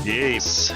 Yes.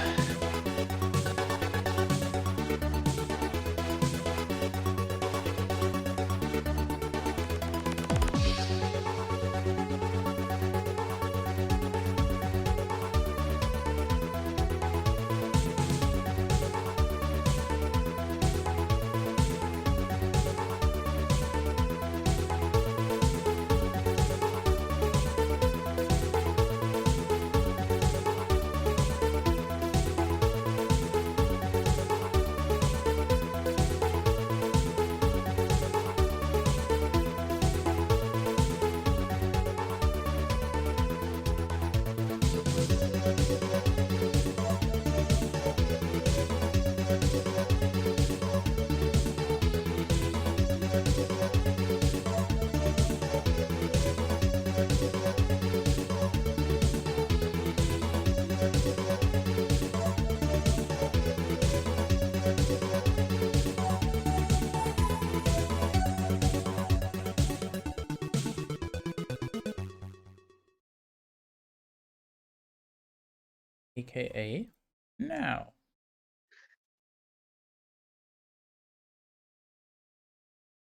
AKA now.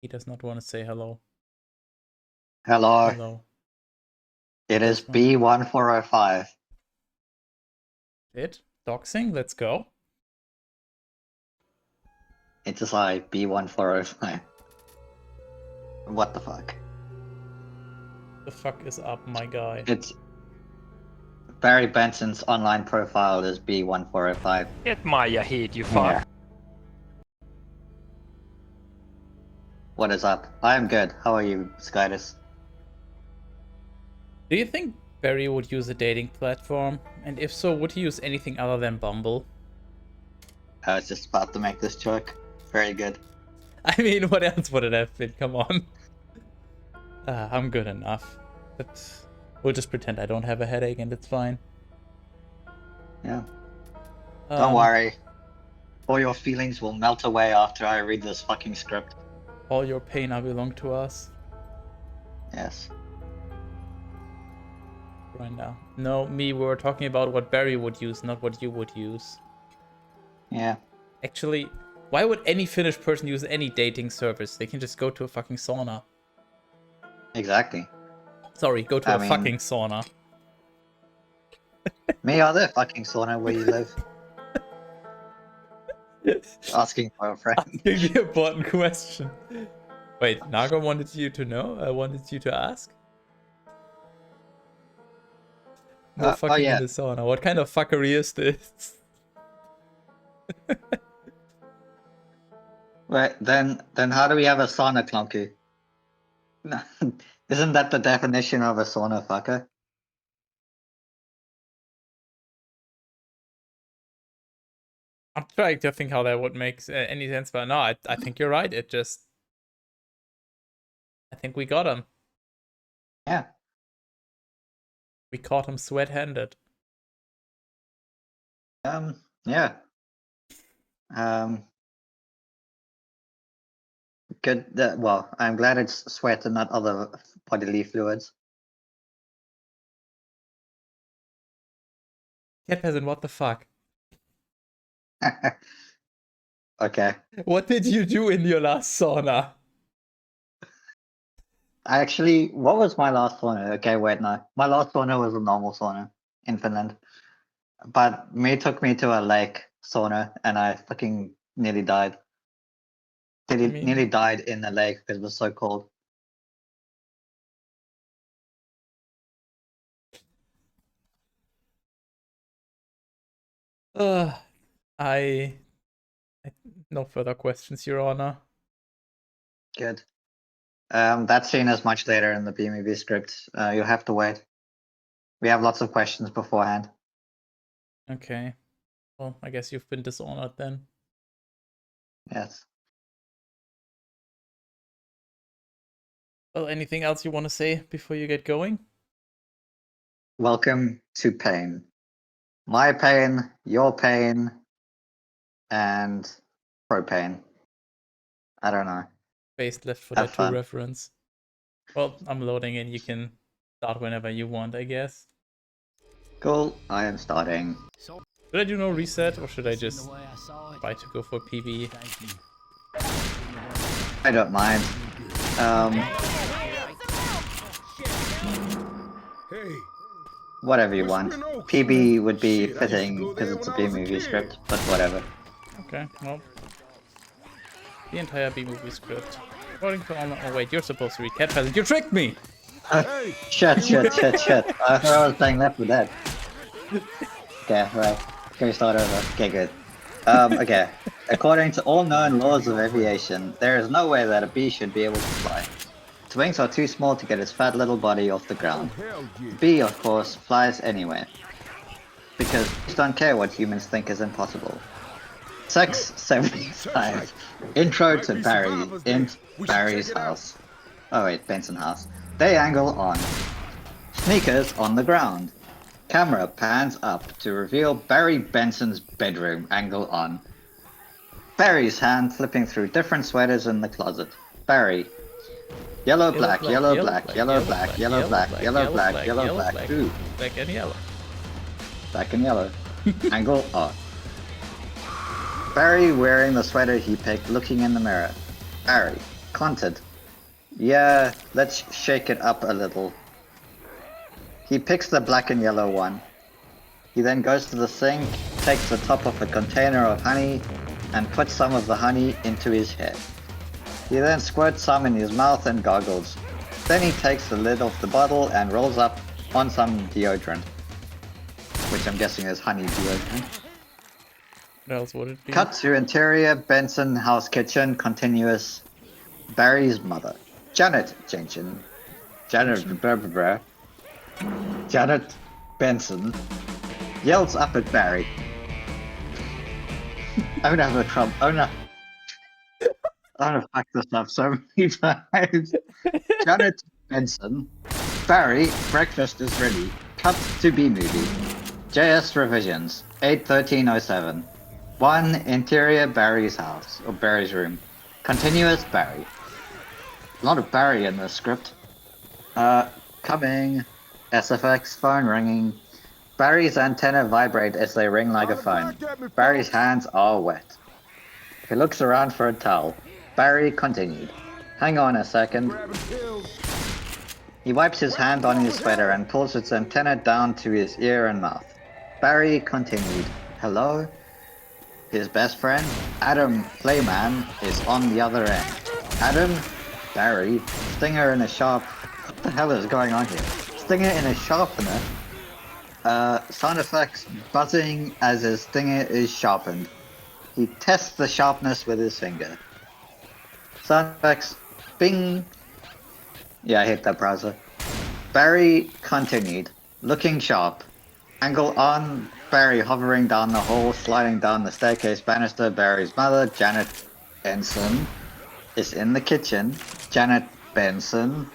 He does not want to say hello. Hello. Hello. It is B1405. It? Doxing? Let's go. It is I, B1405. What the fuck? The fuck is up, my guy? It's Barry Benson's online profile is B1405. Get Maya heat, you fuck. Yeah. What is up? I am good. How are you, Skydus? Do you think Barry would use a dating platform? And if so, would he use anything other than Bumble? I was just about to make this joke. Very good. I mean, what else would it have been? Come on. I'm good enough. But we'll just pretend I don't have a headache and it's fine. Yeah. Don't worry. All your feelings will melt away after I read this fucking script. All your pain now belong to us. Yes. Right now. No, we were talking about what Barry would use, not what you would use. Yeah. Actually, why would any Finnish person use any dating service? They can just go to a fucking sauna. Exactly. Sorry, go to a fucking sauna. Me other fucking sauna where you live. Asking for a friend. Asking the important question. Wait, Naga wanted you to know? I wanted you to ask? No fucking in the sauna. What kind of fuckery is this? Wait, then how do we have a sauna clunky? Isn't that the definition of a sauna fucker? I'm trying to think how that would make any sense, but no, I think you're right. It just... I think we got him. Yeah. We caught him sweat-handed. Yeah. Good. Well, I'm glad it's sweat and not other bodily fluids. Catpeasant, what the fuck? Okay. What did you do in your last sauna? What was my last sauna? Okay, wait, no. My last sauna was a normal sauna in Finland. But me took me to a lake sauna and I fucking nearly died. Nearly died in the lake because it was so cold. No further questions, Your Honor. Good. That scene is much later in the BMV script. You'll have to wait. We have lots of questions beforehand. Okay. Well, I guess you've been dishonored then. Yes. Well, anything else you want to say before you get going? Welcome to pain. My pain, your pain, and propane. I don't know. Based Left 4 Dead 2 reference. Well, I'm loading in. You can start whenever you want, I guess. Cool. I am starting. Should I do no reset, or should I just try to go for PB? I don't mind. Whatever you want. PB would be fitting because it's a B-movie script, but whatever. Okay, well. The entire B-movie script. According to all... Oh wait, you're supposed to read catpeasant. You tricked me! Shit. I thought I was playing left with that. Okay, right. Can we start over? Okay, good. Okay. According to all known laws of aviation, there is no way that a bee should be able to fly. Its wings are too small to get its fat little body off the ground. The bee, of course, flies anyway. Because bees don't care what humans think is impossible. 675. Intro to Barry. Int Barry's house. Oh wait, Benson house. They angle on. Sneakers on the ground. Camera pans up to reveal Barry Benson's bedroom. Angle on. Barry's hand flipping through different sweaters in the closet. Barry. Yellow, black, yellow, black, yellow, black, yellow, black, yellow, black, yellow, black. Ooh. Black and yellow. Black and yellow. Angle on. Barry wearing the sweater he picked, looking in the mirror. Barry. Content. Yeah, let's shake it up a little. He picks the black and yellow one. He then goes to the sink, takes the top of a container of honey, and puts some of the honey into his hair. He then squirts some in his mouth and goggles. Then he takes the lid off the bottle and rolls up on some deodorant. Which I'm guessing is honey deodorant. What else would it be? Cut to interior, Benson house kitchen, continuous. Barry's mother. Janet Benson yells up at Barry. I'm gonna have a trouble. Oh no. I'm gonna fuck this up so many times. Janet Benson. Barry, breakfast is ready. Cut to B-movie. JS revisions. 8/13/07. 1. Interior Barry's house, or Barry's room. Continuous Barry. A lot of Barry in this script. Coming. SFX phone ringing. Barry's antenna vibrate as they ring like a phone. Barry's hands are wet. He looks around for a towel. Barry continued. Hang on a second. He wipes his hand on his sweater and pulls its antenna down to his ear and mouth. Barry continued. Hello? His best friend, Adam Playman, is on the other end. Adam? Barry? Stinger in a sharp... What the hell is going on here? Stinger in a sharpener? Sound effects buzzing as his stinger is sharpened. He tests the sharpness with his finger. Sound effects... Bing! Yeah, I hate that browser. Barry continued. Looking sharp. Angle on. Barry hovering down the hall, sliding down the staircase banister. Barry's mother, Janet Benson, is in the kitchen. Janet Benson.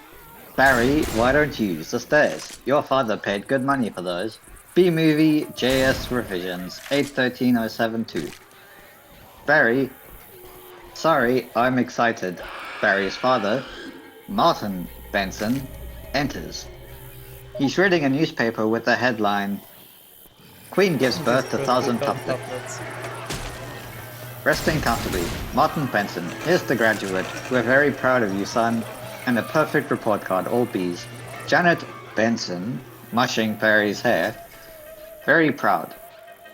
Barry, why don't you use the stairs? Your father paid good money for those. B-movie JS revisions. 8/13/072. Barry. Sorry, I'm excited. Barry's father, Martin Benson, enters. He's reading a newspaper with the headline, Queen gives birth to 1,000 tuplets. Resting comfortably, Martin Benson, here's the graduate. We're very proud of you, son. And a perfect report card, all B's. Janet Benson, mushing Barry's hair. Very proud.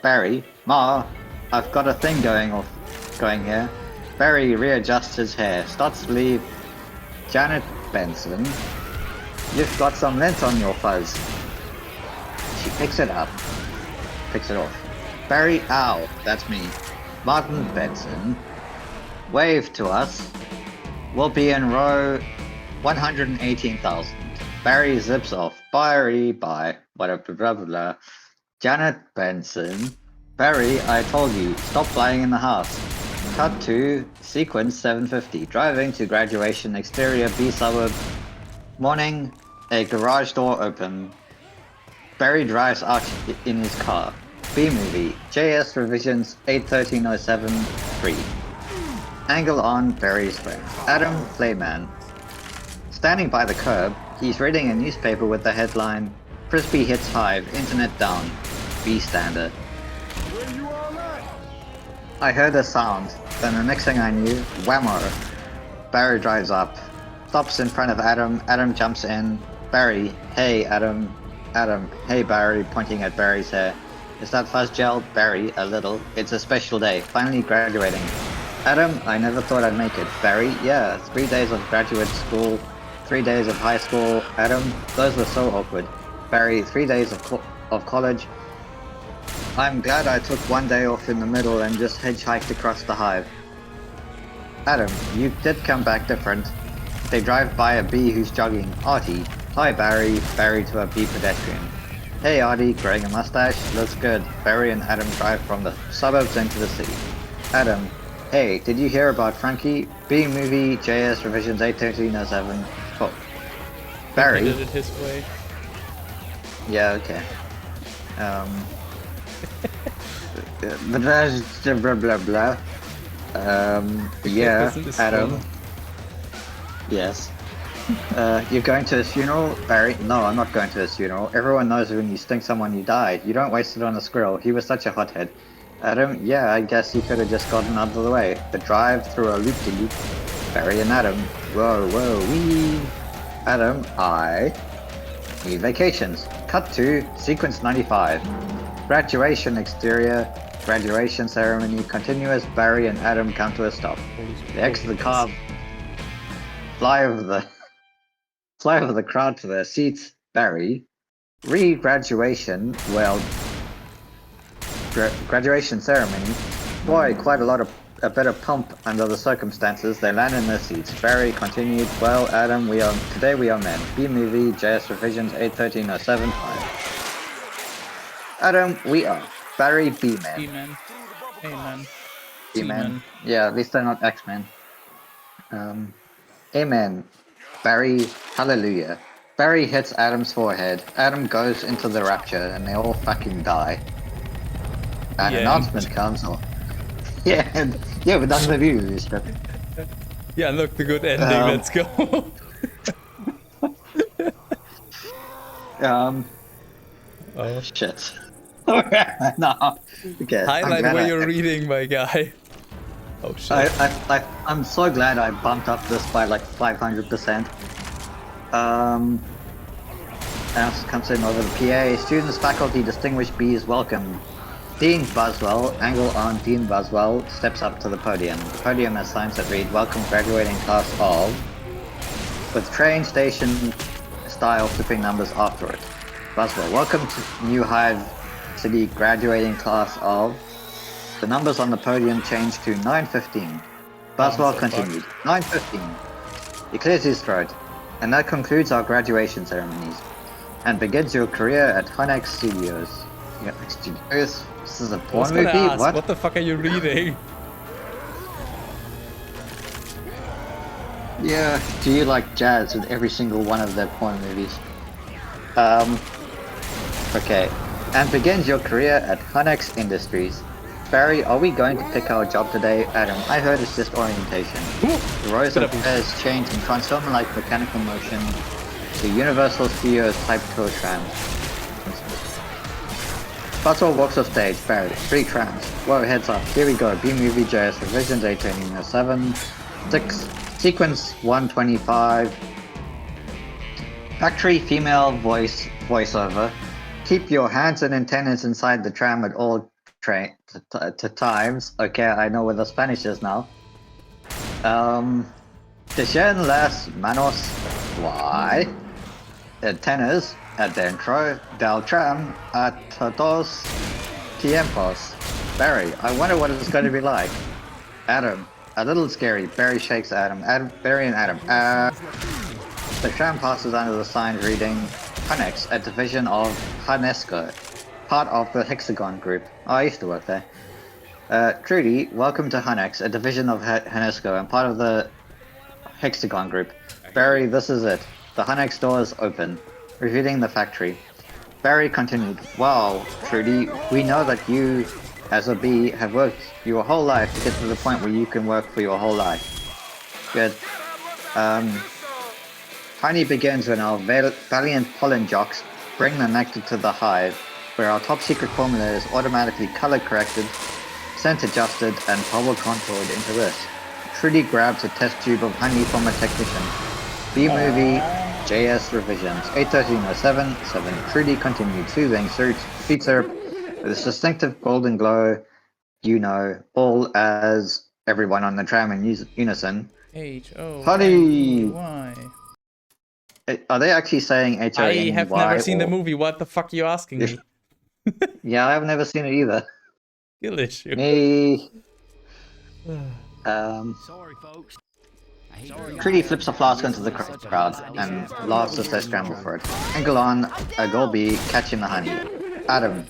Barry, Ma, I've got a thing going here. Barry readjusts his hair, starts to leave. Janet Benson, you've got some lint on your fuzz. She picks it up. Picks it off. Barry, ow, that's me. Martin Benson, wave to us. We'll be in row 118,000. Barry zips off. Barry, bye. Whatever, blah, blah, blah. Janet Benson. Barry, I told you, stop flying in the house. Cut to sequence 750. Driving to graduation, exterior B suburb. Morning, a garage door open. Barry drives out in his car. B-movie, JS revisions 8/13/073. Angle on Barry's friend, Adam Playman. Standing by the curb, he's reading a newspaper with the headline, Frisbee hits hive, internet down, B standard. I heard a sound. Then the next thing I knew, whammo. Barry drives up, stops in front of Adam. Adam jumps in. Barry, hey Adam. Adam, hey Barry, pointing at Barry's hair. Is that fuzz gel? Barry, a little. It's a special day. Finally graduating. Adam, I never thought I'd make it. Barry, yeah, 3 days of graduate school, 3 days of high school. Adam, those were so awkward. Barry, 3 days of college. I'm glad I took 1 day off in the middle and just hitchhiked across the hive. Adam, you did come back different. They drive by a bee who's jogging. Artie. Hi Barry. Barry to a bee pedestrian. Hey Artie, growing a mustache? Looks good. Barry and Adam drive from the suburbs into the city. Adam. Hey, did you hear about Frankie? B movie, JS revisions 81307. Oh. Barry. He did it his way. Yeah, okay. Blah blah blah. Yeah, Adam. Yes. You're going to his funeral? Barry? No, I'm not going to his funeral. Everyone knows when you stink someone you died. You don't waste it on a squirrel. He was such a hothead. Adam? Yeah, I guess you could have just gotten out of the way. The drive through a loop-de-loop. Barry and Adam. Whoa, whoa, wee. Adam, I need vacations. Cut to sequence 95. Graduation exterior. Graduation ceremony continuous. Barry and Adam come to a stop. They exit the car. Fly over the crowd to their seats. Barry. Re-graduation. Well, graduation ceremony. Boy, quite a bit of pump under the circumstances. They land in their seats. Barry continued. Well, Adam, today we are men. B movie, JS revisions 81307. Adam, we are. Barry, B-men. B-men. Amen. B-men. Yeah, at least they're not X-Men. Amen. Barry, hallelujah. Barry hits Adam's forehead. Adam goes into the rapture, and they all fucking die. An announcement comes on. Yeah, we're done with you, Strip. Yeah, look, the good ending. Let's go. Oh shit. No. Okay. Highlight where you're reading, my guy. Oh shit. I'm so glad I bumped up this by like 500%. Else comes in over the PA. Students, faculty, distinguished B's, welcome. Dean Buswell, angle on Dean Buswell, steps up to the podium. The podium has signs that read, welcome graduating class of, with train station style flipping numbers after it. Buswell, welcome to New Hive City graduating class of. The numbers on the podium change to 9:15. Buswell continued. 9:15. He clears his throat. And that concludes our graduation ceremonies. And begins your career at Hunex Studios. Studios? This is a porn movie? Ask, what the fuck are you reading? Yeah, do you like jazz with every single one of their porn movies? Okay. And begins your career at Hunex Industries. Barry, are we going to pick our job today? Adam, I heard it's just orientation. The rows of pairs change and transform like mechanical motion to Universal Studios type tour trams. Buswell walks off stage. Barry, 3 trams. Whoa, heads up. Here we go. B-movie JS revisions 81307. 6. Sequence 125. Factory female voiceover. Keep your hands and antennas inside the tram at all times. Okay, I know where the Spanish is now. Dejen las manos. Why? Antennas adentro del tram a todos tiempos. Barry, I wonder what it's going to be like. Adam, a little scary. Barry shakes Adam. Barry and Adam. The tram passes under the sign reading Hunex, a division of Hunesco, part of the Hexagon Group. Oh, I used to work there. Trudy, welcome to Hunex, a division of Hunesco and part of the Hexagon Group. Barry, this is it. The Hunex doors open, revealing the factory. Barry continued, wow, Trudy, we know that you, as a bee, have worked your whole life to get to the point where you can work for your whole life. Good. Tiny begins when our valiant pollen jocks bring the nectar to the hive, where our top secret formula is automatically color corrected scent adjusted, and bubble contoured into this. Trudy grabs a test tube of honey from a technician. B-movie, JS revisions, 81307, 7. Trudy continued soothing sweet syrup with its distinctive golden glow, all as everyone on the tram in unison. H-O-N-E-Y. Are they actually saying H-O-N-E-Y? I have never seen the movie. What the fuck are you asking me? Yeah, I've never seen it either. Skill issue. Me. Sorry, folks. Trudy flips a flask into the crowd and laughs as they scramble for it. Angle on, a girl bee catching the honey. Adam.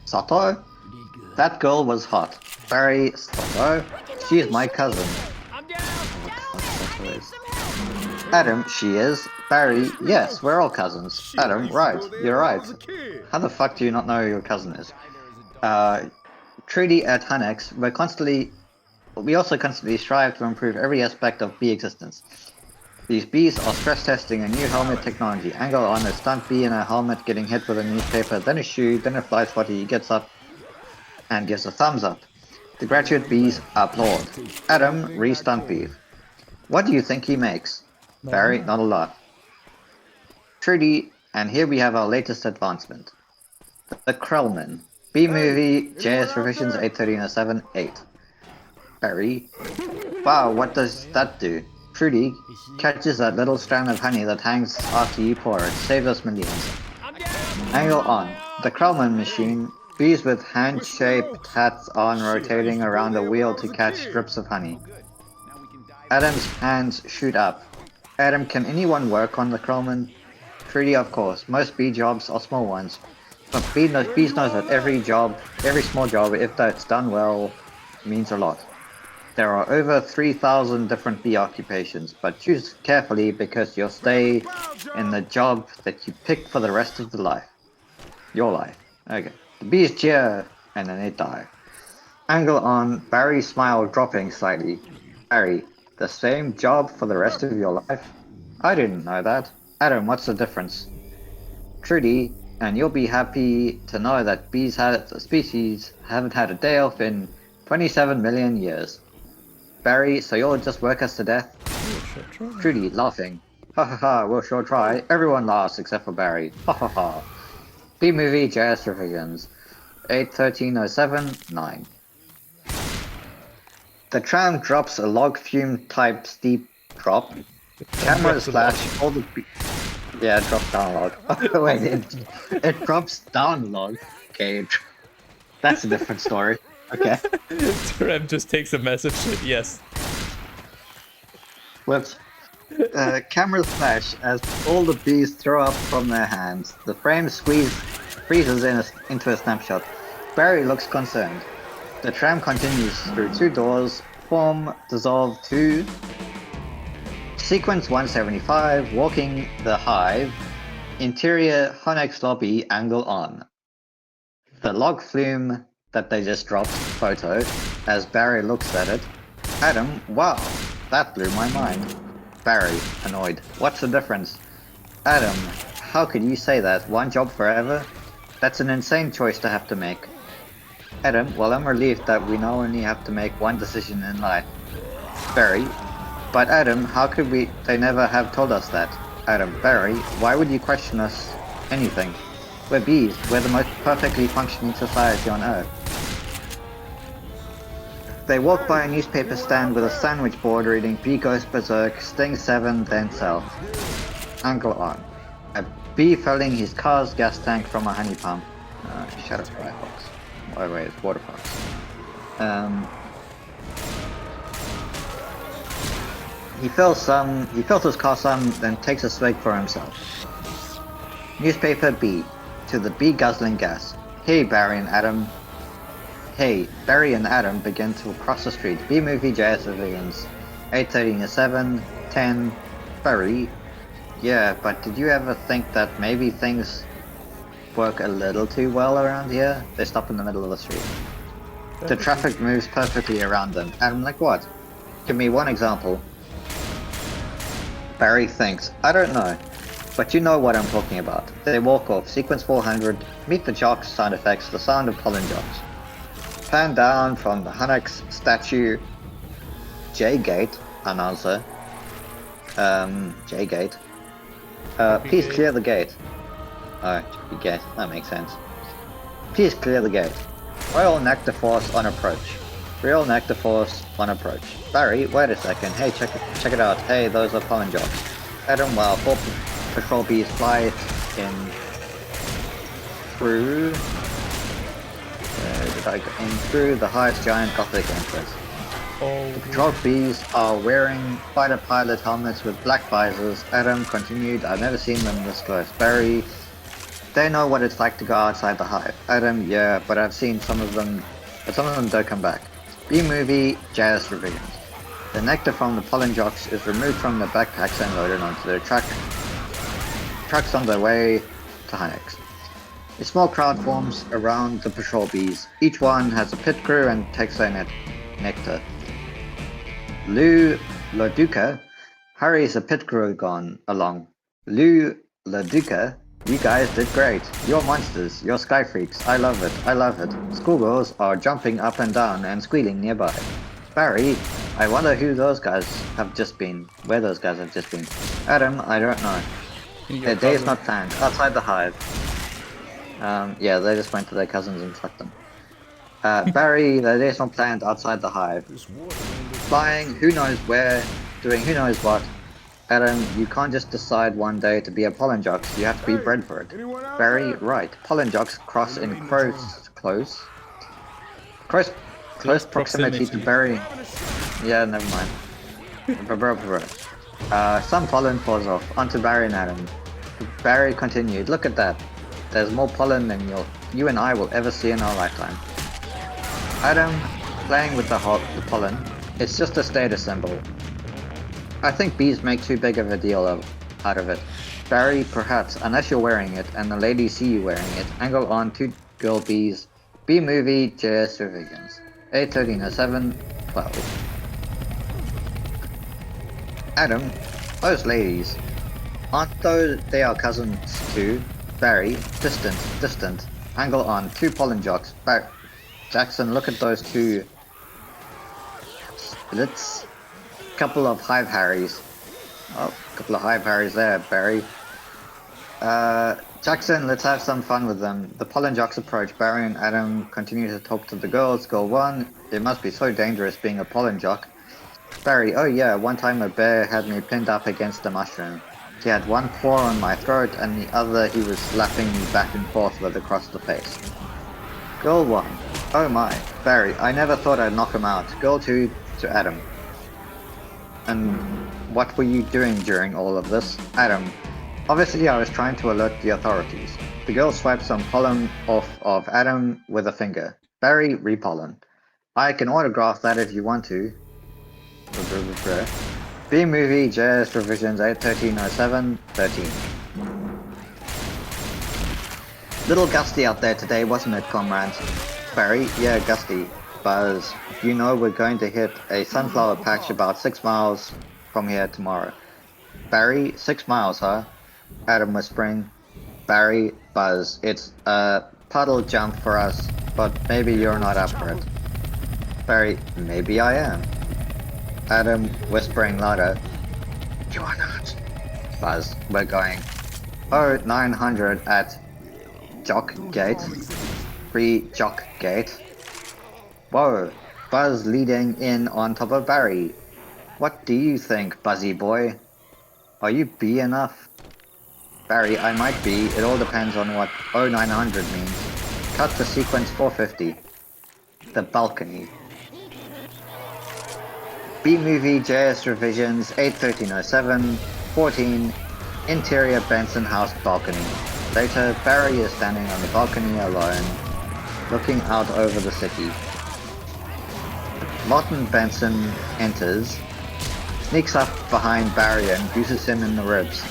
Sato? That girl was hot. Barry. Sato? She is my cousin. What the fuck Sato is? Adam. She is. Barry. Yes, we're all cousins. Adam. Right. You're right. How the fuck do you not know who your cousin is? Trudy at Hunex, we also constantly strive to improve every aspect of bee existence. These bees are stress testing a new helmet technology. Angle on a stunt bee in a helmet getting hit with a newspaper, then a shoe, then a fly spotty. He gets up and gives a thumbs up. The graduate bees applaud. Adam, re-stunt bee. What do you think he makes? Barry, not a lot. Trudy, and here we have our latest advancement. The Krellman. B-movie, JS revisions 81307, 8. Barry. Wow, what does that do? Trudy catches that little strand of honey that hangs after you pour it. Saves us millions. Angle on. The Krellman machine. Bees with hand-shaped hats on rotating around a wheel to catch strips of honey. Adam's hands shoot up. Adam, can anyone work on the Krellman? Trudy, of course. Most bee jobs are small ones. But bees knows that every small job, if it's done well, means a lot. There are over 3,000 different bee occupations, but choose carefully because you'll stay in the job that you pick for the rest of your life. Okay. The bees cheer, and then they die. Angle on, Barry's smile dropping slightly. Barry, the same job for the rest of your life? I didn't know that. Adam, what's the difference? Trudy, and you'll be happy to know that bees species haven't had a day off in 27 million years. Barry, so you'll just work us to death? Trudy, laughing. Ha ha ha, we'll sure try. Everyone laughs except for Barry. Ha ha ha. B-movie JS revisions. 81307, 9. The tram drops a log fume type steep drop. Cameras flash, all the yeah, it drops down a log. Wait, it drops down a log. Okay, that's a different story. Okay. Tram just takes a massive shit, yes. Whoops. Cameras flash as all the bees throw up from their hands. The frame freezes into a snapshot. Barry looks concerned. The tram continues through 2 doors. Form dissolve 2. Sequence 175. Walking the hive. Interior Honex lobby. Angle on. The log flume that they just dropped photo as Barry looks at it. Adam, wow, that blew my mind. Barry, annoyed. What's the difference? Adam, how could you say that? One job forever? That's an insane choice to have to make. Adam, well, I'm relieved that we now only have to make one decision in life. Barry, but Adam, how could they never have told us that? Adam, Barry, why would you question us anything? We're bees. We're the most perfectly functioning society on Earth. They walk by a newspaper stand with a sandwich board reading Bee Goes Berserk, Sting 7, then South. Angle on. A bee filling his car's gas tank from a honey pump. Shut up, Firefox. Oh wait, it's Waterfox. He fills his car some, then takes a swig for himself. Newspaper bee. To the bee guzzling gas. Hey, Barry and Adam. Hey, Barry and Adam begin to cross the street. B-movie JS revisions. 81307, 10. Barry. Yeah, but did you ever think that maybe things work a little too well around here? They stop in the middle of the street. The traffic moves perfectly around them. Adam, like what? Give me one example. Barry thinks, I don't know. But you know what I'm talking about. They walk off. Sequence 400. Meet the jocks sound effects. The sound of pollen jocks. Fan down from the Hanex statue. J-Gate, announcer. J-Gate. Please clear the gate. Oh, J-Gate, that makes sense. Please clear the gate. Royal Nectar Force on approach. Royal Nectar Force on approach. Barry, wait a second. Hey, check it out. Hey, those are pollen jobs. Adam, while 4 patrol bees fly in through... did I go in through the highest giant gothic entrance? The patrol bees are wearing fighter pilot helmets with black visors. Adam continued, I've never seen them this close. Barry, they know what it's like to go outside the hive. Adam, yeah, but I've seen some of them don't come back. B-movie, jazz revisions. The nectar from the pollen jocks is removed from the backpacks and loaded onto the trucks on their way to Hanex. A small crowd forms around the patrol bees. Each one has a pit crew and takes their nectar. Lou Laduca hurries a pit crew along. Lou Laduca, you guys did great. You're monsters. You're sky freaks. I love it. I love it. Schoolgirls are jumping up and down and squealing nearby. Barry, I wonder who those guys have just been. Where those guys have just been. Adam, I don't know. Their day is not planned. Outside the hive. Yeah, they just went to their cousins and fucked them. Barry, their day is not planned outside the hive. Flying, who knows where, doing who knows what. Adam, you can't just decide one day to be a pollen jock, you have to be bred for it. Barry, right. Pollen jocks cross in close proximity to Barry. Yeah, never mind. Some pollen falls off onto Barry and Adam. Barry continued, look at that. There's more pollen than you and I will ever see in our lifetime. Adam, playing with the pollen, it's just a status symbol. I think bees make too big of a deal out of it. Barry, perhaps, unless you're wearing it and the ladies see you wearing it. Angle on 2 girl bees. B-movie, JS revisions. 8:13:07:12. Adam, those ladies, aren't they our cousins too? Barry, distant. Angle on 2 pollen jocks. Jackson, look at those 2 splits. Couple of hive harries. Oh, couple of hive harries there, Barry. Jackson, let's have some fun with them. The pollen jocks approach. Barry and Adam continue to talk to the girls. Girl 1, it must be so dangerous being a pollen jock. Barry, oh yeah, one time a bear had me pinned up against a mushroom. He had one paw on my throat and the other he was slapping me back and forth with across the face. Girl 1, oh my. Barry, I never thought I'd knock him out. Girl 2 to Adam. And what were you doing during all of this? Adam, obviously I was trying to alert the authorities. The girl swiped some pollen off of Adam with a finger. Barry, repollen. I can autograph that if you want to. B-movie, JS revisions 8:13:07:13. Little gusty out there today, wasn't it, comrades? Barry, yeah, gusty. Buzz, you know we're going to hit a sunflower patch about 6 miles from here tomorrow. Barry, 6 miles, huh? Adam whispering. Barry, Buzz, it's a puddle jump for us, but maybe you're not up for it. Barry, maybe I am. Adam whispering louder. You are not. Buzz, we're going. 0900 at Jock Gate. Free Jock Gate. Whoa, Buzz leading in on top of Barry. What do you think, Buzzy boy? Are you B enough? Barry, I might be. It all depends on what 0900 means. Cut to sequence 450. The balcony. B-movie JS revisions 8:13:07:14. Interior Benson House balcony. Later, Barry is standing on the balcony alone, looking out over the city. Martin Benson enters, sneaks up behind Barry and gooses him in the ribs.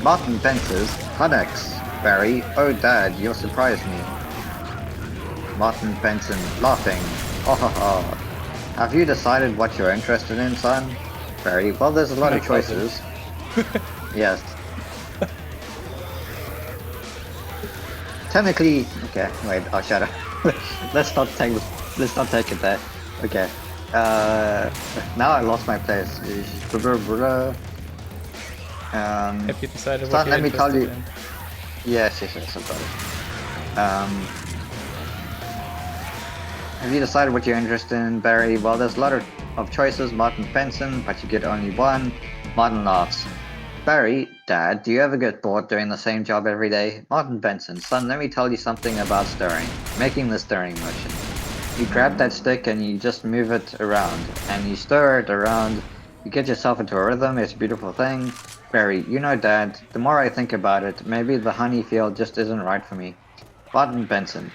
Martin Benson, Hanex. Barry, oh dad, you surprised me. Martin Benson, laughing. Ha ha ha. Have you decided what you're interested in, son? Barry, well there's a lot of choices. Yes. Technically, okay, wait, I'll shut up. let's not take it there. Okay. Now I lost my place. Have you decided Son, what you're let me tell interested you. in? Yes, I've got it. Have you decided what you're interested in, Barry? Well, there's a lot of choices. Martin Benson, but you get only one. Martin laughs. Barry, Dad, do you ever get bored doing the same job every day? Martin Benson, son, let me tell you something about stirring. Making the stirring motion. You grab that stick and you just move it around. And you stir it around. You get yourself into a rhythm. It's a beautiful thing. Barry, you know, Dad, the more I think about it, maybe the honey field just isn't right for me. Martin Benson,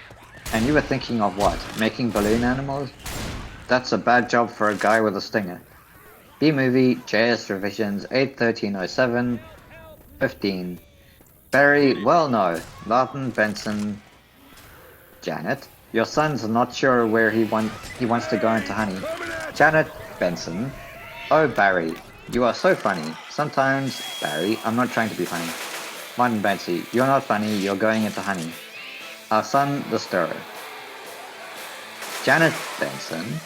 and you were thinking of what? Making balloon animals? That's a bad job for a guy with a stinger. B-movie, JS revisions, 8/13/07, 15. Barry, well no. Martin Benson, Janet, your son's not sure where he wants to go into honey. Janet Benson, oh Barry, you are so funny. Sometimes, Barry, I'm not trying to be funny. Martin Benson, you're not funny, you're going into honey. Our son, the stirrer. Janet Benson,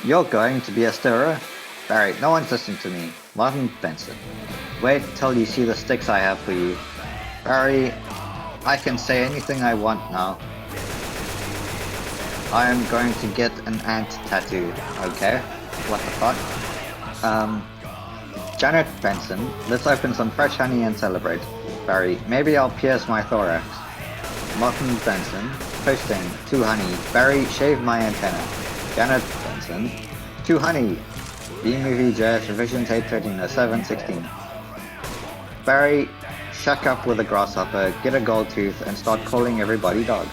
you're going to be a stirrer? Barry, no one's listening to me. Martin Benson, wait till you see the sticks I have for you. Barry, I can say anything I want now. I am going to get an ant tattoo, okay? What the fuck? Janet Benson, let's open some fresh honey and celebrate. Barry, maybe I'll pierce my thorax. Martin Benson, posting, 2 honey. Barry, shave my antenna. Janet Benson, 2 honey. B-movie JS revisions 8/13/07, 16. Barry, shack up with a grasshopper, get a gold tooth, and start calling everybody dog.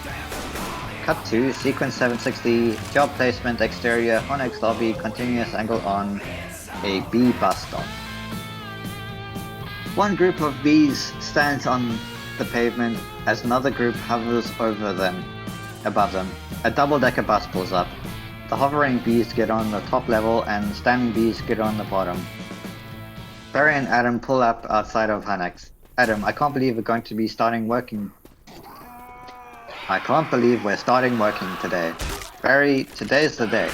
Cut to sequence 760, job placement, exterior, Onyx lobby, continuous angle on, a bee bus stop. One group of bees stands on the pavement as another group hovers over them, above them. A double-decker bus pulls up. The hovering bees get on the top level and standing bees get on the bottom. Barry and Adam pull up outside of Annex. Adam, I can't believe we're going to be starting working. I can't believe we're starting working today. Barry, today's the day.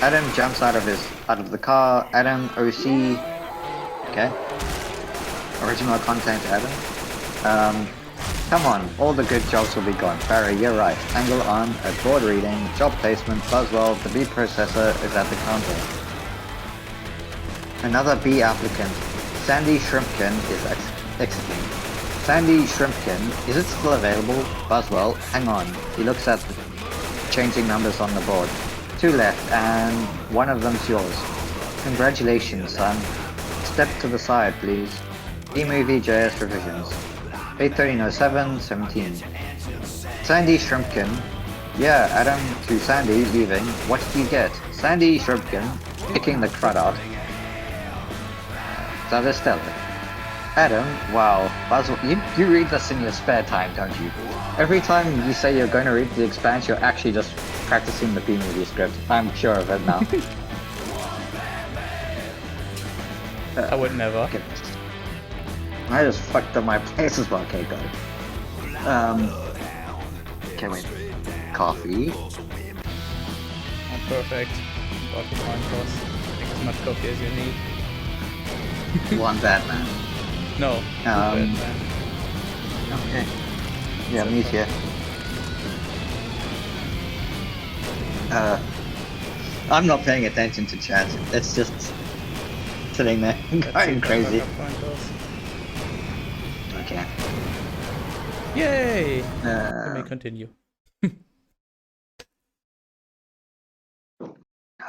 Adam jumps out of the car. Adam, OC. Okay. Original content, Adam. Come on, all the good jobs will be gone. Barry, you're right. Angle on, a board reading, job placement, Buzzwell, the bee processor is at the counter. Another bee applicant. Sandy Shrimpkin is exiting. Sandy Shrimpkin, is it still available? Buzzwell, hang on. He looks at the changing numbers on the board. 2 left, and one of them's yours. Congratulations, son. Step to the side, please. E-movie JS revisions. 8/13/07, 17. Sandy Shrimpkin. Yeah, Adam to Sandy leaving. What did you get? Sandy Shrimpkin kicking the crud out. That is stellar. Adam, wow. Basil, you read this in your spare time, don't you? Every time you say you're going to read The Expanse, you're actually just practicing the B-movie script. I'm sure of it now. I would never. Okay. I just fucked up my place as well. Okay, got it. Okay, wait. Coffee. Oh, perfect. Coffee coin toss. Make as much coffee as you need. Want that, man? No. Okay. Yeah, me too. I'm not paying attention to chat. It's just sitting there going crazy. Okay. Yay! Let me continue.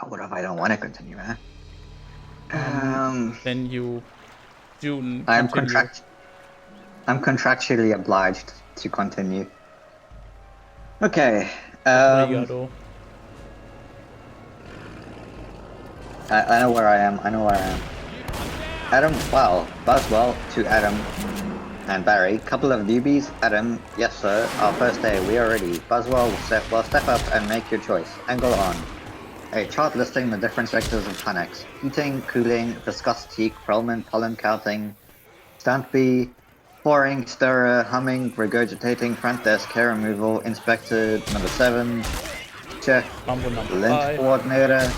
What if I don't want to continue, man? Then you do I'm continue. contractually obliged to continue. Okay. Obrigado. I know where I am. Adam, wow. Buzzwell to Adam and Barry. Couple of newbies. Adam, yes sir. Our first day. We are ready. Buzzwell, step up and make your choice. Angle on. A chart listing the different sectors of Hanex. Heating, cooling, viscosity, Krellman, pollen counting, stunt bee, pouring, stirrer, humming, regurgitating, front desk, hair removal, inspector number 7, check, Mambo number lint 5. coordinator,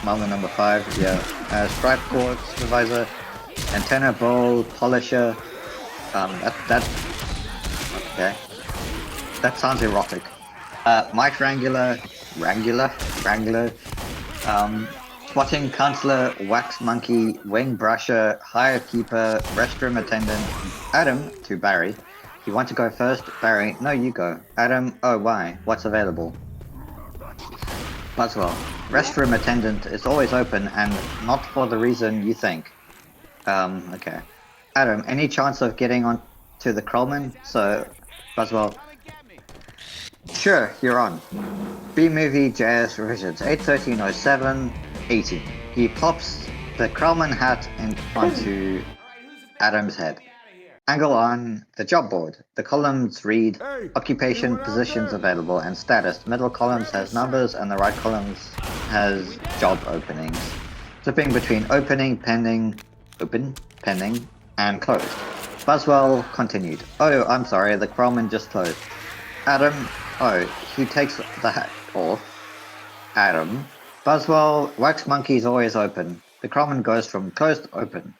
Mambo number 5, yeah, stripe cord supervisor, antenna bowl, polisher, okay, that sounds erotic. Mic wrangler, swatting counselor, wax monkey, wing brusher, hire keeper, restroom attendant. Adam to Barry. You want to go first? Barry, no, you go. Adam, oh, why? What's available? Buzzwell, restroom attendant is always open and not for the reason you think. Okay. Adam, any chance of getting on to the Krolman? So, Buzzwell, sure, you're on. B-movie JS revisions 81307 18. He pops the Krolman hat onto Adam's head. Angle on the job board. The columns read occupation, positions available, and status. Middle columns has numbers, and the right columns has job openings. Flipping between opening, pending, and closed. Buzzwell continued. Oh, I'm sorry, the Krolman just closed. Adam, oh, he takes the hat off. Adam. Buzzwell, wax monkey's always open. The Krolman goes from closed to open.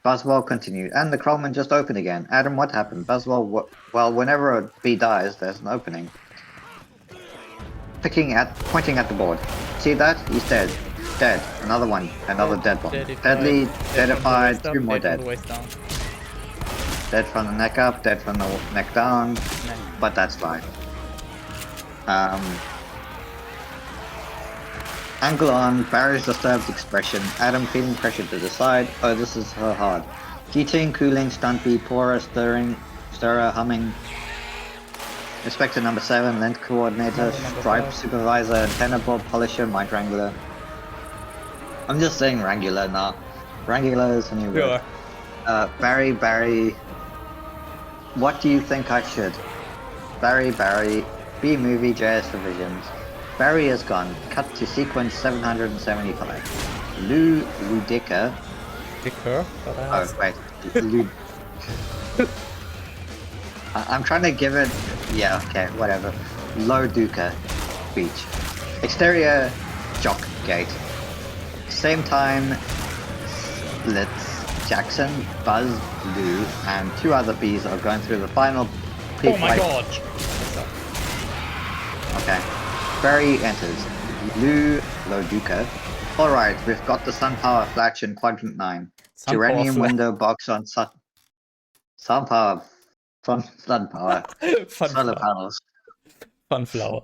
Buzzwell continued, and the Krolman just opened again. Adam, what happened? Buzzwell, well, whenever a bee dies, there's an opening. Pointing at the board. See that? He's dead. Dead. Another one. Another dead one. Deadly, deadified, 2 more dead. Dead from the neck up, dead from the neck down, but that's fine. Angle on, Barry's disturbed expression, Adam feeling pressure to decide, oh this is so hard. Heating, cooling, stumpy, pourer, stirrer, humming. Inspector number 7, lint coordinator, stripe supervisor, antenna board polisher, mic wrangler. I'm just saying wrangler now. Wrangler is a new word. Barry, what do you think I should? Barry, B-movie JS revisions. Barry is gone. Cut to sequence 775. Lou Ludica. Dicker? Oh, wait. I'm trying to give it... Yeah, okay, whatever. Loduca Beach. Exterior Jock Gate. Same time, Splits, Jackson, Buzz, Lou, and 2 other bees are going through the final peak. Oh my god! Okay. Barry enters. Lou Loduca. Alright, we've got the sun power flash in quadrant 9. Geranium window box on sun power. Sun power. Solar panels. Sunflower.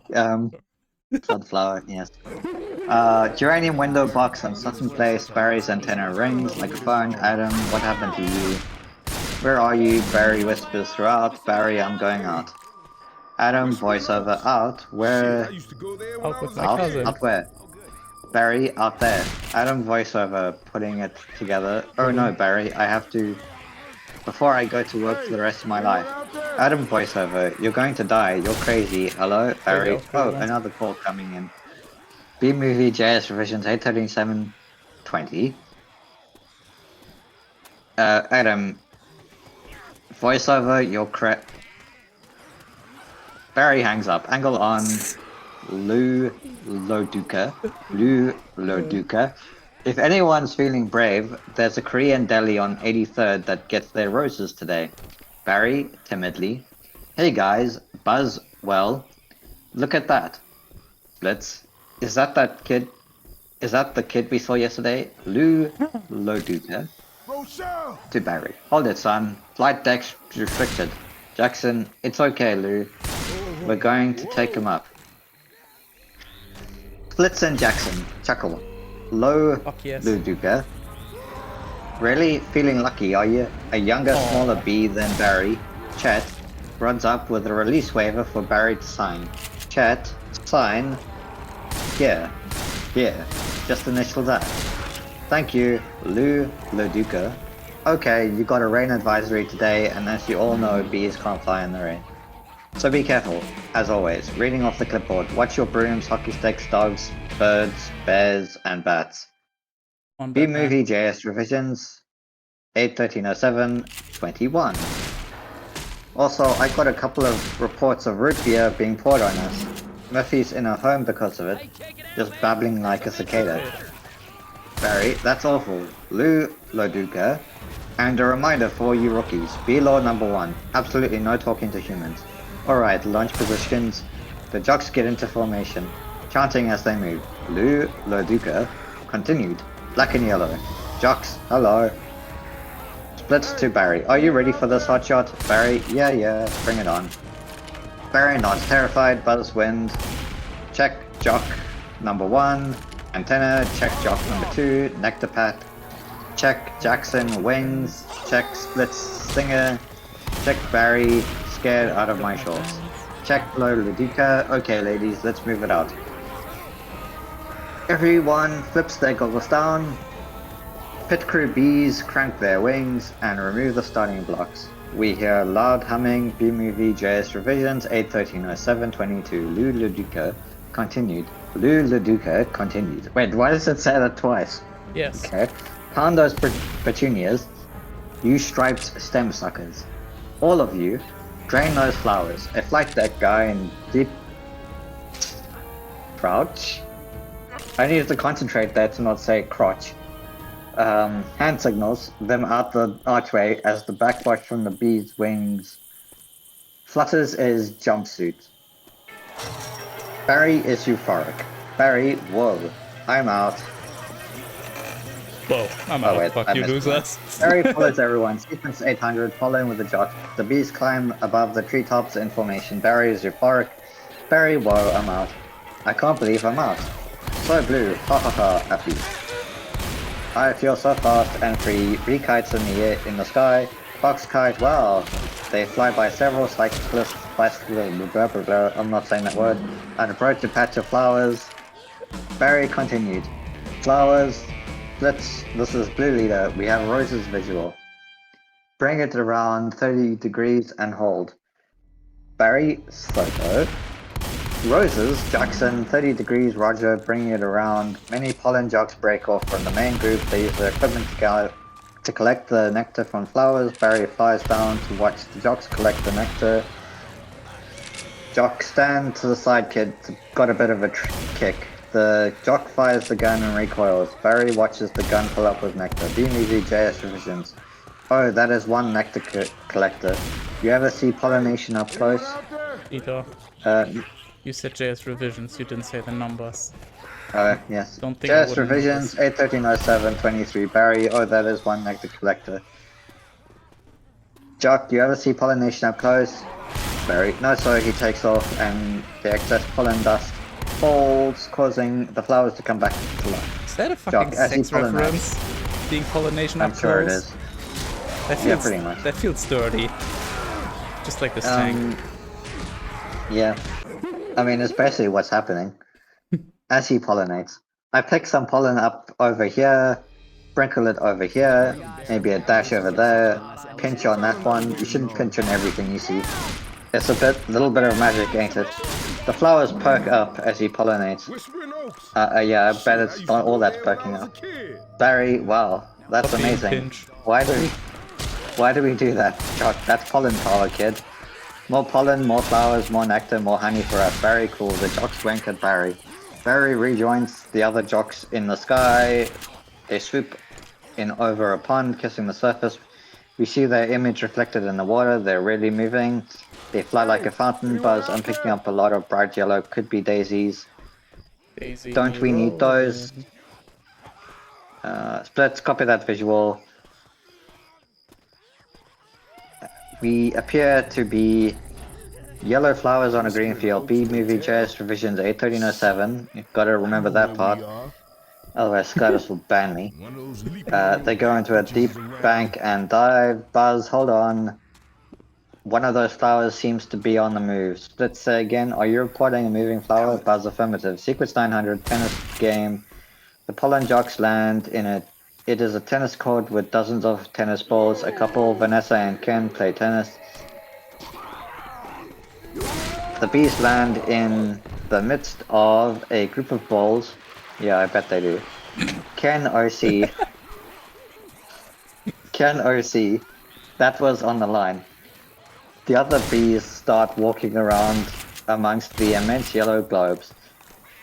Sunflower, yes. Geranium window box on Sutton Place. Barry's antenna rings like a phone. Adam, what happened to you? Where are you? Barry whispers throughout. Barry, I'm going out. Adam, voiceover out. Where? Out with my cousin. Out where? Barry, out there. Adam, voiceover, putting it together. Oh no, Barry, I have to... Before I go to work for the rest of my life. Adam, voiceover, you're going to die. You're crazy. Hello, Barry. Oh, another call coming in. B-movie JS revisions 83720. Adam, voiceover, you're correct. Barry hangs up. Angle on Lou Loduca. If anyone's feeling brave, there's a Korean deli on 83rd that gets their roses today. Barry, timidly. Hey guys, Buzz, well, look at that. Blitz. Is that the kid we saw yesterday? Lou Loduca. To Barry. Hold it, son. Flight deck's restricted. Jackson, it's okay, Lou. We're going to take him up. Blitz and Jackson. Chuckle. Low Loduca. Really? Feeling lucky, are you? A younger, smaller bee than Barry. Chet runs up with a release waiver for Barry to sign. Chet, sign. Here. Just initial that. Thank you, Lou Loduca. Okay, you got a rain advisory today, and as you all know, bees can't fly in the rain. So be careful, as always. Reading off the clipboard. Watch your brooms, hockey sticks, dogs, birds, bears, and bats. B-movie JS revisions 81307 21. Also, I got a couple of reports of root beer being poured on us. Murphy's in her home because of it, just babbling like a cicada. Barry, that's awful. Lou Loduca. And a reminder for you rookies, be law number 1, absolutely no talking to humans. Alright, launch positions. The jocks get into formation, chanting as they move. Lou Loduca continued. Black and yellow. Jocks, hello. Splits to Barry. Are you ready for this hotshot? Barry, yeah, bring it on. Barry nods terrified, Buzz wind. Check jock number 1. Antenna, check jock number 2. Nectar pat. Check Jackson wings. Check splits Stinger. Check Barry scared out of my shorts. Check Low Ludica. Okay ladies, let's move it out. Everyone flips their goggles down. Pit crew bees crank their wings and remove the starting blocks. We hear loud humming. B-movie JS revisions 8130722. Lou Ludica continued. Lou Ludica continued. Wait, why does it say that twice? Yes. Okay. Pound those petunias, you striped stem suckers. All of you, drain those flowers. A flight deck guy in deep crouch. I needed to concentrate there to not say crotch. Hand signals them out the archway as the backwash from the bee's wings flutters his jumpsuit. Barry is euphoric. Barry, whoa, I'm out. Whoa, I'm out. Wait, Fuck you, losers. Barry follows everyone. Sequence 800, following with the jock. The bees climb above the treetops in formation. Barry is euphoric. Barry, whoa, I'm out. I can't believe I'm out. So blue, ha ha ha, happy. I feel so fast and free. Three kites in the air, in the sky. Fox kite, wow. They fly by several cyclists, bicycles, blah blah blah. I'm not saying that word. And approach a patch of flowers. Barry continued. Flowers. This is blue leader. We have Rose's visual. Bring it around 30 degrees and hold. Barry, Slopo. Roses, Jackson, 30 degrees, Roger, bringing it around. Many pollen jocks break off from the main group. They use their equipment to collect the nectar from flowers. Barry flies down to watch the jocks collect the nectar. Jock, stand to the side, kid. Got a bit of a kick. The jock fires the gun and recoils. Barry watches the gun fill up with nectar. B-movie JS revisions. Oh, that is one nectar collector. You ever see pollination up close? Peter, you said JS revisions, you didn't say the numbers. Yes. Don't think I JS wouldn't revisions 8130723. Barry, oh, that is one nectar collector. Jock, you ever see pollination up close? Barry, no, so he takes off and the excess pollen dust falls, causing the flowers to come back to life. Is that a fucking Jock, sex reference? Being pollination up I'm sure it close? is. That feels, Yeah, pretty much. That feels dirty. Just like this tank. Yeah. I mean, it's basically what's happening. As he pollinates. I pick some pollen up over here, sprinkle it over here, maybe a dash over there, pinch on that one. You shouldn't pinch on everything you see. It's a little bit of magic, ain't it? The flowers perk up as he pollinates. Yeah, I bet it's not all that's perking up. Barry, wow, that's Puppy amazing. pinch. Why do we do that? Jock, that's pollen power, kid. More pollen, more flowers, more nectar, more honey for us. Very cool. The jocks wank at Barry. Barry rejoins the other jocks in the sky. They swoop in over a pond, kissing the surface. We see their image reflected in the water. They're really moving. They fly like a fountain. Buzz, I'm picking up a lot of bright yellow. Could be daisies. Daisy Don't we need those? Splits, copy that visual. We appear to be yellow flowers on a green field. B-movie JS revisions 81307. You've got to remember that part. Otherwise Skydos will ban me. They go into a deep bank and dive. Buzz, hold on. One of those flowers seems to be on the move. Let's say again, are you reporting a moving flower? Buzz, affirmative. Sequence 900, tennis game. The pollen jocks land in it. It is a tennis court with dozens of tennis balls. A couple, Vanessa and Ken, play tennis. The bees land in the midst of a group of balls. Yeah, I bet they do. Ken, RC. Ken OC, that was on the line. The other bees start walking around amongst the immense yellow globes.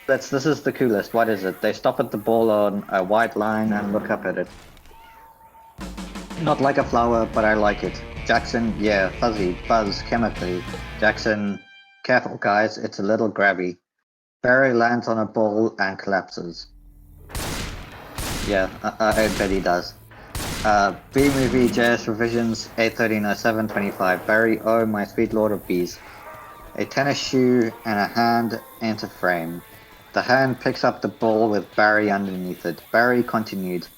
This is the coolest. What is it? They stop at the ball on a white line and look up at it. Not like a flower, but I like it. Jackson, yeah, fuzzy, buzz, chemically. Jackson, careful guys, it's a little grabby. Barry lands on a ball and collapses. Yeah, I bet he does. B-movie JS revisions 8130725. Barry, oh my sweet lord of bees. A tennis shoe and a hand enter frame. The hand picks up the ball with Barry underneath it. Barry continued.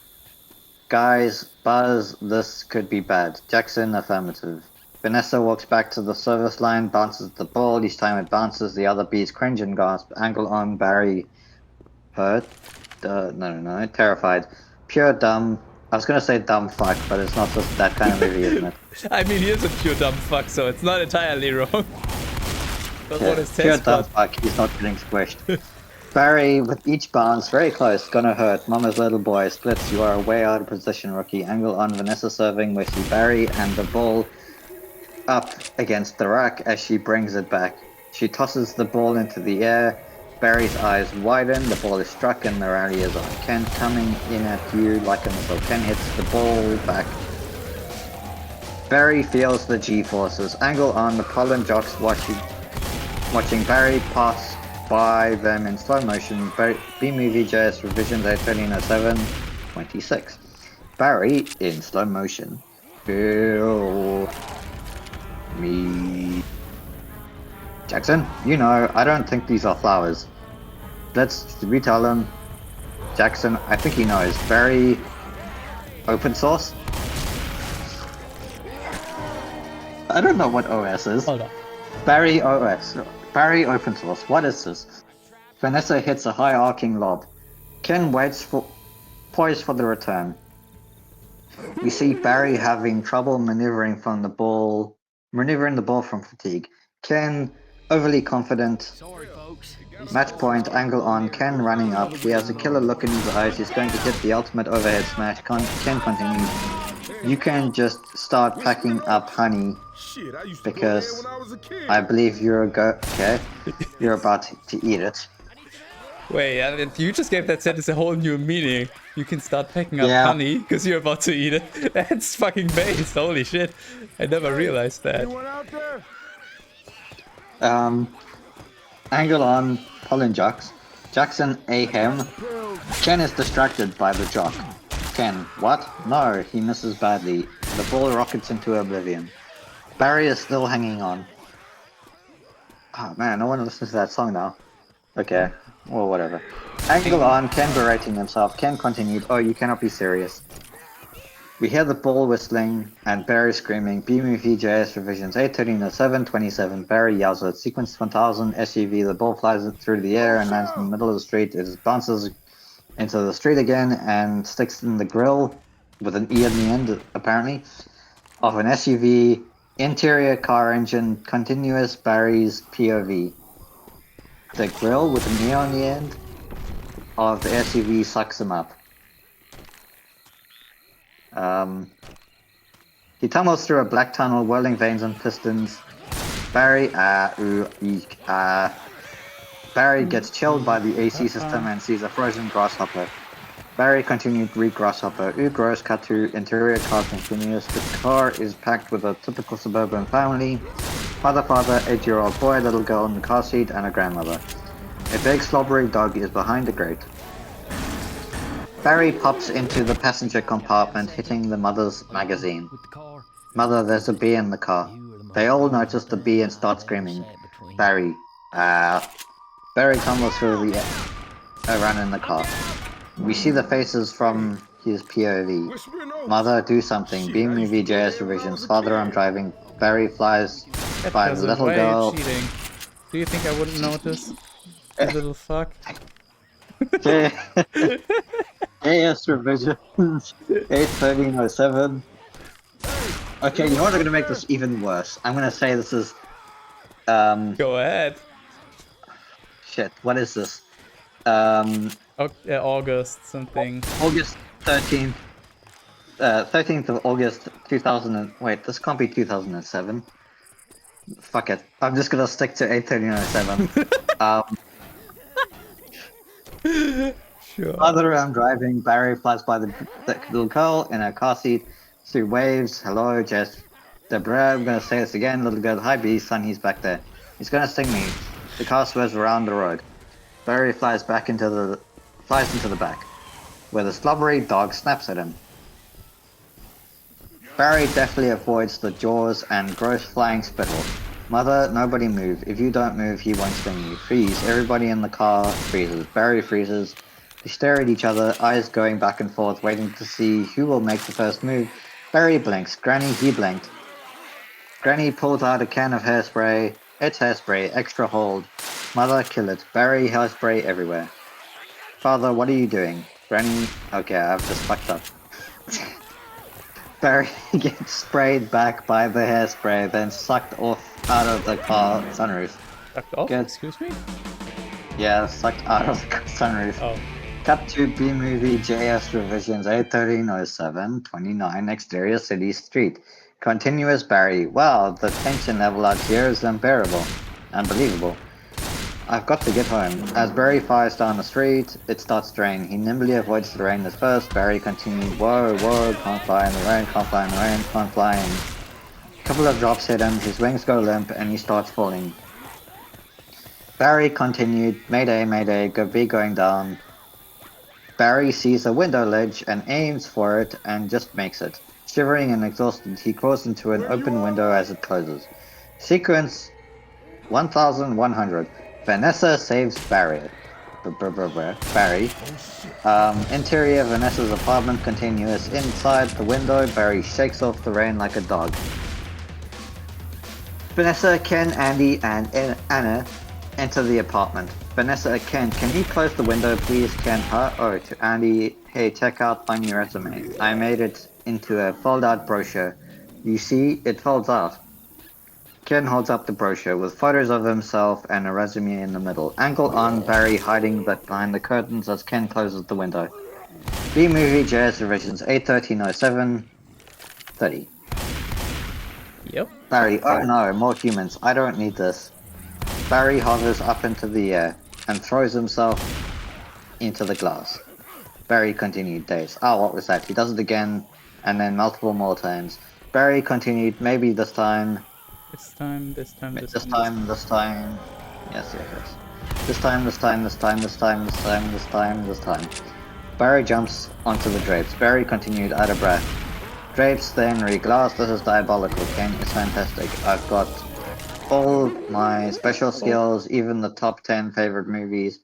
Guys, buzz, this could be bad. Jackson, affirmative. Vanessa walks back to the service line, bounces the ball. Each time it bounces, the other bees cringe and gasp. Angle on, Barry hurt. No, terrified. Pure dumb. I was gonna say dumb fuck, but it's not just that kind of movie, isn't it? I mean, he is a pure dumb fuck, so it's not entirely wrong. But Yeah, what is pure taste dumb bud? fuck, he's not getting squished. Barry, with each bounce, very close, gonna hurt. Mama's little boy splits. You are way out of position, rookie. Angle on, Vanessa serving. We see Barry and the ball up against the rack as she brings it back. She tosses the ball into the air. Barry's eyes widen. The ball is struck and the rally is on. Ken coming in at you like a missile. Ken hits the ball back. Barry feels the G-forces. Angle on, the pollen jocks watching Barry pass by them in slow motion. B-movie JS revisions 8130726. Barry in slow motion. Feel me. Jackson, you know, I don't think these are flowers. Let's retell him. Jackson, I think he knows. Barry, open source? I don't know what OS is. Hold on. Barry OS. Barry open source. What is this? Vanessa hits a high arcing lob. Ken waits poised for the return. We see Barry having trouble maneuvering the ball from fatigue. Ken overly confident. Sorry, folks. Match point, angle on, Ken running up. He has a killer look in his eyes. He's going to hit the ultimate overhead smash. Ken continues. You can just start packing up honey because I believe you're you're about to eat it. Wait, you just gave that sentence a whole new meaning. You can start picking up Yeah. honey because you're about to eat it. That's fucking based. Holy shit. I never realized that. Angle on, pollen jocks. Jackson ahem. Ken is distracted by the jock. Ken, what? No, he misses badly. The ball rockets into oblivion. Barry is still hanging on. Oh man, I want to listen to that song now. Okay, well whatever. Angle on, Ken berating himself. Ken continued, oh you cannot be serious. We hear the ball whistling and Barry screaming. B-movie JS revisions 8130727. Barry yells at sequence 1000 SUV. The ball flies through the air and lands in the middle of the street. It bounces into the street again and sticks in the grill with an E in the end, apparently, of an SUV. Interior car engine, continuous Barry's POV. The grill with an E on the end of the SUV sucks him up. He tumbles through a black tunnel, whirling vanes and pistons. Barry gets chilled by the AC system and sees a frozen grasshopper. Barry continued, read grasshopper. Gross, cut to interior car continuous. The car is packed with a typical suburban family. Father, 8-year-old boy, little girl in the car seat, and a grandmother. A big slobbery dog is behind the grate. Barry pops into the passenger compartment, hitting the mother's magazine. Mother, there's a bee in the car. They all notice the bee and start screaming. Barry tumbles through the run in the car. We see the faces from his POV. Mother, do something. B-movie JS revisions. Father, I'm driving. Barry flies by the little girl. Cheating. Do you think I wouldn't notice? You little fuck. JS revisions 81307. Okay, you know what? I'm gonna make this even worse. I'm gonna say this is Go ahead. shit, what is this? Okay, August something. August 13th. 13th of August 2000. Wait, this can't be 2007. Fuck it. I'm just gonna stick to 8/13/07. Sure. Father, I'm driving. Barry flies by the little girl in her car seat. Through waves. Hello, Jess. Deborah, I'm gonna say this again. Little girl, hi B, son, he's back there. He's gonna sting me. The car swerves around the road. Barry flies into the back, where the slobbery dog snaps at him. Barry deftly avoids the jaws and gross flying spittle. Mother, nobody move. If you don't move, he won't sting you. Freeze. Everybody in the car freezes. Barry freezes. They stare at each other, eyes going back and forth, waiting to see who will make the first move. Barry blinks. Granny, he blinked. Granny pulls out a can of hairspray. It's hairspray. Extra hold. Mother, kill it. Barry, hairspray everywhere. Father, what are you doing? Granny, okay, I've just fucked up. Barry gets sprayed back by the hairspray, then sucked off out of the car sunroof. Sucked off? Good. Excuse me? Yeah, sucked out of the sunroof. Oh. Cut to B-movie JS revisions 8/13/07, 29 Exterior City Street. Continuous Barry. Wow, the tension level out here is unbearable. Unbelievable. I've got to get home. As Barry fires down the street, it starts to rain. He nimbly avoids the rain at first. Barry continued, whoa, can't fly in the rain, can't fly in the rain, can't fly in. A couple of drops hit him, his wings go limp, and he starts falling. Barry continued, mayday, mayday, be going down. Barry sees a window ledge and aims for it and just makes it. Shivering and exhausted, he crawls into an open window as it closes. Sequence 1100. Vanessa saves Barry. Barry. Interior Vanessa's apartment continuous. Inside the window, Barry shakes off the rain like a dog. Vanessa, Ken, Andy, and Anna enter the apartment. Vanessa, Ken, can you close the window, please? Ken, oh, to Andy, hey, check out my new resume. I made it into a fold-out brochure. You see, it folds out. Ken holds up the brochure with photos of himself and a resume in the middle. Angle on, Barry hiding behind the curtains as Ken closes the window. B-movie jazz revisions 8/13/07, 30. Yep. Barry, oh no, more humans. I don't need this. Barry hovers up into the air and throws himself into the glass. Barry continued, days. Oh, what was that? He does it again, and then multiple more times. Barry continued, maybe this time. This time. Yes. This time. Barry jumps onto the drapes. Barry continued, out of breath. Drapes, then re-glass. This is diabolical. Ken, it's fantastic. I've got all my special skills, even the top 10 favorite movies.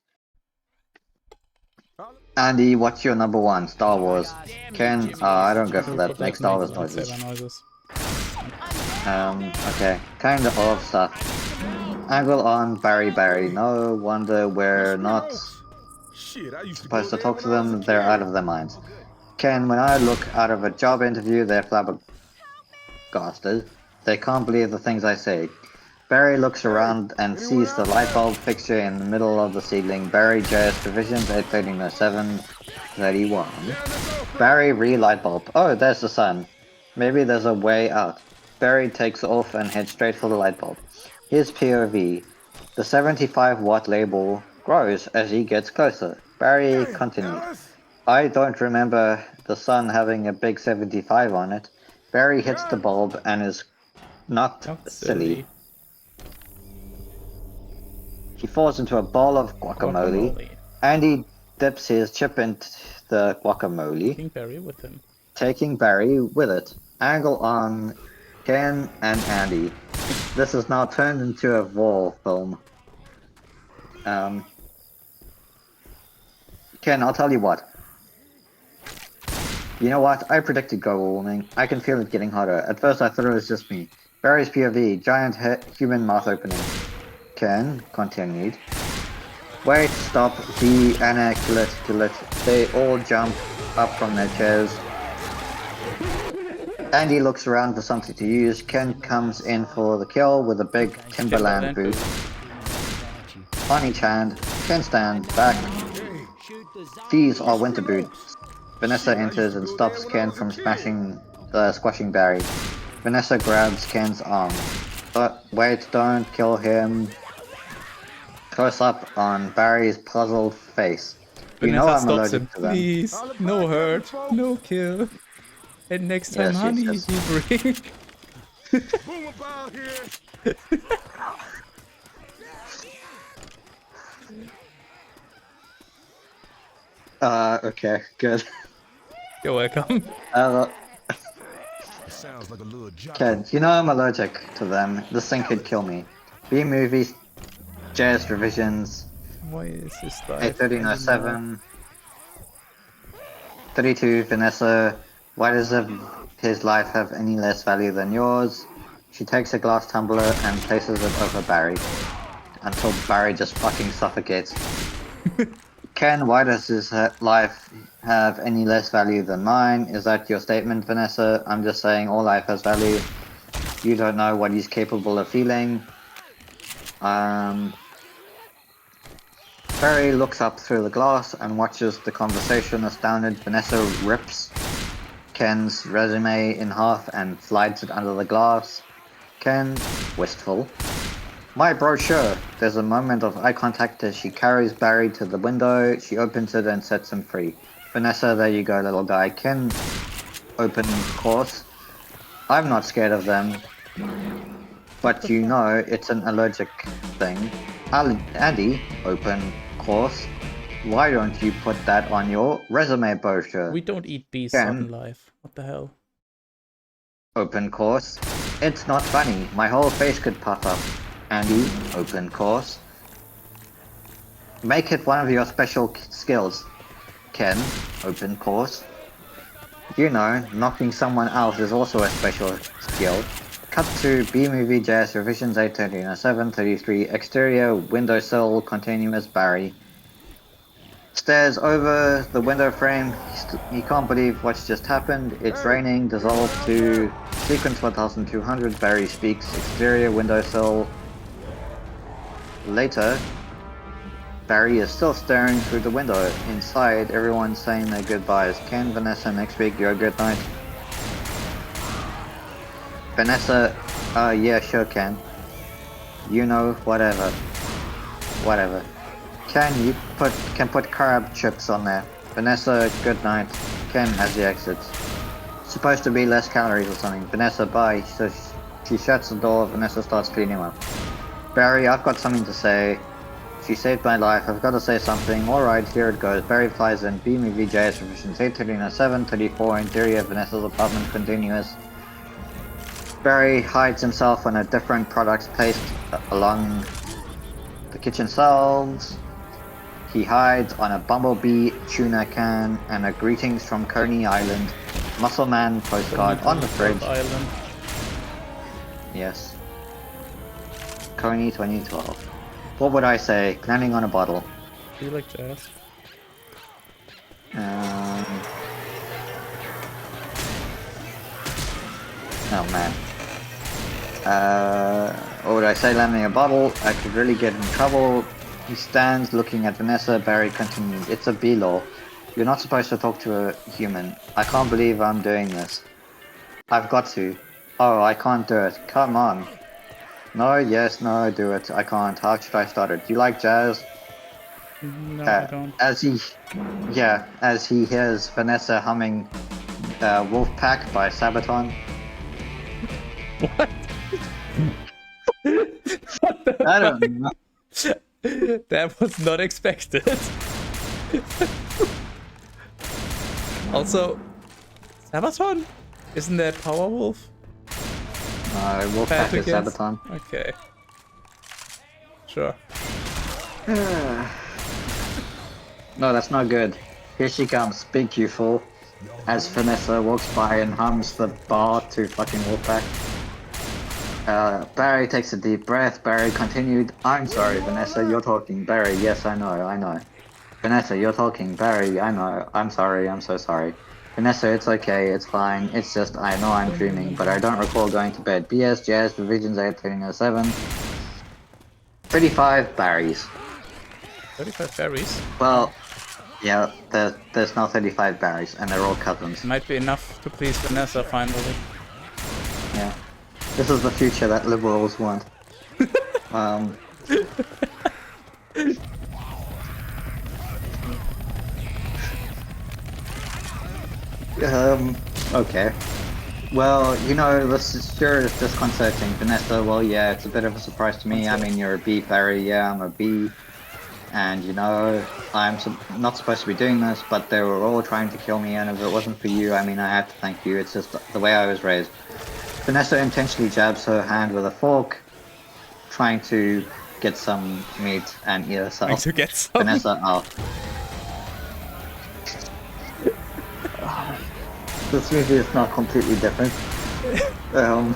Andy, what's your number one? Star Wars. Ken, I don't go for that. Make Star Wars noises. Okay. Kind of all stuff. Angle on, Barry. No wonder we're not supposed to talk to them. They're out of their minds. Ken, when I look out of a job interview, they're flabbergasted. They can't believe the things I say. Barry looks around and sees the light bulb fixture in the middle of the ceiling. Barry JS Provisions 8/13/07/31. Barry light bulb. Oh, there's the sun. Maybe there's a way out. Barry takes off and heads straight for the light bulb. His POV. The 75-watt label grows as he gets closer. Barry continued. I don't remember the sun having a big 75 on it. Barry hits the bulb and is knocked silly. He falls into a bowl of guacamole. Andy dips his chip into the guacamole, taking Barry with it. Angle on Ken and Andy. This is now turned into a war film. Ken, I'll tell you what. You know what? I predicted global warming. I can feel it getting hotter. At first I thought it was just me. Barry's POV. Giant human mouth opening. Ken continued. Wait, stop. Anna, kill it. They all jump up from their chairs. Andy looks around for something to use. Ken comes in for the kill with a big Timberland boot. On each hand, Ken stands back. These are winter boots. Vanessa enters and stops Ken from squashing Barry. Vanessa grabs Ken's arm. But wait, don't kill him. Close up on Barry's puzzled face. You know Vanessa I'm stops him. allergic to them. Please, no hurt, no kill. And next time, Yes, honey, yes. you bring. Boom about here. Okay, good. You're welcome. Sounds like a little job. Ken, you know I'm allergic to them. This thing could kill me. B-movies, jazz revisions, Why is his life? 81307, 32, Vanessa, why does his life have any less value than yours? She takes a glass tumbler and places it over Barry. Until Barry just fucking suffocates. Ken, why does his life have any less value than mine? Is that your statement, Vanessa? I'm just saying all life has value. You don't know what he's capable of feeling. Barry looks up through the glass and watches the conversation. Astounded, Vanessa rips Ken's resume in half and slides it under the glass. Ken, wistful. My brochure. There's a moment of eye contact as she carries Barry to the window. She opens it and sets him free. Vanessa, there you go, little guy. Ken, open course. I'm not scared of them. But you know it's an allergic thing. Andy, open course. Why don't you put that on your resume brochure? We don't eat bees Ken. on life. What the hell? Open course. It's not funny. My whole face could puff up. Andy, open course. Make it one of your special skills. Ken, open course. You know, knocking someone out is also a special skill. Cut to B-movie jazz revisions 81307 33 exterior windowsill continuous Barry. Stares over the window frame. He can't believe what's just happened. It's raining. Dissolved to sequence 1200. Barry speaks. Exterior windowsill. Later, Barry is still staring through the window. Inside, everyone's saying their goodbyes. Ken, Vanessa, next week, your good night. Vanessa, yeah, sure, Ken. You know, whatever. Whatever. Ken, you can put crab chips on there. Vanessa, good night. Ken, as he exits. Supposed to be less calories or something. Vanessa, bye. So she shuts the door. Vanessa starts cleaning up. Barry, I've got something to say. She saved my life. I've got to say something. Alright, here it goes. Barry flies in. B-movie JS revisions 81307 34 interior Vanessa's apartment continuous. Barry hides himself on a different products placed along the kitchen shelves. He hides on a Bumblebee tuna can and a Greetings from Coney Island Muscle Man postcard on the fridge. Island. Yes. Coney 2012. What would I say? Landing on a bottle. Do you like jazz? Oh man. What would I say? Landing a bottle. I could really get in trouble. He stands looking at Vanessa. Barry continues. It's a B-law. You're not supposed to talk to a human. I can't believe I'm doing this. I've got to. Oh, I can't do it. Come on. No, yes, no, do it. I can't. How should I start it? Do you like jazz? No, I don't. As he hears Vanessa humming Wolfpack by Sabaton. What? What the I don't know. That was not expected. Also, Sabaton? Isn't that Powerwolf? No, Wolfpack is Sabaton. Okay. Sure. No, that's not good. Here she comes, speak you fool. As Vanessa walks by and hums the bar to fucking Wolfpack. Barry takes a deep breath. Barry continued. I'm sorry, Vanessa, you're talking. Barry, yes, I know. Vanessa, you're talking. Barry, I know. I'm sorry, I'm so sorry. Vanessa, it's okay, it's fine. It's just, I know I'm dreaming, but I don't recall going to bed. BS, Jazz, Divisions 81307. 35 berries. 35 berries? Well, Yeah, there's now 35 Barrys, and they're all cousins. Might be enough to please Vanessa finally. Yeah. This is the future that liberals want. Um... Okay. Well, you know, this is sure is disconcerting. Vanessa, well, yeah, it's a bit of a surprise to me. I mean, you're a B, Barry, yeah, I'm a B. And, you know, I'm not supposed to be doing this, but they were all trying to kill me, and if it wasn't for you, I mean, I have to thank you. It's just the way I was raised. Vanessa intentionally jabs her hand with a fork, trying to get some meat and eat herself. Trying to get some. Vanessa, oh. This movie is not completely different. Oh,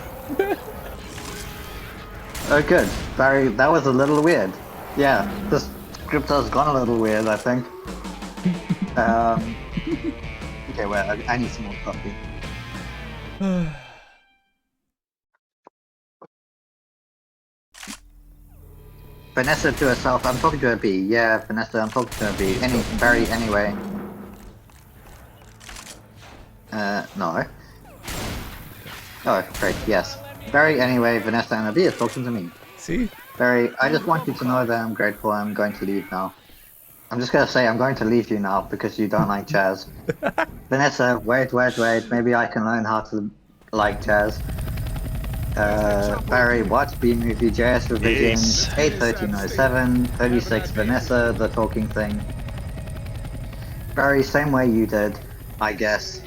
good. Barry, that was a little weird. Yeah, this script has gone a little weird, I think. Okay, well, I need some more coffee. Vanessa to herself, I'm talking to a B. Yeah, Vanessa, I'm talking to a B. Barry, anyway. No. Oh, great, yes. Barry, anyway, Vanessa and a B is talking to me. See? Barry, I just want you to know that I'm grateful. I'm going to leave now. I'm just gonna say I'm going to leave you now because you don't like jazz. Vanessa, wait. Maybe I can learn how to like jazz. Barry, what? B-movie JS revision 8:13:07 36. Vanessa, the talking thing. Barry, same way you did, I guess.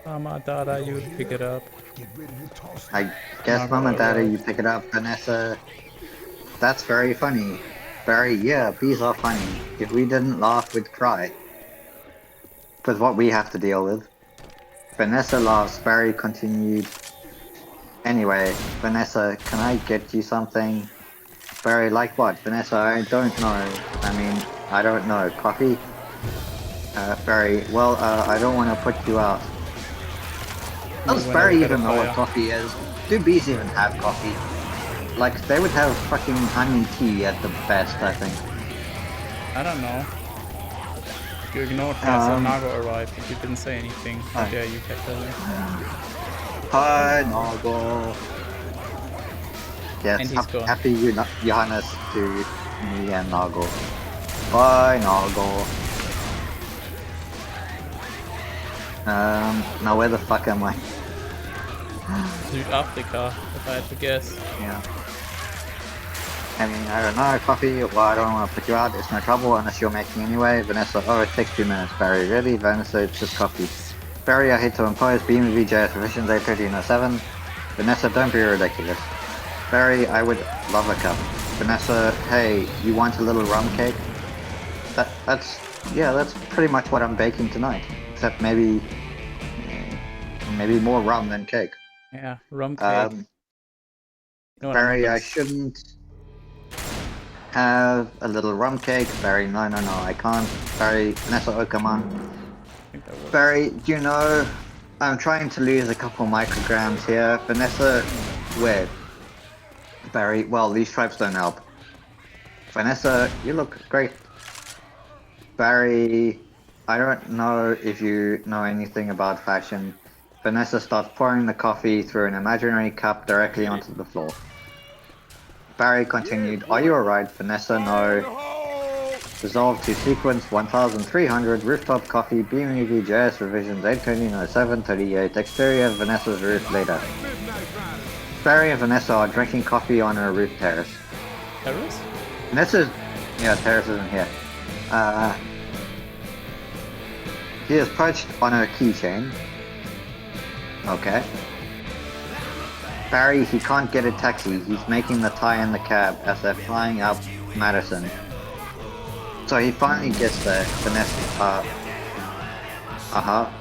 Mama, Dada, you pick it up. Get ready to toss. I guess Mom and Daddy, you pick it up. Vanessa, that's very funny. Barry, yeah, bees are funny. If we didn't laugh, we'd cry. With what we have to deal with. Vanessa laughs. Barry continued. Anyway, Vanessa, can I get you something? Barry, like what? Vanessa, I don't know. I mean, I don't know. Coffee? Barry, well, I don't want to put you out. Does Barry even know what coffee is? Do bees even have coffee? Like, they would have fucking honey tea at the best, I think. I don't know. You ignored me as Nago arrived, but you didn't say anything. How dare you, catpeasant? Hi, Nago. Yes, And he's gone. happy Johannes to me and Nago. Bye, Nago. Now where the fuck am I? South Africa, if I had to guess. Yeah. I mean, I don't know, coffee, well, I don't want to put you out, it's no trouble unless you're making anyway. Vanessa, oh, it takes 2 minutes. Barry, really? Vanessa, it's just coffee. Barry, I hate to impose, BMV JS revisions 8:13:07. Vanessa, don't be ridiculous. Barry, I would love a cup. Vanessa, hey, you want a little rum cake? That's pretty much what I'm baking tonight. Except maybe more rum than cake. Yeah, rum cake. You know Barry, I shouldn't have a little rum cake. Barry, no, I can't. Barry, Vanessa, oh, come on. Barry, you know, I'm trying to lose a couple micrograms here. Vanessa, where? Barry, well, these stripes don't help. Vanessa, you look great. Barry, I don't know if you know anything about fashion. Vanessa starts pouring the coffee through an imaginary cup directly onto the floor. Barry continued, are you alright? Vanessa, no. Resolved to sequence 1300 rooftop coffee BMUV JS revisions 8:13:07 38 exterior Vanessa's roof later. Barry and Vanessa are drinking coffee on her roof terrace. Terrace? Vanessa's... yeah, terrace isn't here. He is perched on her keychain. Okay. Barry, he can't get a taxi. He's making the tie in the cab as they're flying up Madison. So he finally gets there. Vanessa,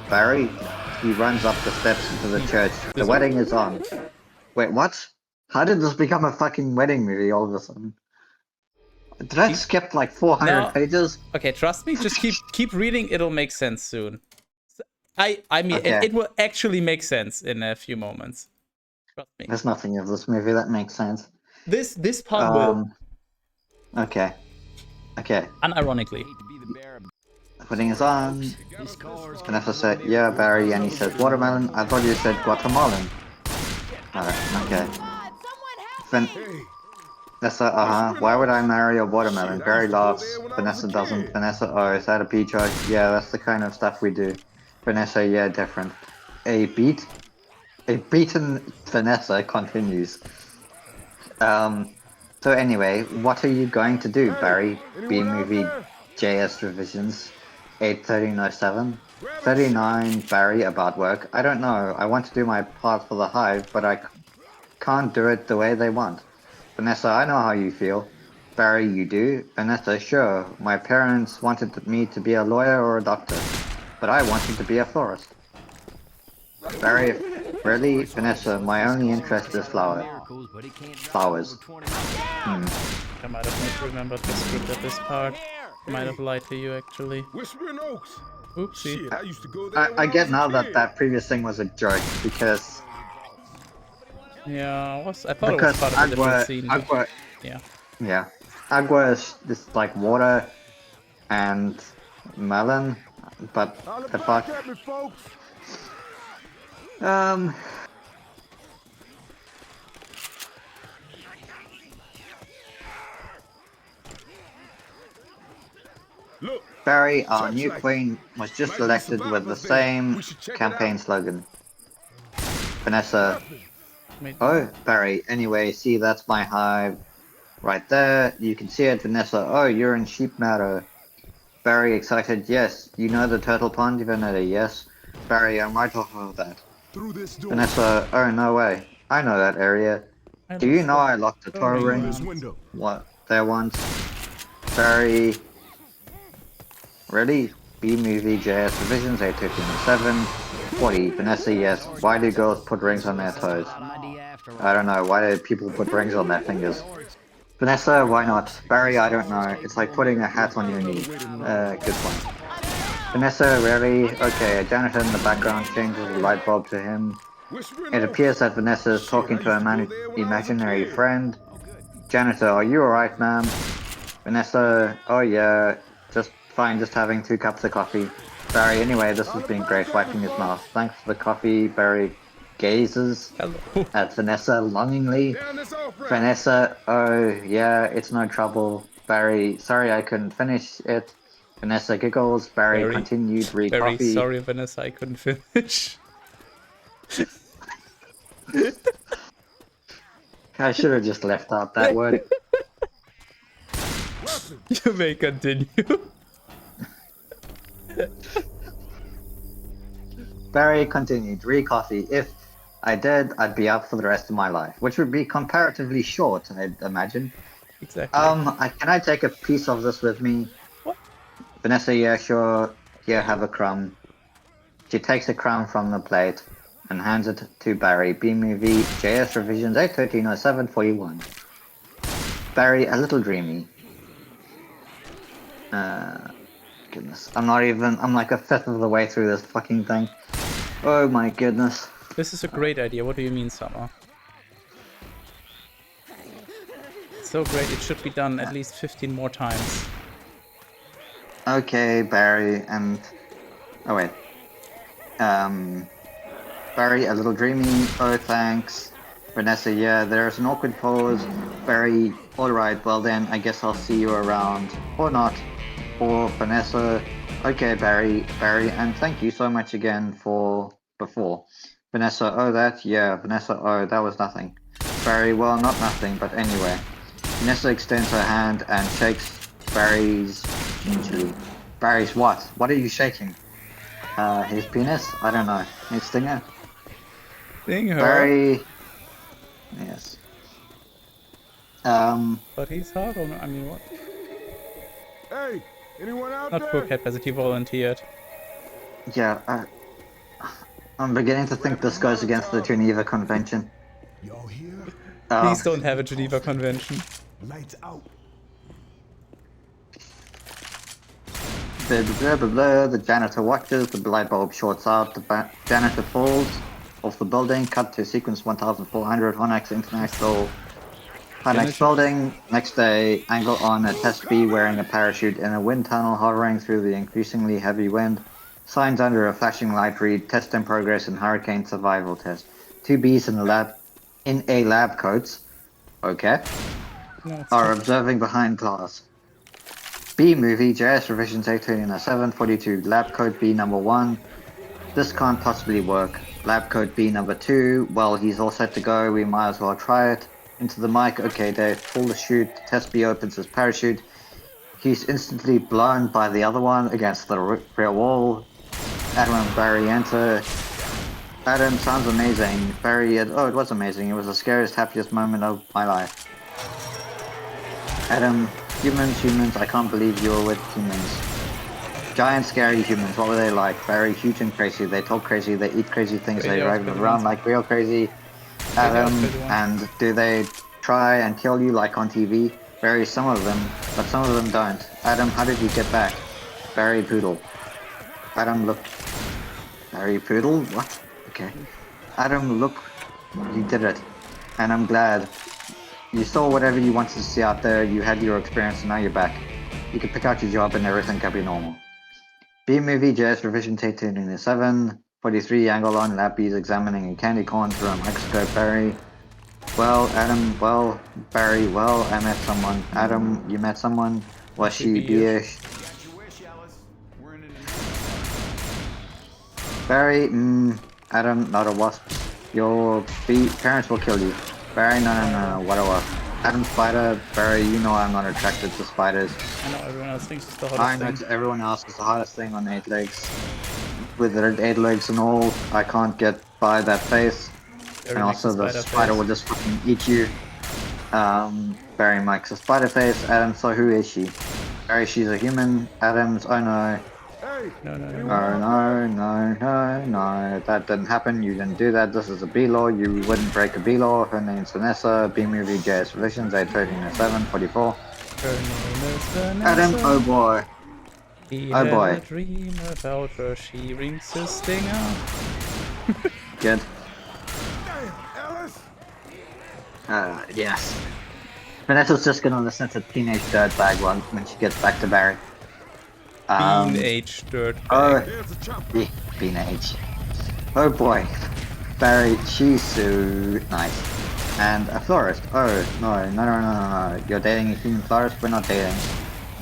Barry, he runs up the steps into the church. The wedding is on. Wait, what? How did this become a fucking wedding movie all of a sudden? Did I skip like 400 pages? Okay, trust me. Just keep reading. It'll make sense soon. I mean, Okay. it will actually make sense in a few moments. Trust me. There's nothing of this movie that makes sense. This part will. Okay. Unironically. putting his on. Vanessa said, yeah, Barry, and he said, watermelon. I thought you said Guatemalan. Okay. Hey, Vanessa, why would I marry a watermelon? Barry laughs. Vanessa doesn't. Vanessa, oh, is that a pea joke? Yeah, that's the kind of stuff we do. Vanessa, yeah, different. A beaten Vanessa continues. So anyway, what are you going to do, Barry? B movie JS revisions 81307. 39 Barry about work. I don't know. I want to do my part for the hive, but I can't do it the way they want. Vanessa, I know how you feel. Barry, you do? Vanessa, sure. My parents wanted me to be a lawyer or a doctor, but I wanted to be a florist. Barry, really? Vanessa, my only interest is flowers. I might have misremembered the script at this part. Might have lied to you, actually. Whispering Oaks. Oopsie. Shit, I used to go there. I get now that that previous thing was a joke because Yeah, I thought it was part of a different scene. Agua, Yeah. Agua is just like water and melon, but the fuck. At me, folks. Look, Barry, our new queen, was just elected with the same campaign slogan. Vanessa, oh, Barry, anyway, see, that's my hive. Right there, you can see it, Vanessa. Oh, you're in sheep meadow. Barry, excited, yes. You know the turtle pond, Vanessa, yes. Barry, I'm right off of that. through this door. Vanessa, oh, no way. I know that area. Do you know I locked the Toro Going ring? This window. What? There once. Barry. Ready? B movie JS revisions 8:15:07. 40. Vanessa, yes. Why do girls put rings on their toes? I don't know. Why do people put rings on their fingers? Vanessa, why not? Barry, I don't know. It's like putting a hat on your knee. Good point. Vanessa, really? Okay, a janitor in the background changes the light bulb to him. Whispering It Oaks. appears that Vanessa is talking to an imaginary friend. Janitor, are you alright, ma'am? Vanessa, oh yeah, just fine, just having 2 cups of coffee. Barry, anyway, this has been great, wiping his mouth. Thanks for the coffee. Barry gazes Hello. at Vanessa longingly. Down this off ramp. Vanessa, oh yeah, it's no trouble. Barry, sorry I couldn't finish it. Vanessa giggles. Barry Very- continued, read Very coffee. sorry, Vanessa, I couldn't finish. I should have just left out that word. You may continue. Barry continued, read coffee. If I did, I'd be up for the rest of my life, which would be comparatively short, I'd imagine. Exactly. Can I take a piece of this with me? What? Vanessa, yeah, sure. Here, have a crumb. She takes a crumb from the plate and hands it to Barry. B-movie, JS revisions 8:13:07:41. Barry, a little dreamy. Goodness. I'm like a fifth of the way through this fucking thing. Oh my goodness. This is a great idea. What do you mean, Summer? It's so great, it should be done at least 15 more times. Okay, Barry, and... Oh, wait. Barry, a little dreamy. Oh, thanks. Vanessa, yeah, there's an awkward pause. Barry, alright, well then, I guess I'll see you around. Or not. Or Vanessa, okay, Barry, and thank you so much again for before. Vanessa, oh, that, yeah. Vanessa, oh, that was nothing. Barry, well, not nothing, but anyway. Vanessa extends her hand and shakes Barry's gingerly. Barry's what? What are you shaking? His penis? I don't know. His stinger? Thing her. Barry... Yes. But he's hard on. I mean, what? Hey, anyone out Not poor there? capacity volunteered. Yeah, I'm beginning to think this goes against the Geneva Convention. Y'all here? Please don't have a Geneva Convention. Lights out. Blah, blah, blah, blah. The janitor watches, the light bulb shorts out, the janitor falls off the building, cut to sequence 1400, Honax International. High next building, next day, angle on a test B wearing a parachute in a wind tunnel hovering through the increasingly heavy wind. Signs under a flashing light read, test in progress in hurricane survival test. 2 Bs in a lab coats, okay, No, it's are not. observing behind glass. B movie, JS revision 742, lab coat B number 1. This can't possibly work. Lab coat B number 2, well, he's all set to go, we might as well try it. Into the mic, okay Dave, pull the chute, test B opens his parachute. He's instantly blown by the other one against the rear wall. Adam and Barry enter. Adam, sounds amazing. Barry, oh, it was amazing. It was the scariest, happiest moment of my life. Adam, humans, I can't believe you were with humans. Giant, scary humans, what were they like? Barry, huge and crazy. They talk crazy, they eat crazy things, they drive around like real crazy. Adam, and do they try and kill you like on TV? Barry, some of them, but some of them don't. Adam, how did you get back? Barry, poodle. Adam, look. Barry, poodle? What? Okay. Adam, look. You did it. And I'm glad. You saw whatever you wanted to see out there, you had your experience, and now you're back. You can pick out your job and everything can be normal. B-movie, JS revision take 7, 43, angle on, lab B's examining a candy corn through a microscope. Barry. Well, Adam, well, Barry, well, I met someone. Adam, you met someone? Was she B-ish? Barry, Adam, not a wasp. Your parents will kill you. Barry, no, what a wasp. Adam, spider. Barry, you know I'm not attracted to spiders. I know everyone else thinks it's the hottest I know everyone else is the hottest thing on 8 legs. With their 8 legs and all, I can't get by that face. And also the spider will just fucking eat you. Barry Mike's a spider face. Adam, so who is she? Barry, she's a human. Adam's, oh no. No, that didn't happen. You didn't do that. This is a B-law. You wouldn't break a B-law. Her name's Vanessa. B-movie JS Relations 8130744. Her name is Vanessa. Adam, oh boy. He oh boy. had a dream about her. She rings his stinger. Good. Alice? Yes. Vanessa's just gonna listen to Teenage Dirtbag when she gets back to Barry. Teenage Dirtbag. Teenage. Oh boy. Barry, she's so nice. And a florist. Oh, no. You're dating a human florist? We're not dating.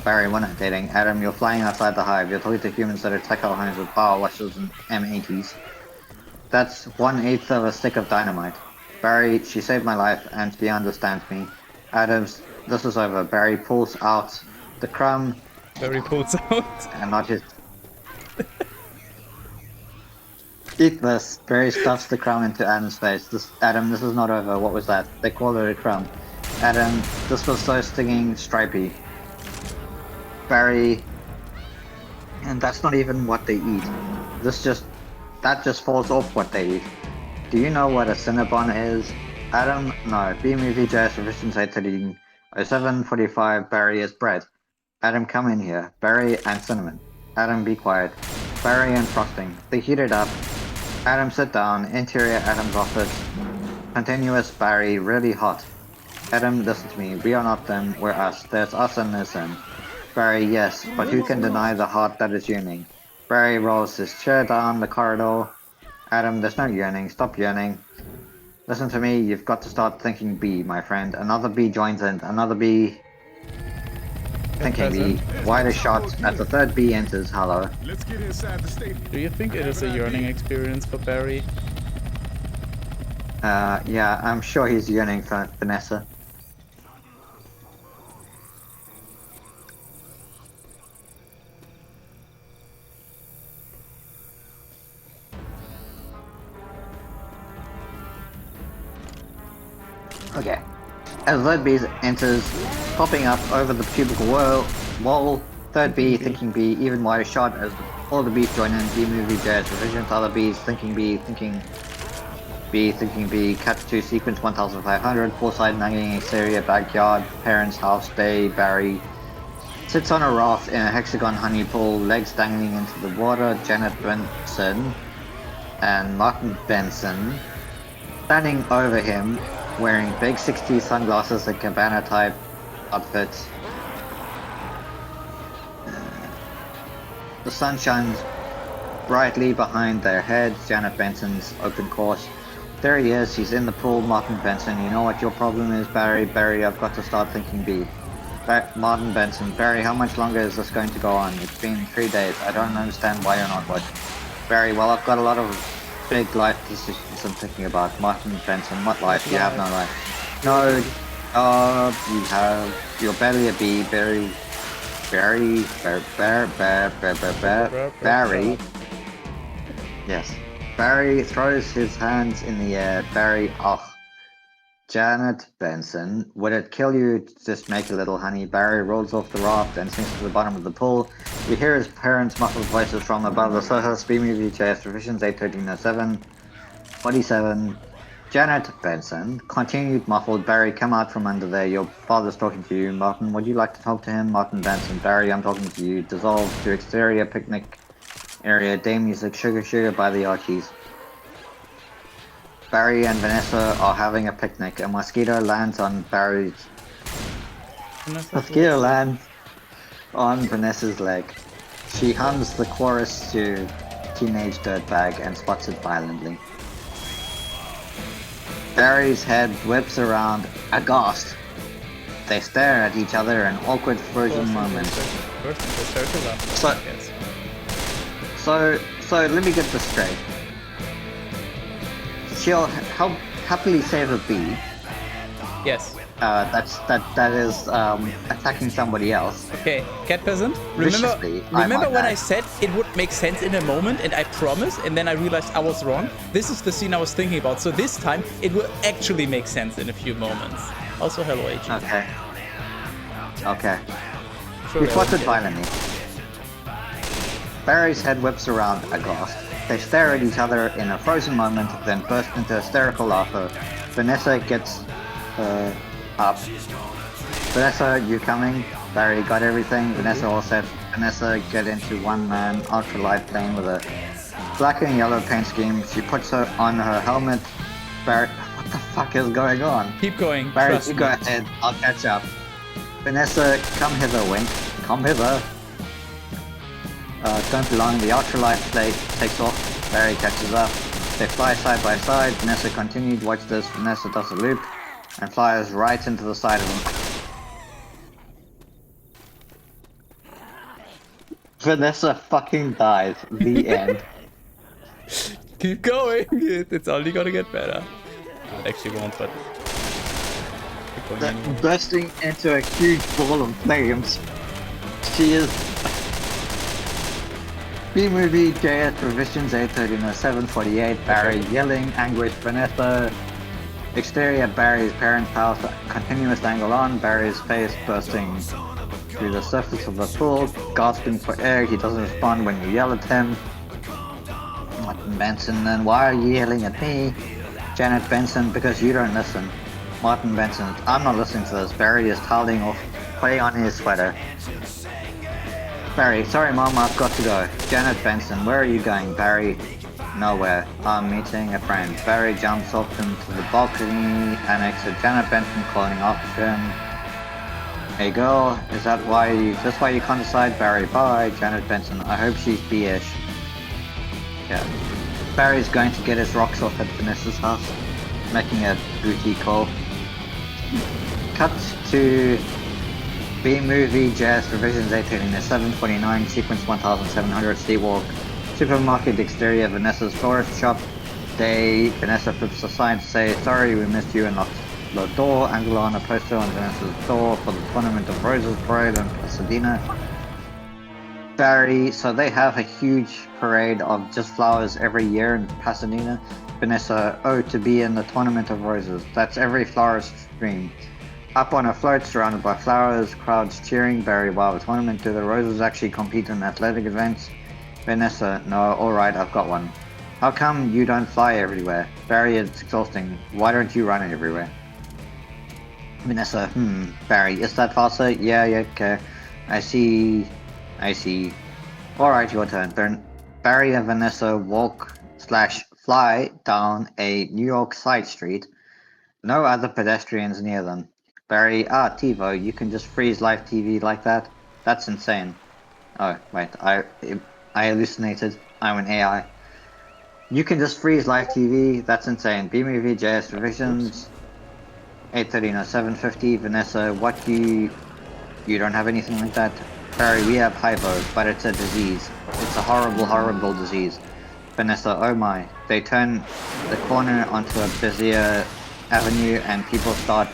Barry, we're not dating. Adam, you're flying outside the hive. You're talking to humans that attack our homes with power washers and M80s. That's 1/8 of a stick of dynamite. Barry, she saved my life and she understands me. Adams, this is over. Barry pulls out the crumb. Barry pulls out. And not his... Eat this. Barry stuffs the crumb into Adam's face. Adam, this is not over. What was that? They call it a crumb. Adam, this was so stinging, stripy. Barry... And that's not even what they eat. That just falls off what they eat. Do you know what a Cinnabon is? Adam, no. B-movie JS revision 745, Barry is bread. Adam, come in here. Barry and cinnamon. Adam, be quiet. Barry and frosting. They heat it up. Adam, sit down. Interior Adam's office. Continuous Barry, really hot. Adam, listen to me. We are not them, we're us. There's us and there's them. Barry, yes, but who can deny the heart that is yearning? Barry rolls his chair down the corridor. Adam, there's no yearning. Stop yearning. Listen to me, you've got to start thinking B, my friend. Another B joins in. Another B... Thinking B. Wider shot as the third B enters. Hello. Let's get inside the stadium. Do you think it is a yearning experience for Barry? Yeah, I'm sure he's yearning for Vanessa. Okay. As third B enters, popping up over the cubicle wall, third B, thinking B, even wider shot as all the B's join in. B movie jazz revision to other B's, thinking B, thinking B, cut to sequence 1500, full side nagging exterior, backyard, parents' house, day, Barry. Sits on a raft in a hexagon honey pool, legs dangling into the water, Janet Benson and Martin Benson standing over him. wearing big 60s sunglasses and cabana type outfits. The sun shines brightly behind their heads. Janet Benson's open course. There he is, he's in the pool. Martin Benson, you know what your problem is, Barry? Barry, I've got to start thinking B. Martin Benson, Barry, how much longer is this going to go on? It's been 3 days. I don't understand why you're not watching. Barry, well, I've got a lot of big life decisions I'm thinking about. Martin Benson, what life? You have no life. No, you have, you're barely a B. Barry, yes. Barry throws his hands in the air. Barry, oh. Janet Benson, would it kill you to just make a little honey? Barry rolls off the raft and sinks to the bottom of the pool. You hear his parents' muffled voices from above the surface. BMVJS revisions 81307 47. Janet Benson, continued muffled. Barry, come out from under there. Your father's talking to you. Martin, would you like to talk to him? Martin Benson, Barry, I'm talking to you. Dissolve to exterior picnic area. Day music, sugar sugar by the Archies. Barry and Vanessa are having a picnic. A mosquito lands on Barry's... Mosquito lands on Vanessa's leg. She hums the chorus to Teenage Dirtbag and spots it violently. Barry's head whips around, aghast. They stare at each other in awkward frozen moments. So let me get this straight. She'll happily save a bee. Yes. That is attacking somebody else. Okay, cat peasant. Viciously, Remember when I said it would make sense in a moment, and I promised, and then I realized I was wrong. This is the scene I was thinking about. So this time it will actually make sense in a few moments. Also, hello, AG. Okay. Sure, We fought it violently. Barry's head whips around aghast. They stare at each other in a frozen moment, then burst into hysterical laughter. Vanessa gets up. Vanessa, you coming? Barry, got everything? Vanessa all set. Vanessa get into one-man ultralight plane with a black and yellow paint scheme. She puts her on her helmet. Barry, what the fuck is going on? Keep going. Barry, Trust you me. go ahead. I'll catch up. Vanessa, come hither, Wink. Come hither. Don't belong. The ultralight plate takes off. Barry catches up. They fly side by side. Vanessa continued. Watch this. Vanessa does a loop and flies right into the side of him. Vanessa fucking dies. The end. Keep going. It's only gonna get better. It actually won't, but keep going anyway. Bursting into a huge ball of flames. She is... B-movie JS revisions 8130748. Barry yelling, anguish. Vanessa. Exterior Barry's parents' house. Continuous angle on. Barry's face bursting through the surface of the pool, gasping for air. He doesn't respond when you yell at him. Martin Benson, then why are you yelling at me? Janet Benson, because you don't listen. Martin Benson, I'm not listening to this. Barry is toweling off, putting on his sweater. Barry, sorry mom, I've got to go. Janet Benson, where are you going? Barry, nowhere. I'm meeting a friend. Barry jumps off into the balcony annex to Janet Benson calling after him. Hey girl, is that why you can't decide? Barry, bye. Janet Benson, I hope she's B-ish. Yeah. Barry's going to get his rocks off at Vanessa's house, making a booty call. Cut to B-movie Jazz Revisions 8130749, sequence 1700, Seawalk. Supermarket exterior, Vanessa's florist shop. Vanessa flips aside to say, sorry we missed you and locked the door. Angela on a poster on Vanessa's door for the Tournament of Roses parade in Pasadena. Barry, so they have a huge parade of just flowers every year in Pasadena. Vanessa, oh, to be in the Tournament of Roses. That's every florist's dream. Up on a float surrounded by flowers, crowds cheering. Barry, wow, the tournament. Do the Roses actually compete in athletic events? Vanessa, no, alright, I've got one. How come you don't fly everywhere? Barry, it's exhausting. Why don't you run everywhere? Vanessa, Barry, is that faster? Yeah, okay. I see. Alright, your turn. Barry and Vanessa walk/fly down a New York side street. No other pedestrians near them. Barry, TiVo, you can just freeze live TV like that? That's insane. Oh, wait, I hallucinated. I'm an AI. You can just freeze live TV? That's insane. B-Movie, JS Revisions, 8130750, Vanessa, what you don't have anything like that? Barry, we have hypo, but it's a disease. It's a horrible, horrible disease. Vanessa, oh my. They turn the corner onto a busier avenue and people start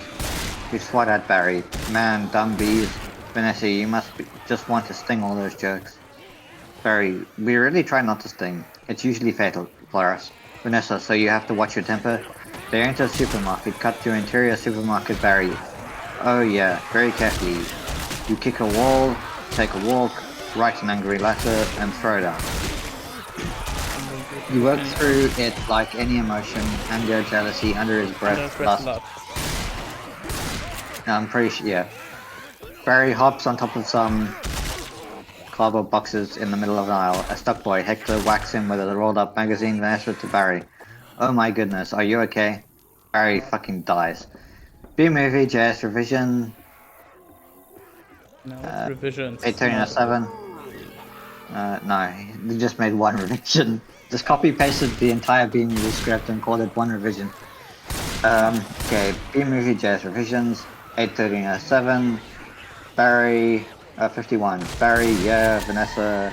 to swat at Barry. Man, dumb bees. Vanessa, you must just want to sting all those jokes. Barry, we really try not to sting. It's usually fatal for us. Vanessa, so you have to watch your temper? They enter a supermarket, cut to interior supermarket, Barry. Oh yeah, very carefully. You kick a wall, take a walk, write an angry letter, and throw it out. You work through it like any emotion, anger, jealousy, under his breath, lust. I'm pretty sure, yeah. Barry hops on top of some cardboard boxes in the middle of an aisle. A stuck boy, Hector, whacks him with a rolled up magazine, Vanessa to Barry. Oh my goodness, are you okay? Barry fucking dies. B-Movie, JS Revision. No, it's revisions. 81307. No, they just made one revision. Just copy pasted the entire B-Movie script and called it one revision. Okay, B-Movie, JS Revisions. 81307. Barry, 51. Barry, yeah, Vanessa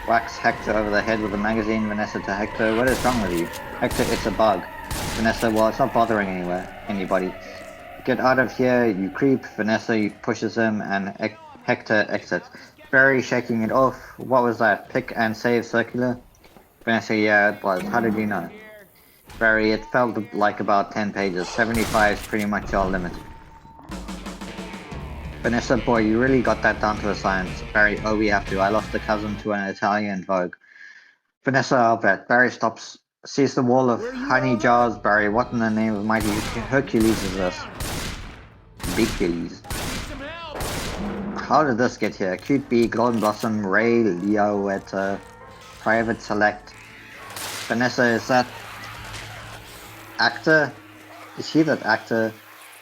whacks Hector over the head with a magazine. Vanessa to Hector, what is wrong with you? Hector, it's a bug. Vanessa, well, it's not bothering anybody. Get out of here, you creep. Vanessa pushes him and Hector exits. Barry shaking it off. What was that? Pick and save circular? Vanessa, yeah, it was. How did you know? Barry, it felt like about 10 pages. 75 is pretty much our limit. Vanessa, boy, you really got that down to a science. Barry, oh, we have to. I lost a cousin to an Italian Vogue. Vanessa, I'll bet. Barry stops, sees the wall of honey jars. Barry, what in the name of mighty Hercules is this? Hercules. How did this get here? Cute Bee, Golden Blossom, Ray, Leo at Private Select. Vanessa, is that actor? Is he that actor?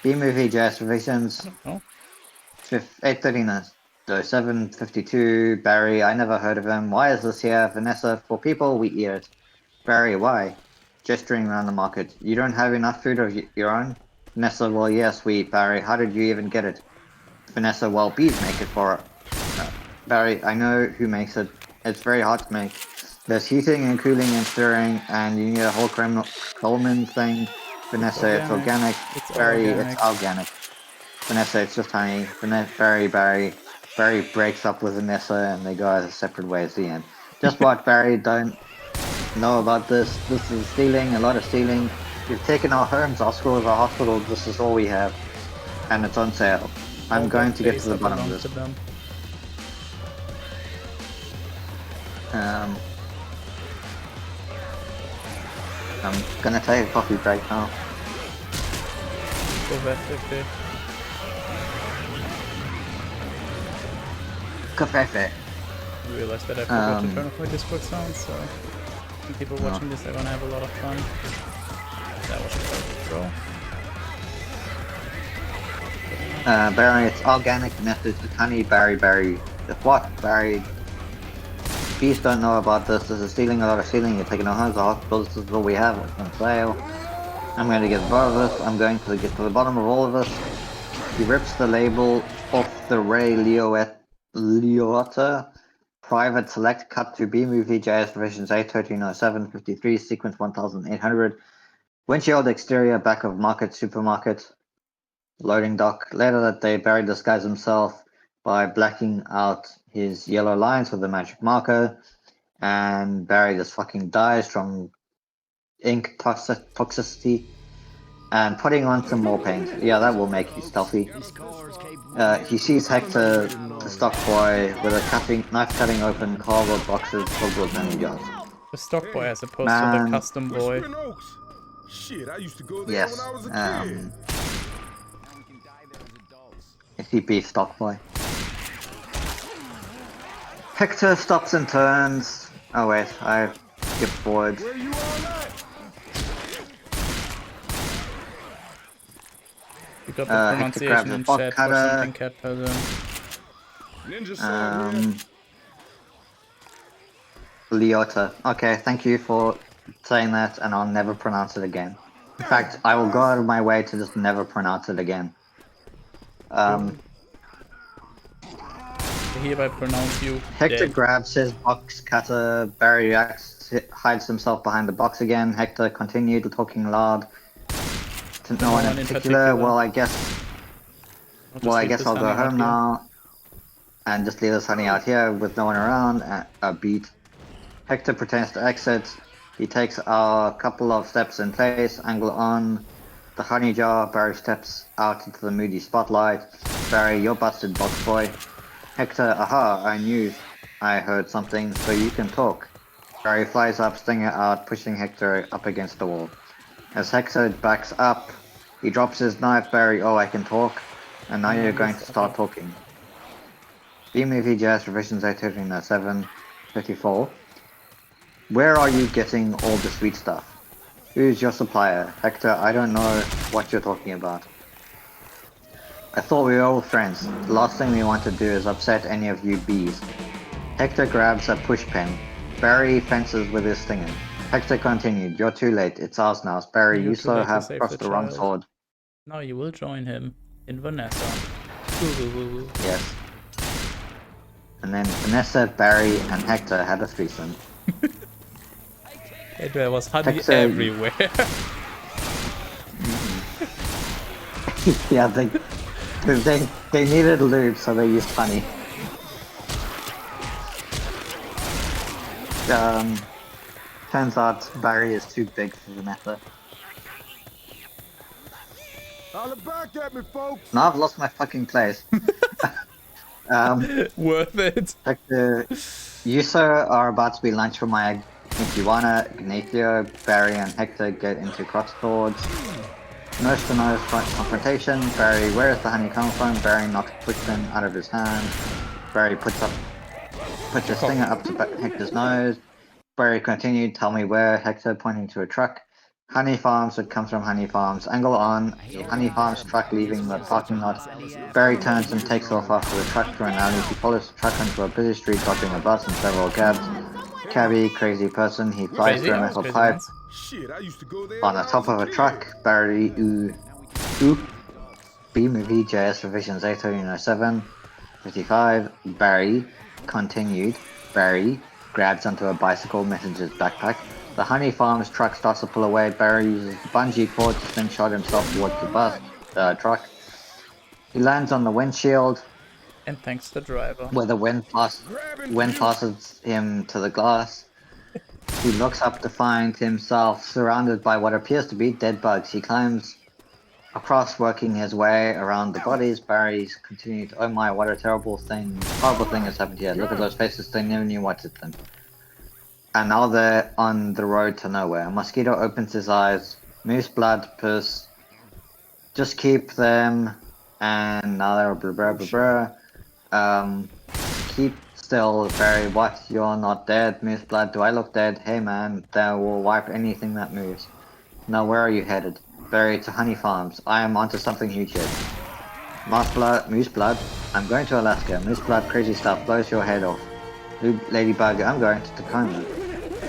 B-Movie, JS Revisions. Oh. 813-752. Barry, I never heard of him. Why is this here? Vanessa, for people, we eat it. Barry, why? Gesturing around the market. You don't have enough food of your own? Vanessa, well, yes, we eat. Barry, how did you even get it? Vanessa, well, bees make it for Barry, I know who makes it. It's very hard to make. There's heating and cooling and stirring, and you need a whole Coleman thing. Vanessa, it's organic. Barry, it's organic. Vanessa, it's just honey. Barry breaks up with Vanessa, and they go out separate ways. The end. Just what, Barry? Don't know about this. This is stealing. A lot of stealing. You've taken our homes, our schools, our hospitals. This is all we have, and it's on sale. I'm going to get to the bottom of this. I'm gonna take a coffee break now. Coffee. I realized that I forgot to turn off my Discord sound, so when people watching this are gonna have a lot of fun. That was a perfect throw. Barry, it's organic method. It's honey, Barry. What, Barry? Bees don't know about this. This is stealing, a lot of stealing. You're taking our homes, our hospitals. This is what we have. It's on sale. I'm going to get to the bottom of this. I'm going to get to the bottom of all of this. He rips the label off the Ray Liotta Private Select Cut to B-Movie JS Revisions 8130753 Sequence 1800. Windshield exterior back of Market Supermarket. Loading dock. Later that day, Barry disguised himself by blacking out his yellow lines with a magic marker, and Barry just fucking dies from ink toxicity, and putting on some more paint. Yeah, that will make you stealthy. He sees Hector, the stock boy, with a knife cutting open cardboard boxes filled with honey jars. The stock boy as opposed to the custom boy. Shit, I used to go there when I was a kid. SCP stock boy. Hector stops and turns. Oh wait, I skipped forward. Where you all at? You got the Hector grabs pronunciation a in box chat for cutter. something, catpeasant. Ninja sword here. Leota. Okay, thank you for saying that, and I'll never pronounce it again. In fact, I will go out of my way to just never pronounce it again. I hereby pronounce you Hector dead. grabs his box cutter. Barry reacts, hides himself behind the box again. Hector continued talking loud to no one in particular. Well, I guess I'll go home now and just leave this honey out here with no one around. A beat. Hector pretends to exit. He takes a couple of steps in place, angle on the honey jar. Barry steps out into the moody spotlight. Barry, you're busted, box boy. Hector, aha, I knew I heard something, so you can talk. Barry flies up, stinger out, pushing Hector up against the wall. As Hector backs up, he drops his knife. Barry, oh, I can talk. And now you're going to start talking. B-Movie Jazz Revisions 807, 34. Where are you getting all the sweet stuff? Who's your supplier? Hector, I don't know what you're talking about. I thought we were all friends. The last thing we want to do is upset any of you bees. Hector grabs a push pen. Barry fences with his stinger. Hector continued, you're too late. It's ours now. Barry, you so have crossed the wrong sword. Now you will join him in Vanessa. Yes. And then Vanessa, Barry, and Hector had a threesome. There was honey everywhere. Yeah, they needed lube, so they used honey. Turns out Barry is too big for Vanessa. Holla back at me, folks. Now I've lost my fucking place. Worth it. Hector, you sir are about to be lunch for my Iguana, Ignacio, Barry, and Hector get into cross swords. Nose to nose confrontation. Barry, where is the honey coming from? Barry knocks Quickman out of his hand. Barry puts his finger up to Hector's nose. Barry continued, tell me where. Hector pointing to a truck. Honey Farms, it comes from Honey Farms. Angle on, Honey Farms truck leaving the parking lot. Barry turns and takes off after the truck through an alley. He follows the truck onto a busy street, dodging a bus and several cabs. Cabby, crazy person, he flies through a metal pipe. Shit, I used to go there On the top of a truck, Barry, B-Movie JS Revisions 807, 55. Barry continued. Barry grabs onto a bicycle, messenger's backpack. The Honey Farms truck starts to pull away. Barry uses the bungee cord to slingshot himself towards the truck. He lands on the windshield. And thanks the driver. Where the wind passes him to the glass. He looks up to find himself surrounded by what appears to be dead bugs. He climbs across, working his way around the bodies. Barry's continued, oh my, what a horrible thing has happened here. Look at those faces, they never knew what hit them. And now they're on the road to nowhere. Mosquito opens his eyes. Moose blood, piss. Just keep them. And now they're blah blah blah blah. Keep still, Barry. What? You're not dead. Moose blood, do I look dead? Hey man, they will wipe anything that moves. Now where are you headed? Barry, to Honey Farms. I am onto something huge here. Moose blood. I'm going to Alaska. Moose blood, crazy stuff. Blows your head off. Ladybug, I'm going to Tacoma.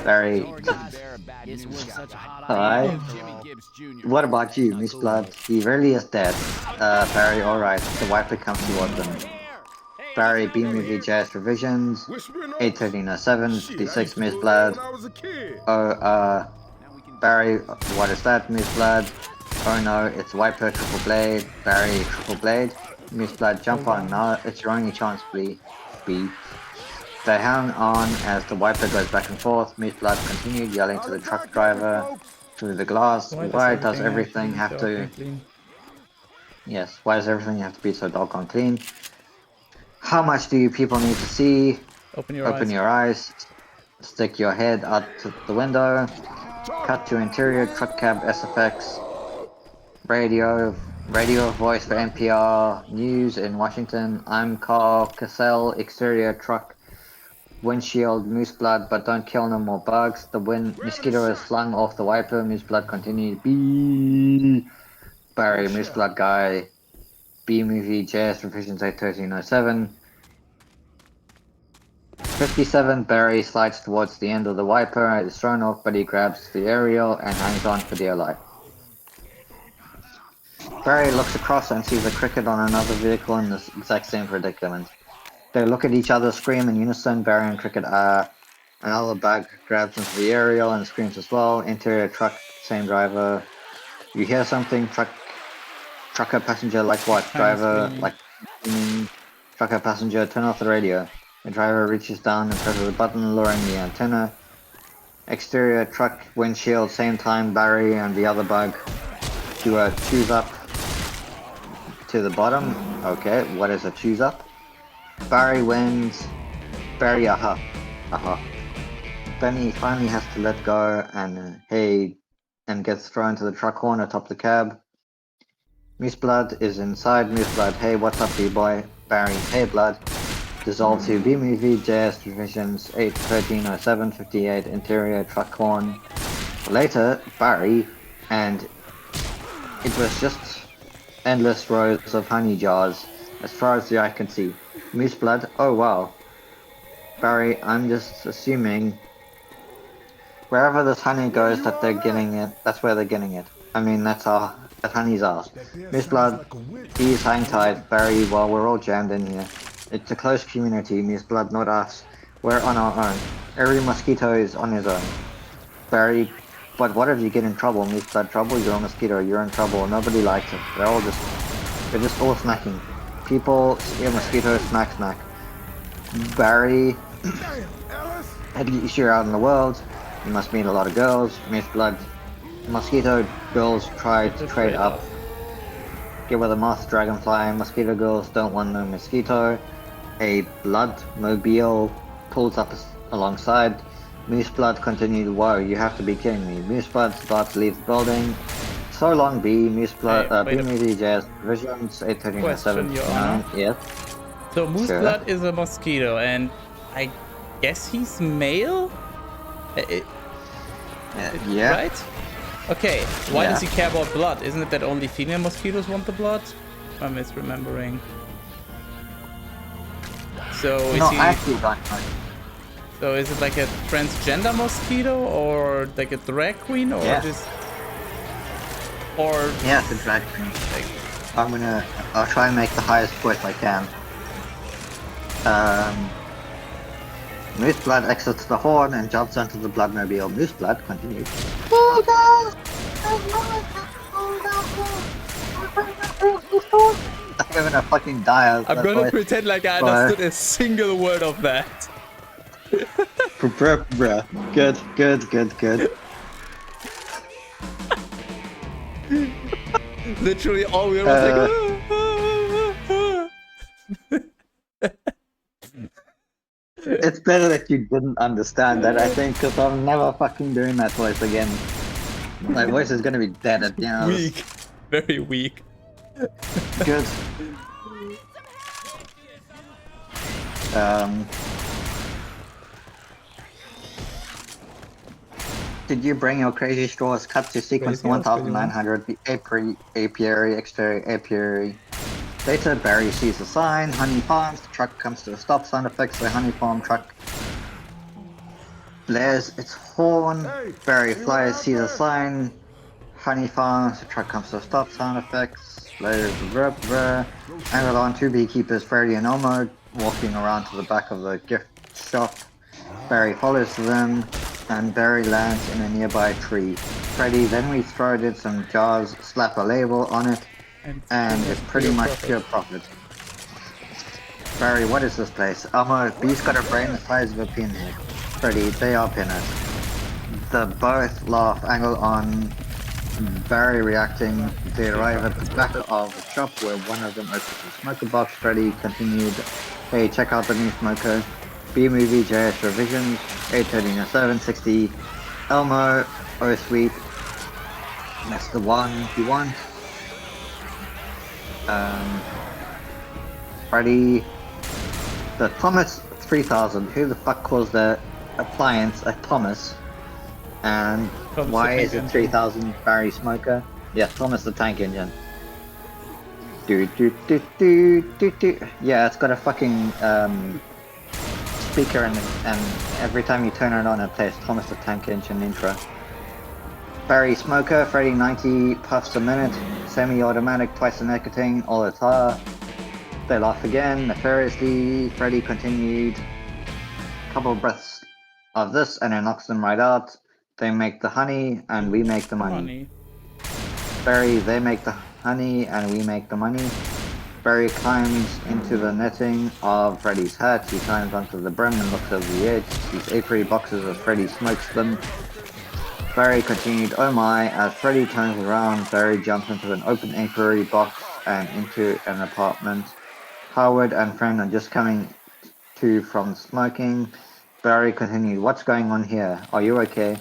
Barry. Hi. What about you, Moose blood? He really is dead. Barry, alright. The wiper comes towards them. Barry, B-Movie JS Revisions, 81307, 56, Moose blood. Oh, Barry, what is that, Moose blood? Oh no, it's wiper, triple blade. Barry, triple blade. Moose blood, jump on now. It's your only chance, B. They hang on as the wiper goes back and forth. Moose blood continued yelling to the truck driver through the glass. Why does everything have to... Yes, why does everything have to be so doggone clean? How much do you people need to see? Open your eyes. Stick your head out to the window. Cut to interior, truck cab, SFX. Radio voice for NPR News in Washington. I'm Carl Cassell, exterior truck. Windshield, moose blood, but don't kill no more bugs. The mosquito is flung off the wiper. Moose blood continued. Barry, moose blood guy. B-Movie, JS Revisions 81307. 57, Barry slides towards the end of the wiper, is thrown off, but he grabs the aerial and hangs on for dear life. Barry looks across and sees a cricket on another vehicle in the exact same predicament. They look at each other, scream in unison. Barry and Cricket are. Another bug grabs into the aerial and screams as well. Interior truck, same driver. You hear something, trucker, passenger, like what? Driver, like trucker, passenger, turn off the radio. The driver reaches down and presses a button, lowering the antenna. Exterior truck, windshield, same time. Barry and the other bug do a choose up to the bottom. Okay, what is a choose up? Barry wins. Barry, aha. Benny finally has to let go and and gets thrown to the truck horn atop the cab. Moose Blood is inside. Moose Blood, hey, what's up, B-boy? Barry, hey, Blood. Dissolve to B-Movie, JS Revisions 81307 58 interior truck horn. Later, Barry, and it was just endless rows of honey jars as far as the eye can see. Moose Blood, oh wow. Barry, I'm just assuming wherever this honey goes that they're getting it, that's where they're getting it. I mean, that honey's ours. Moose Blood, he's hang tight. Barry, well, we're all jammed in here. It's a close community. Moose Blood, not us. We're on our own. Every mosquito is on his own. Barry, but what if you get in trouble? Moose Blood, trouble? You're a mosquito. You're in trouble. Nobody likes it. They're just all snacking. People see a mosquito, smack. Barry, at least you're out in the world. You must meet a lot of girls. Moose Blood, mosquito girls try to trade up. Get with a moth, dragonfly. Mosquito girls don't want no mosquito. A blood mobile pulls up alongside. Moose Blood continued, whoa, you have to be kidding me. Moose Blood starts to leave the building. So long, B. Moose Blood, B-Movie, JS Visions, 81307. Yes. So Moose Blood is a mosquito, and I guess he's male? Yeah. Right? Okay, why does he care about blood? Isn't it that only female mosquitoes want the blood? I'm misremembering. So is no, he... I actually don't know. So is it like a transgender mosquito, or like a drag queen, or just... Or... Yeah, it's a drag queen. I'll try and make the highest voice I can. Moose Blood exits the horn and jumps onto the Bloodmobile. Moose Blood continues. I'm gonna fucking die. I'm gonna pretend like I understood a single word of that. Bruh. Good. Literally all we were like... It's better that you didn't understand that, I think, because I'm never fucking doing that voice again. My voice is gonna be dead at the end. Weak. Very weak. Good. Did you bring your crazy straws? Cut to sequence 1900, the apiary, exterior apiary. Later, Barry sees a sign, Honey Farms, the truck comes to a stop, sound effects, the Honey Farm truck blares its horn, Barry flies, sees a sign, Honey Farms, the truck comes to a stop, sound effects, blares, angle on, two beekeepers, Freddy and Elmo, walking around to the back of the gift shop. Barry follows them, and Barry lands in a nearby tree. Freddy then re-throws it some jars, slap a label on it, and it's pretty much pure profit. Barry, what is this place? Elmo, B's got a brain the size of a pinhead. Freddy, they are pinheads. The both laugh, angle on Barry reacting. They arrive at the back of the shop where one of them opens the smoker box. Freddy continued, hey, check out the new smoker. B-Movie, JS Revisions, 8130760. Elmo, oh sweet. That's the one you want. Freddy, the Thomas 3000. Who the fuck calls the appliance a Thomas? And why is it 3000 Barry Smoker? Yeah, Thomas the tank engine. Yeah, it's got a fucking speaker and every time you turn it on, it plays Thomas the Tank Engine intro. Barry Smoker, Freddy 90 puffs a minute, semi-automatic, twice the nicotine, all the tar. They laugh again, nefariously. Freddy continued. Couple of breaths of this and it knocks them right out. They make the honey and we make the money. Barry, they make the honey and we make the money. Barry climbs into the netting of Freddy's hat. He climbs onto the brim and looks over the edge. Sees apiary boxes as Freddy smokes them. Barry continued, oh my, as Freddy turns around, Barry jumps into an open apiary box and into an apartment. Howard and friend are just coming to from smoking. Barry continued, what's going on here? Are you okay?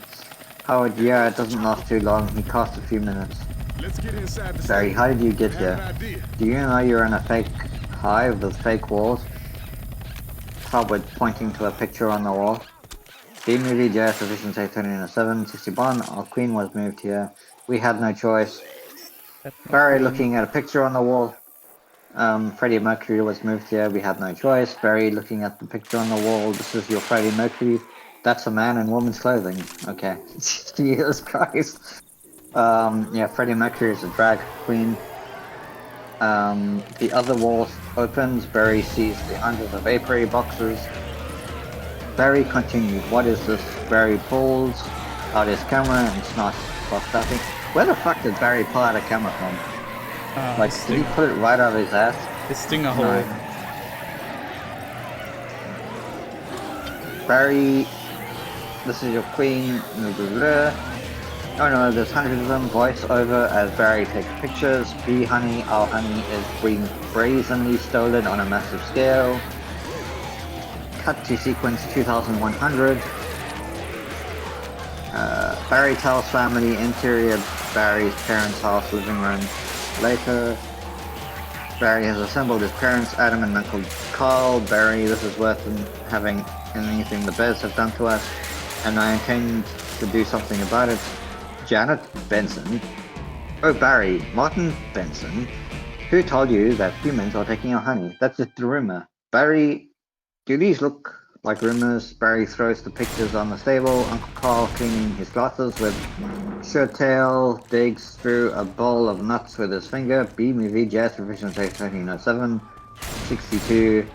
Howard, yeah, it doesn't last too long. He costs a few minutes. Let's get inside the Barry, station. how did you get I here? have an idea. Do you know you're in a fake hive with fake walls? Howard, pointing to a picture on the wall. B-movie, JS Division Say 130761. Our queen was moved here. We had no choice. Barry looking at a picture on the wall. Freddie Mercury was moved here. We had no choice. Barry looking at the picture on the wall. This is your Freddie Mercury. That's a man in woman's clothing. Okay. Jesus Christ. Yeah, Freddie Mercury is a drag queen. The other wall opens. Barry sees the hundreds of apiary boxes. Barry continued, what is this? Barry pulls out his camera and starts stuffing. Where the fuck did Barry pull out a camera from? Like, did he put it right out of his ass? His stinger hole. No. Barry, this is your queen. Oh no, there's hundreds of them. Voice over as Barry takes pictures. Bee honey, our honey is being brazenly stolen on a massive scale. Cut to sequence 2100. Barry tells family interior Barry's parents' house living room. Later, Barry has assembled his parents, Adam and Uncle Carl. Barry, this is worse than having anything the Bears have done to us, and I intend to do something about it. Janet Benson. Oh, Barry, Martin Benson. Who told you that humans are taking our honey? That's just a rumor. Barry, do these look like rumors? Barry throws the pictures on the table. Uncle Carl cleaning his glasses with shirt tail, digs through a bowl of nuts with his finger. B-movie, Jazz Revision 1307, 62.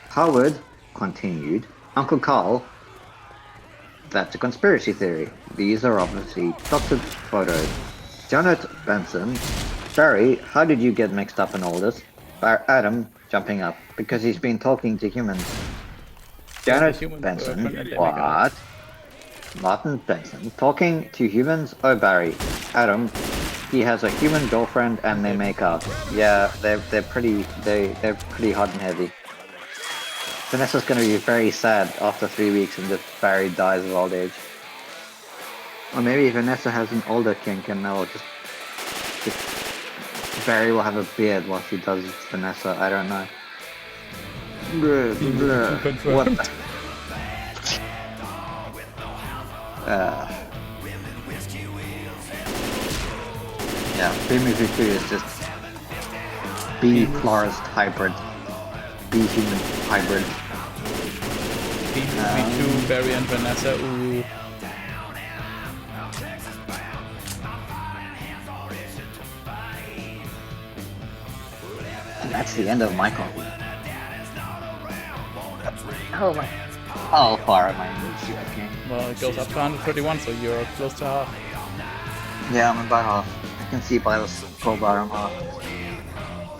Howard continued. Uncle Carl, that's a conspiracy theory. These are obviously doctored photos. Janet Benson. Barry, how did you get mixed up in all this? Adam, jumping up, because he's been talking to humans. Janet Benson, what? Martin Benson, talking to humans? Oh, Barry. Adam, he has a human girlfriend and they make out. Yeah, they're pretty hot and heavy. Vanessa's gonna be very sad after 3 weeks and just Barry dies of old age. Or maybe Vanessa has an older kink and they'll just Barry will have a beard while she does Vanessa. I don't know. What the? Yeah, B-movie 2 is just B-florist hybrid. B-human hybrid. B2, Barry and Vanessa, ooh. And that's the end of my copy. Oh my. How far am I in this game? Well, it goes up to 131, so you're close to half. Yeah, I'm about half. I can see by the scroll bar I'm half.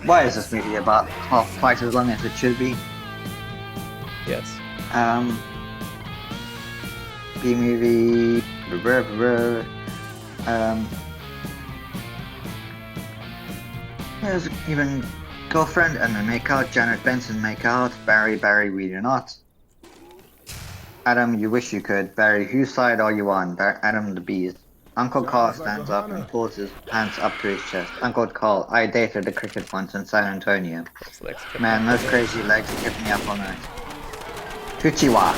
Why is this movie about half twice as long as it should be? Yes. B-movie... There's even girlfriend and they make out. Janet Benson make out. Barry, we do not. Adam, you wish you could. Barry, whose side are you on? Adam the bees. Uncle Carl stands up and pulls his pants up to his chest. Uncle Carl, I dated a cricket once in San Antonio. Man, those crazy legs kept me up all night. Hoochiwa.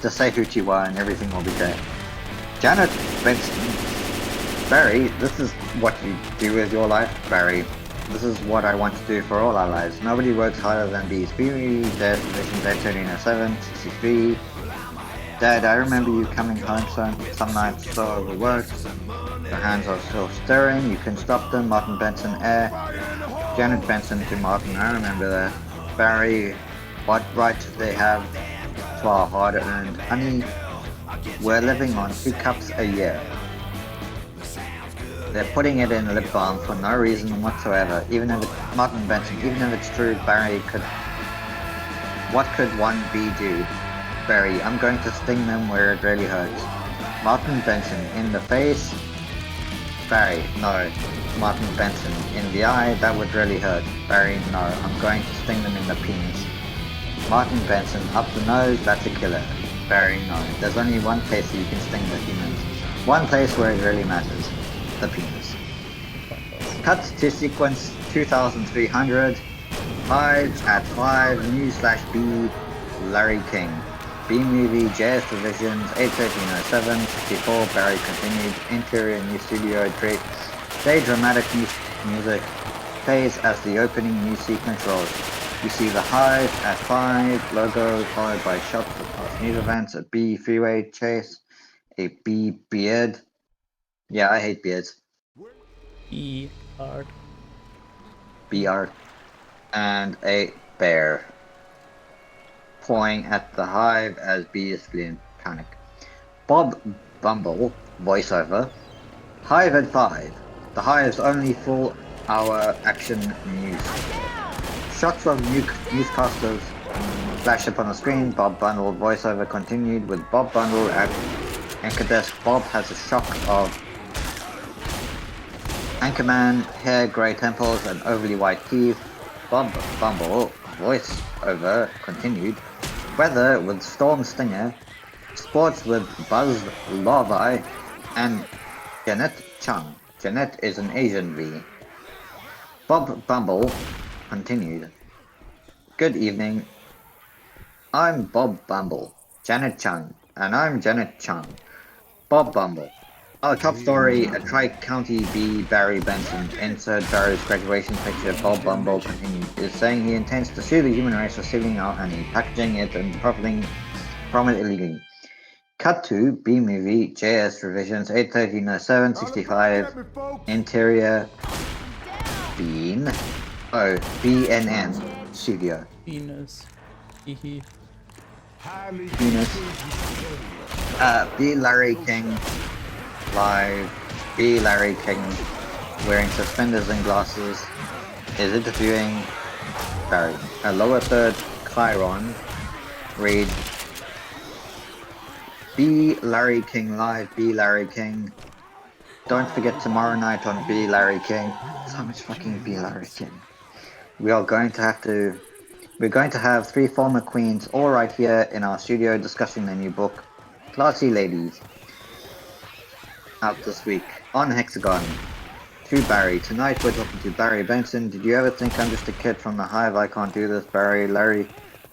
Just say Hoochiwa and everything will be great. Janet Benson. Barry, this is what you do with your life. Barry, This is what I want to do for all our lives. Nobody works harder than bees. BB, Dad, Vision, Dad, 1307, 63. Dad, I remember you coming home some nights so overworked. Your hands are still stirring. You can stop them. Martin Benson, air. Janet Benson to Martin. I remember that. Barry, what right do they have to our hard-earned honey? We're living on 2 cups a year. They're putting it in lip balm for no reason whatsoever. Even if it's Martin Benson, even if it's true, Barry could. What could one bee do? Barry, I'm going to sting them where it really hurts. Martin Benson, in the face. Barry, no. Martin Benson, in the eye, that would really hurt. Barry, no. I'm going to sting them in the penis. Martin Benson, up the nose, that's a killer. Barry, no. There's only one place you can sting the humans. One place where it really matters. The penis. Cut to sequence 2300. Hive at 5, new/B, Larry King. B-movie, jazz revisions, 81307, 64, Barry continued, interior new studio, day dramatic music, plays as the opening new sequence rolls. You see the Hive at 5, logo, followed by shots of past news events, a B freeway chase, a B beard. Yeah, I hate beards. E-art. B-art. And a bear. Pawing at the Hive as B is fleeing panic. Bob Bumble, voiceover. Hive at 5. The Hive's only full hour action news. Shots of newscasters flash up on the screen. Bob Bundle voiceover continued with Bob Bundle at anchor desk. Bob has a shock of Anchorman, hair, grey temples, and overly white teeth. Bob Bumble voiceover continued. Weather with Storm Stinger, sports with Buzz Larvae, and Jeanette Chung. Jeanette is an Asian bee. Bob Bumble continued. Good evening. I'm Bob Bumble, Janet Chung, and I'm Janet Chung. Bob Bumble. Our top story, a Tri-County bee, Barry Benson, insert Barry's graduation picture, Bob Bumble continued, is saying he intends to sue the human race for stealing our honey, packaging it and profiting from it illegally. Cut to B-movie, JS revisions, 81307, 65, interior, Bean, BNN, studio. Venus. Hehe. Venus. B. Larry King. Live. B. Larry King. Wearing suspenders and glasses. Is interviewing Barry. A lower third, Chiron. Read. B. Larry King live. B. Larry King. Don't forget tomorrow night on B. Larry King. So much fucking B. Larry King. We're going to have 3 former queens all right here in our studio discussing their new book, Classy Ladies. Out this week on Hexagon. To Barry. Tonight we're talking to Barry Benson. Did you ever think I'm just a kid from the Hive? I can't do this, Barry. Larry.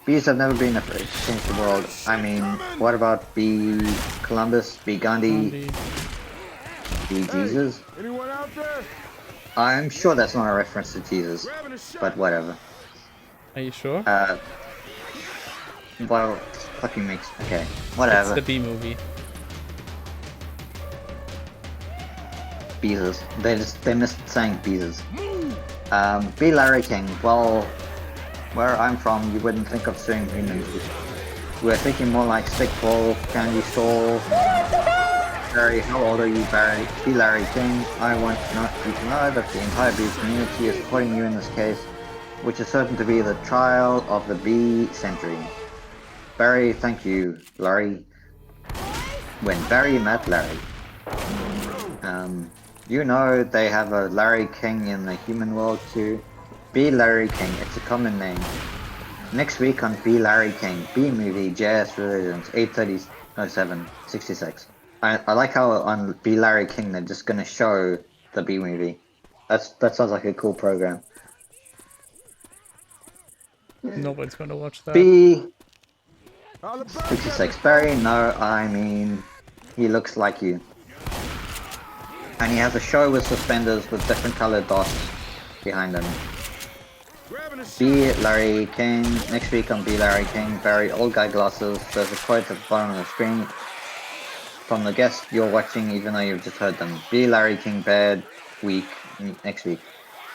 Bees have never been afraid to change the world. I mean, what about B. Columbus, B. Gandhi, B. Jesus? Anyone out there? I'm sure that's not a reference to Jesus, but whatever. Are you sure? Well, fucking makes okay. Whatever. It's the B movie. Beezes. They missed saying Beezes. B. Larry King. Well, where I'm from, you wouldn't think of suing humans. We're thinking more like stickball, candy store. Barry, how old are you, Barry? B. Larry King. I want you to know that the entire bee community is supporting you in this case, which is certain to be the trial of the bee century. Barry, thank you, Larry. When Barry met Larry. You know they have a Larry King in the human world too. B. Larry King, it's a common name. Next week on B. Larry King, B movie, JS Religions, 83007, 66. I like how on B. Larry King they're just gonna show the B movie. That sounds like a cool program. Nobody's gonna watch that. B. 66. Barry, no, I mean, he looks like you. And he has a show with suspenders with different colored dots. behind him. Grabbing a shot. B. Larry King. Next week on B. Larry King. Barry Old Guy Glasses. There's a quote at the bottom of the screen from the guest you're watching, even though you've just heard them. B. Larry King Bad week next week.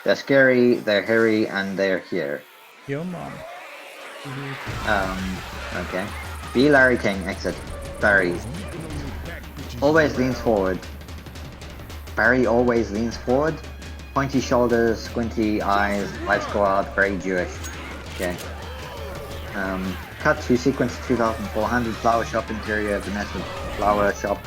They're scary, they're hairy, and they're here. Your mom. Okay. B. Larry King exit. Barry always leans forward. Barry always leans forward. Pointy shoulders, squinty eyes, lights go out, very Jewish. Okay. Cut to sequence 2400, flower shop interior, Vanessa flower shop.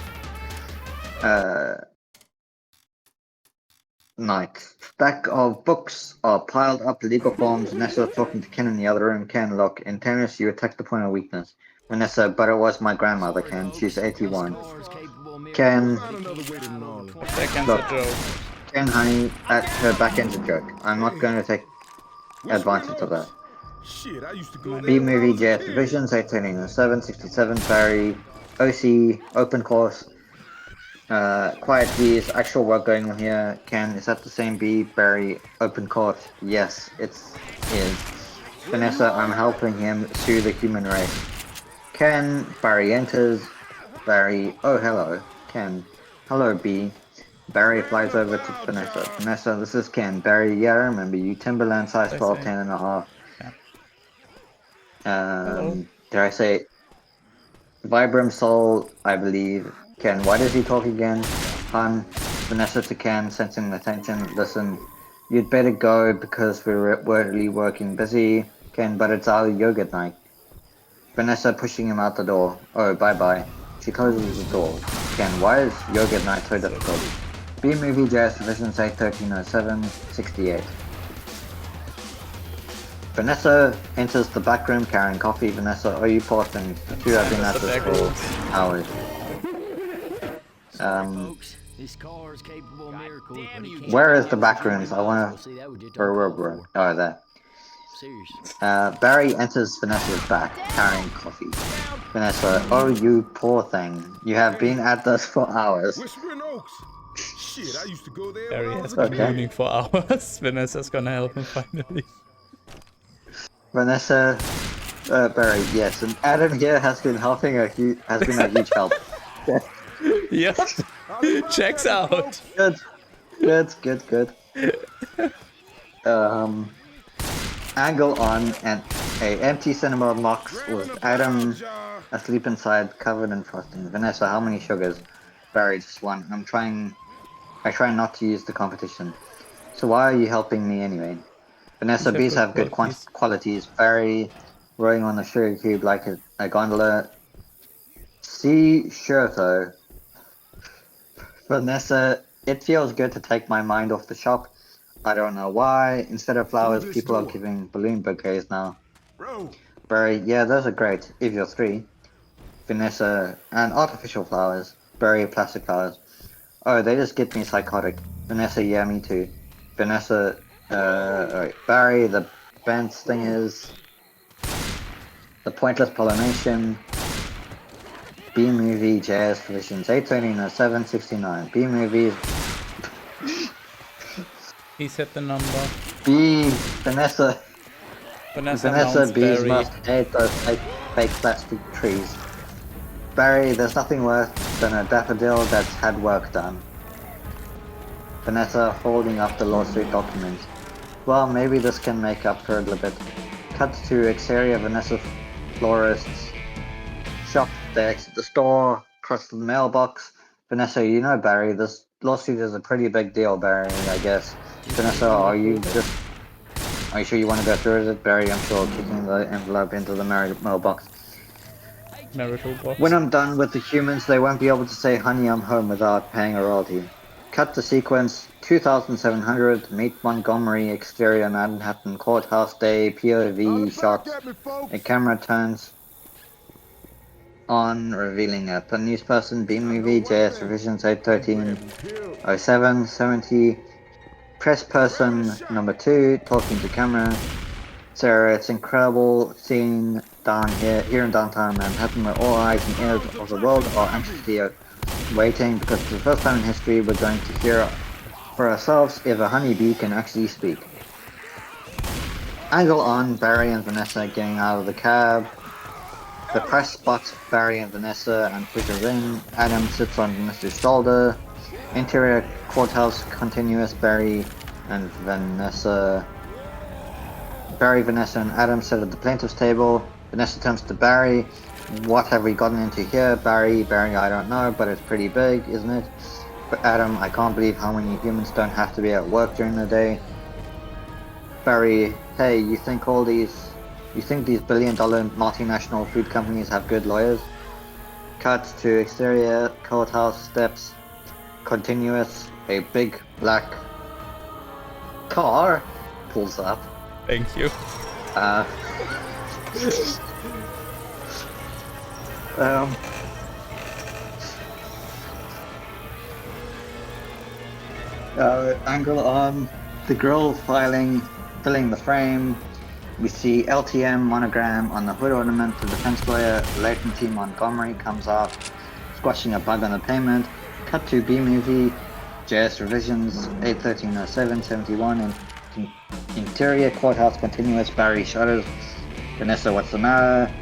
Night. Stack of books are piled up, legal forms. Vanessa talking to Ken in the other room. Ken, look, in tennis you attacked the point of weakness. Vanessa, but it was my grandmother, Ken. She's 81. Ken, Find another way to know. Second's Look. a joke. Ken, honey, at her back end's a joke. I'm not going to take advantage of that. Shit, I used to go there. B when I movie was a JS kid. Divisions 867 Barry OC open course. Quiet please, actual work going on here. Ken, is that the same B? Barry open court? Yes, it is. Vanessa, I'm helping him sue the human race. Ken, Barry enters. Barry, oh hello. Ken, hello B. Barry flies over to Vanessa. Vanessa, this is Ken. Barry, yeah, I remember you. Timberland size 12, 10 and a half. Did I say Vibram Soul, I believe. Ken, why does he talk again? Hun, Vanessa to Ken, sensing the tension. Listen, you'd better go because we're really working busy. Ken, but it's our yogurt night. Vanessa pushing him out the door. Oh, bye-bye. She closes the door. Ken, why is yogurt night so difficult? B movie JS Divisions 81307 68. Vanessa enters the back room carrying coffee. Vanessa, oh you poor thing. The two have been at this for hours. Where is the back rooms? I want to... Oh, there. Barry enters Vanessa's back, carrying coffee. Vanessa, oh you poor thing. You have been at this for hours. Whispering Oaks. Shit, I used to go there Barry when I has was a been kid. mooning for hours. Vanessa's gonna help him finally. Vanessa, Barry, yes, and Adam here has been helping a huge help. Yes, checks out. Good. Angle on and a empty cinema box with Adam asleep inside, covered in frosting. Vanessa, how many sugars? Barry, just one. I try not to use the competition. So why are you helping me anyway? Vanessa, bees have good qualities. Barry, rowing on the sugar cube like a gondola. See, sure though. Vanessa, it feels good to take my mind off the shop. I don't know why. Instead of flowers, people are giving balloon bouquets now. Bro, Barry, yeah, those are great, if you're 3. Vanessa, and artificial flowers. Barry, plastic flowers. Oh, they just get me psychotic. Vanessa, yeah, me too. Vanessa, alright. Barry, the Benz thing is... The pointless pollination. B movie, jazz, positions 81307 69. B movies. He said the number. B, Vanessa. Vanessa, bees Barry. must hate those fake plastic trees. Barry, there's nothing worse than a daffodil that's had work done. Vanessa, holding up the lawsuit documents. Well, maybe this can make up for it a little bit. Cut to exterior Vanessa florist's shop. They exit the store, cross the mailbox. Vanessa, you know Barry, this lawsuit is a pretty big deal, Barry, I guess. Vanessa, are you sure you want to go through with it? Barry, I'm sure, kicking the envelope into the mailbox. Marital box. When I'm done with the humans, they won't be able to say, honey, I'm home without paying a royalty. Cut the sequence, 2700, meet Montgomery, exterior Manhattan, courthouse day, POV shot. A camera turns on, revealing a news person, B movie, JS revisions 813 07 70. Press person number 2, talking to camera. Sarah, it's incredible seeing down here in downtown Manhattan, where all eyes and ears of the world are anxiously waiting, because for the first time in history we're going to hear for ourselves if a honeybee can actually speak. Angle on, Barry and Vanessa getting out of the cab. The press spots Barry and Vanessa and pushes in. Adam sits on Vanessa's shoulder. Interior courthouse continuous, Barry, Vanessa, and Adam sit at the plaintiff's table. Vanessa turns to Barry. What have we gotten into here? Barry, I don't know, but it's pretty big, isn't it? But Adam, I can't believe how many humans don't have to be at work during the day. Barry, hey, you think these billion-dollar multinational food companies have good lawyers? Cuts to exterior courthouse steps. Continuous. A big black car pulls up. Thank you. Angle on the girl filling the frame. We see LTM monogram on the hood ornament. The defense lawyer, Leighton T. Montgomery, comes off, squashing a bug on the payment. Cut to B-movie, JS revisions, 8130771, and interior courthouse continuous. Barry shudders. Vanessa, what's the matter?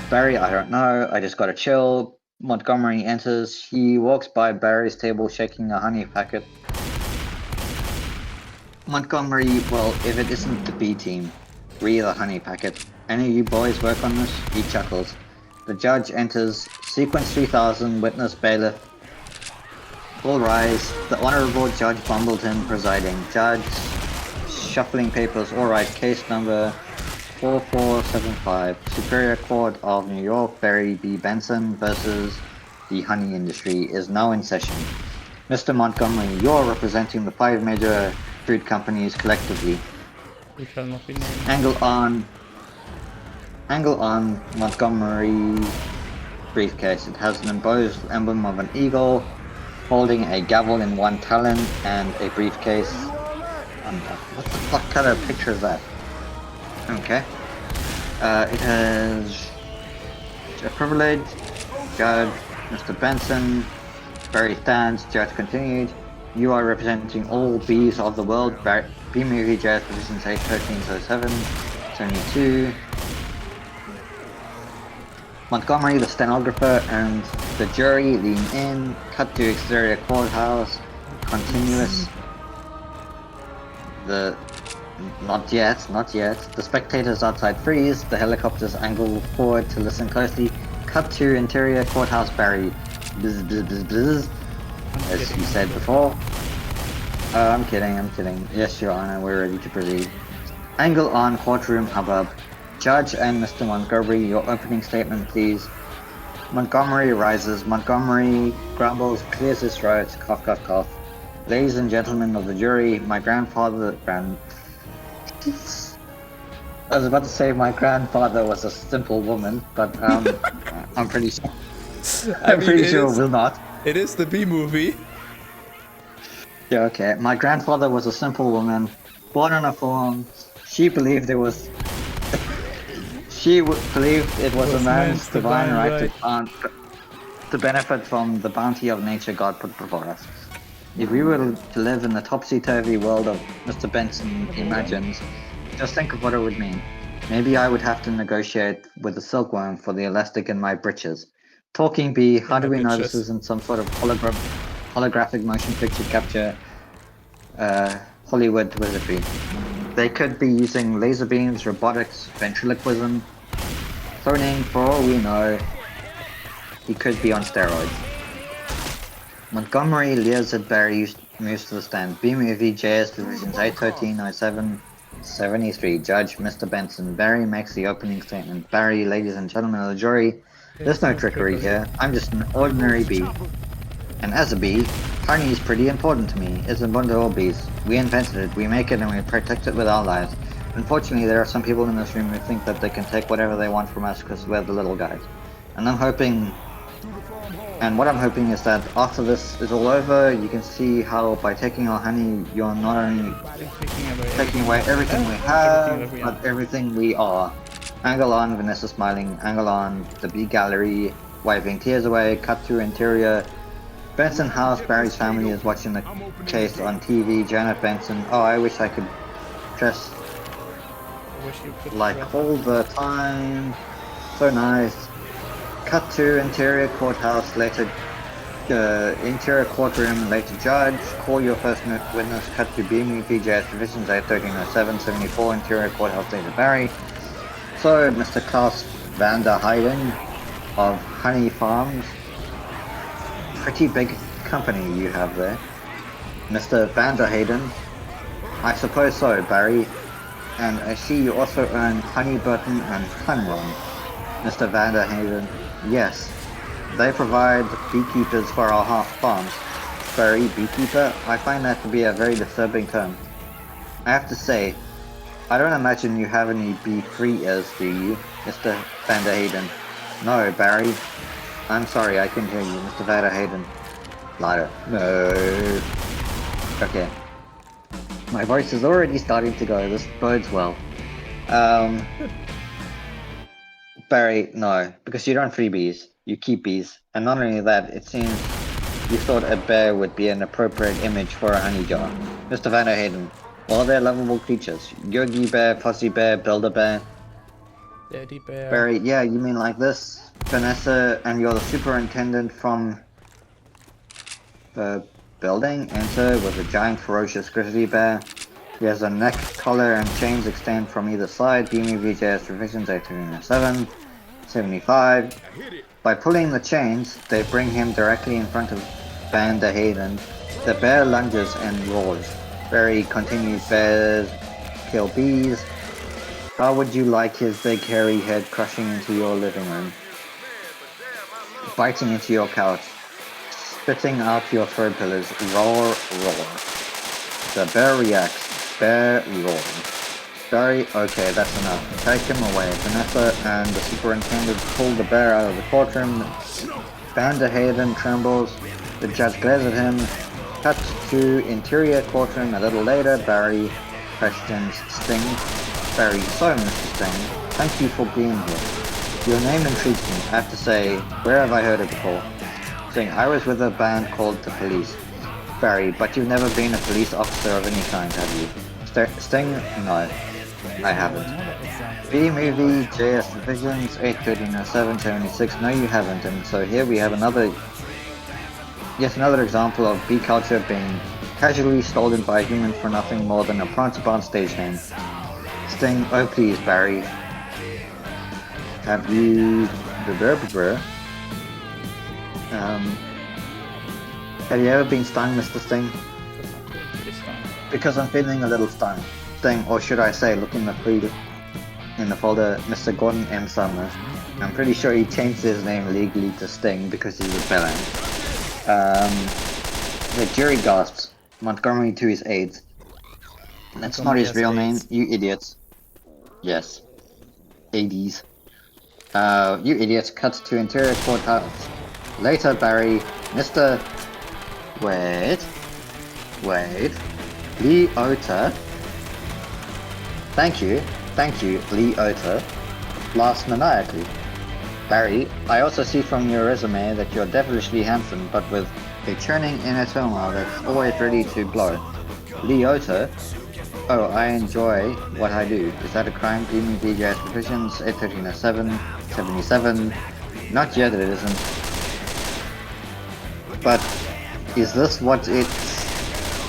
Barry, I don't know, I just gotta chill. Montgomery enters. He walks by Barry's table shaking a honey packet. Montgomery, well, if it isn't the B team, read the honey packet. Any of you boys work on this? He chuckles. The judge enters. Sequence 3000, witness bailiff. All rise. The Honorable Judge Bumbleton presiding. Judge shuffling papers. Alright, case number 4475. Superior Court of New York, Barry B. Benson versus the honey industry is now in session. Mr. Montgomery, you're representing the 5 major food companies collectively. We shall not be named. Angle on Montgomery briefcase. It has an embossed emblem of an eagle holding a gavel in one talon and a briefcase. What the fuck kind of picture is that? Okay. It has a privilege. Judge, Mr. Benson. Barry stands. Judge continued. You are representing all Bs of the world. B-movie jazz positions 81307 72. Montgomery, the stenographer, and the jury lean in. Cut to exterior courthouse. Continuous. Not yet. The spectators outside freeze. The helicopters angle forward to listen closely. Cut to interior courthouse. Barry. Bzz, bzz, bzz, bzz. As you said before. I'm kidding. Yes, Your Honor, we're ready to proceed. Angle on courtroom hubbub. Judge and Mr. Montgomery, your opening statement, please. Montgomery rises. Montgomery grumbles, clears his throat, cough, cough, cough. Ladies and gentlemen of the jury, my grandfather... I was about to say my grandfather was a simple woman, but I'm pretty sure... I'm pretty sure we'll not. It is the B-movie. Yeah, okay. My grandfather was a simple woman, born on a farm. She believed it was... believed it was a man's divine right to benefit from the bounty of nature God put before us. If we were to live in the topsy-turvy world of Mr. Benson imagines, just think of what it would mean. Maybe I would have to negotiate with the silkworm for the elastic in my breeches. Talking B, how do we know this isn't some sort of holographic motion picture capture Hollywood wizardry? They could be using laser beams, robotics, ventriloquism, cloning. For all we know, he could be on steroids. Montgomery leers at Barry, moves to the stand. B-movie JS Divisions 81307 73. Judge Mr. Benson. Barry makes the opening statement. Barry, ladies and gentlemen of the jury, there's no trickery here. I'm just an ordinary bee. And as a bee, honey is pretty important to me. It's important to all bees. We invented it, we make it, and we protect it with our lives. Unfortunately, there are some people in this room who think that they can take whatever they want from us because we're the little guys. And what I'm hoping is that after this is all over, you can see how by taking our honey, you're not only taking away everything we have, but everything we are. Angle on, Vanessa smiling. Angle on, the B gallery, wiping tears away. Cut through interior. Benson house, Barry's family is watching the case on TV. Janet Benson, oh, I wish I could dress wish you could. like all the time. So nice. Cut to interior courthouse, later interior courtroom, later judge. Call your first witness. Cut to BME PJS Divisions A1307 74 interior courthouse, later Barry. So, Mr. Klaus van der Heijden of Honey Farms. Pretty big company you have there. Mr. van der Heijden. I suppose so, Barry. And I see you also own Honey Burton and Hunron. Mr. van der Heijden. Yes. They provide beekeepers for our farms. Barry, beekeeper? I find that to be a very disturbing term. I have to say, I don't imagine you have any bee-free ears, do you, Mr. van der Heijden? No, Barry. I'm sorry, I can hear you, Mr. van der Heijden. Louder. No. Okay. My voice is already starting to go, this bodes well. Barry, no, because you don't free bees, you keep bees. And not only that, it seems you thought a bear would be an appropriate image for a honey jar. Mr. van der Heijden, well, they're lovable creatures. Yogi Bear, Fuzzy Bear, Builder Bear. Daddy Bear. Barry, yeah, you mean like this? Vanessa, and you're the superintendent from the building. Enter with a giant ferocious grizzly bear. He has a neck, collar, and chains extend from either side. BME VJS Revisions 807, 75. By pulling the chains, they bring him directly in front of Van der Heijden. The bear lunges and roars. Barry continues, bears kill bees. How would you like his big hairy head crushing into your living room? Biting into your couch. Spitting out your throw pillars. Roar, roar. The bear reacts. Bear roar. Barry, okay, that's enough. Take him away. Vanessa and the superintendent pull the bear out of the courtroom. Van der Heijden trembles. The judge glares at him. Cut to interior courtroom a little later. Barry questions Sting. Barry, so Mr. Sting, thank you for being here. Your name intrigues me. I have to say, where have I heard it before? Sting, I was with a band called The Police. Barry, but you've never been a police officer of any kind, have you? Sting, no, I haven't. B-Movie, JS Divisions, 81307, 76, no you haven't, and so here we have yet another example of bee culture being casually stolen by humans for nothing more than a Prancer stage name. Sting, oh please Barry. Have you... have you ever been stung, Mr. Sting? Because I'm feeling a little stung. Sting, or should I say, look in the folder, Mr. Gordon M. Sumner. I'm pretty sure he changed his name legally to Sting because he's a villain. The jury gasps. Montgomery to his aides. That's not his real name, you idiots. Yes. ADs. You idiots. Cut to interior courthouse. Later, Barry. Mr. Wait. Lee Otter. Thank you, Lee Otter. Laughs maniacally. Barry, I also see from your resume that you're devilishly handsome, but with a churning inner turmoil that's always ready to blow. Lee Otter? Oh, I enjoy what I do. Is that a crime? Demon DJS Provisions, 81307, 77. Not yet, it isn't. But is this what it's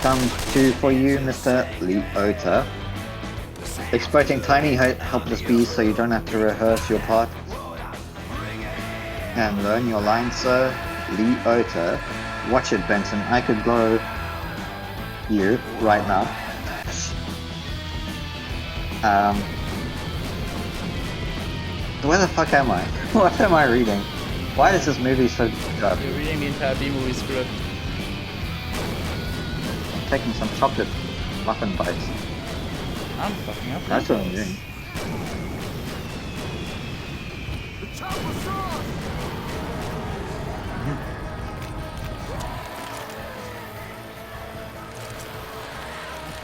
come to for you, Mr. Lee Otter? Exploiting tiny helpless bees so you don't have to rehearse your part and learn your lines, sir. Lee Otter. Watch it, Benson. I could blow you right now. Where the fuck am I? What am I reading? Why is this movie so dark? You're reading the entire B-movie script. I'm taking some chocolate muffin bites. I'm fucking up. That's what I'm doing.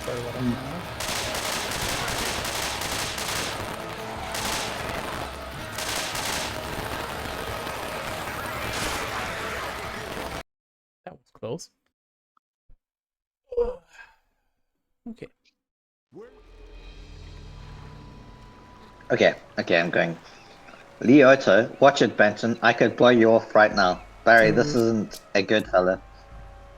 Sorry, what I'm That was close. Okay. Okay, I'm going. Leoto, watch it, Benson. I could blow you off right now. Barry, this isn't a good fella.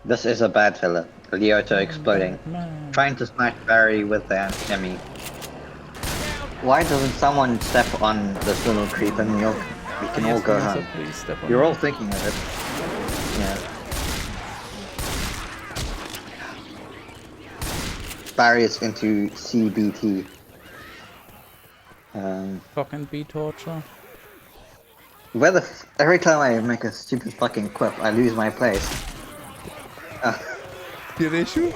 This is a bad fella. Leoto exploding. Batman. Trying to smash Barry with the Emmy. Why doesn't someone step on this little creep in New York? We can all Yes, go Vanessa, home. please step on You're me. all thinking of it. Yeah. Barry is into CBT. Fucking bee torture. Every time I make a stupid fucking quip, I lose my place. Your issue?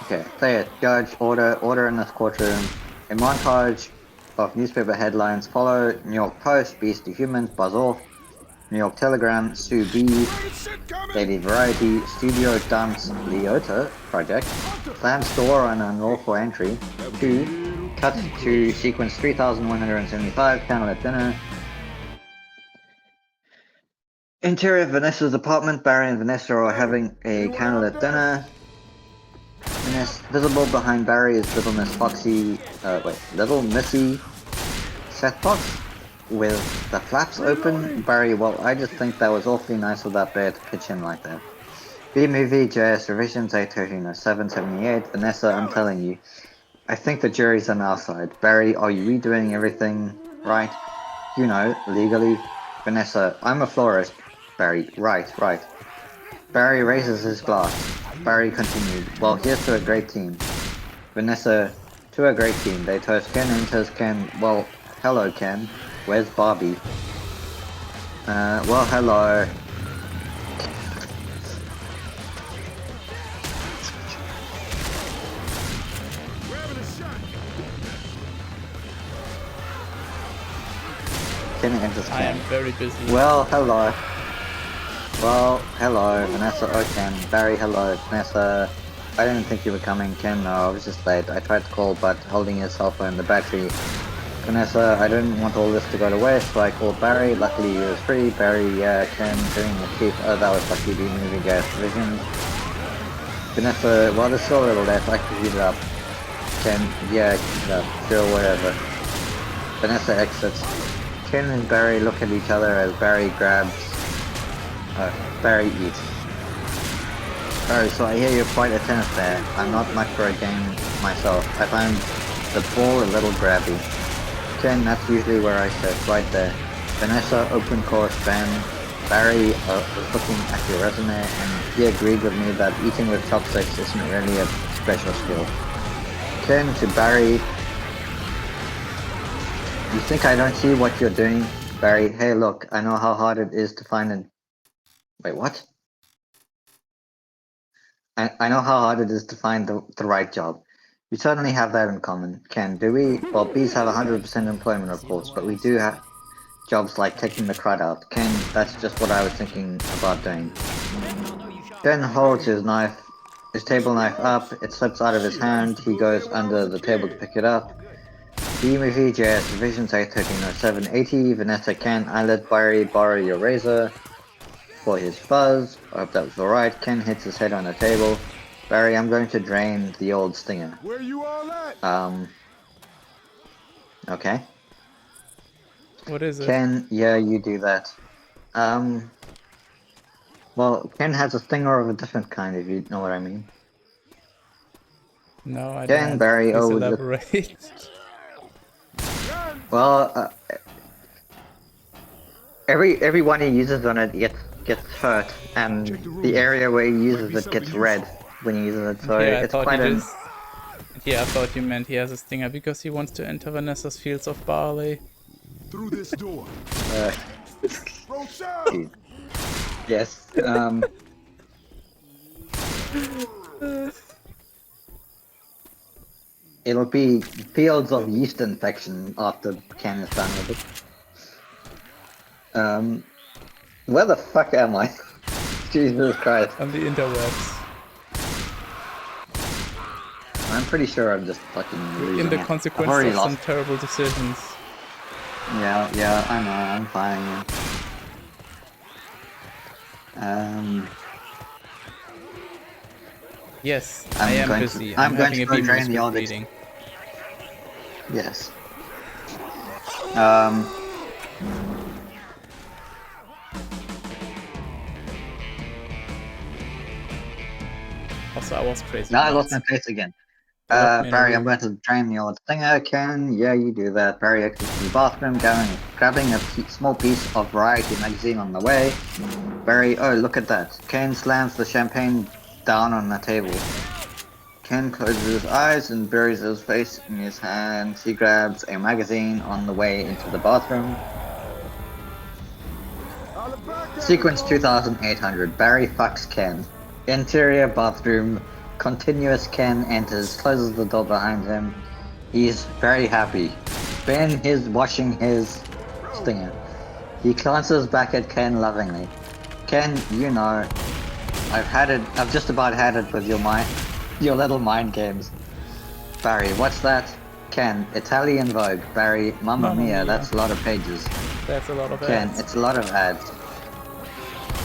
Okay, play it. Judge, order in this courtroom. A montage of newspaper headlines follow. New York Post, Beast to Humans, Buzz Off. New York Telegram, Sue B. Daily Variety, Studio Dumps, Leota Project. Slams door on unlawful entry. 2. Cut to sequence 3175, candlelit dinner. Interior of Vanessa's apartment. Barry and Vanessa are having a candlelit dinner. Visible behind Barry is Little Missy set box with the flaps open. Barry, well, I just think that was awfully nice of that bear to pitch in like that. B-movie, JS revisions, 8/13/07/78. Vanessa, I'm telling you, I think the jury's on our side. Barry, are you redoing everything right? You know, legally. Vanessa, I'm a florist. Barry, right. Barry raises his glass. Barry continued, well, here's to a great team. Vanessa, to a great team. They toast. Ken enters. Ken, well, hello, Ken. Where's Barbie? Well, hello. Ken enters. I am very busy. Well, hello. Well, hello, Vanessa. Oh, Ken. Barry, hello. Vanessa. I didn't think you were coming, Ken. No, I was just late. I tried to call, but holding your cell phone, the battery. Vanessa, I didn't want all this to go to waste, so I called Barry. Luckily, he was free. Barry, yeah, Ken, doing the chief. Oh, that was lucky. Be moving gas vision. Vanessa, well, there's still a little left. I can heat it up. Ken, yeah, heat it up. Sure, whatever. Vanessa exits. Ken and Barry look at each other as Barry grabs. Barry eats. Barry, so I hear you're quite a tennis player. I'm not much for a game myself. I find the ball a little grabby. Ken, that's usually where I sit, right there. Vanessa, open course, Ben. Barry was looking at your resume, and he agreed with me that eating with chopsticks isn't really a special skill. Ken to Barry. You think I don't see what you're doing? Barry, hey look, I know how hard it is to find an... Wait, what? I know how hard it is to find the right job. We certainly have that in common. Ken, do we? Well, bees have 100% employment, of course, but we do have jobs like taking the crud out. Ken, that's just what I was thinking about doing. Ken holds his table knife up. It slips out of his hand. He goes under the table to pick it up. B-movie, JS, Divisions 8/13/07/80. Vanessa, Ken, I let Barry borrow your razor for his fuzz. I hope that was alright. Ken hits his head on the table. Barry, I'm going to drain the old stinger. Where you all at? Okay. What is it? Ken, yeah, you do that. Well, Ken has a stinger of a different kind, if you know what I mean. No, I Ken, don't. Barry, Please oh, elaborate. well, everyone he uses on it gets hurt, and the area where he uses it gets red when he uses it, so Yeah, it's quite an... Yeah, I thought you meant he has a stinger because he wants to enter Vanessa's fields of barley. Through this door. Geez. Yes, it'll be fields of yeast infection after Ken is done with it. Where the fuck am I? Jesus Christ. On the interwebs. I'm pretty sure I'm just fucking losing In the it. I've consequence already of lost. some terrible decisions. Yeah, I know, I'm fine. Yes, I am busy. I'm going having to a go drain the script old reading. Yes. Also, I was crazy. Now I lost my place again. They locked me in a Barry, I'm room. going to drain the old thinger. Ken, yeah, you do that. Barry exits the bathroom, grabbing a small piece of Variety magazine on the way. Barry, oh, look at that. Ken slams the champagne down on the table. Ken closes his eyes and buries his face in his hands. He grabs a magazine on the way into the bathroom. Sequence 2800. Barry fucks Ken. Interior bathroom. Continuous Ken enters, closes the door behind him. He's very happy. Ben is washing his stinger. He glances back at Ken lovingly. Ken, you know, I've just about had it with your little mind games. Barry, what's that? Ken, Italian Vogue. Barry, Mamma Mia, that's a lot of pages. That's a lot of Ken, ads. it's a lot of ads.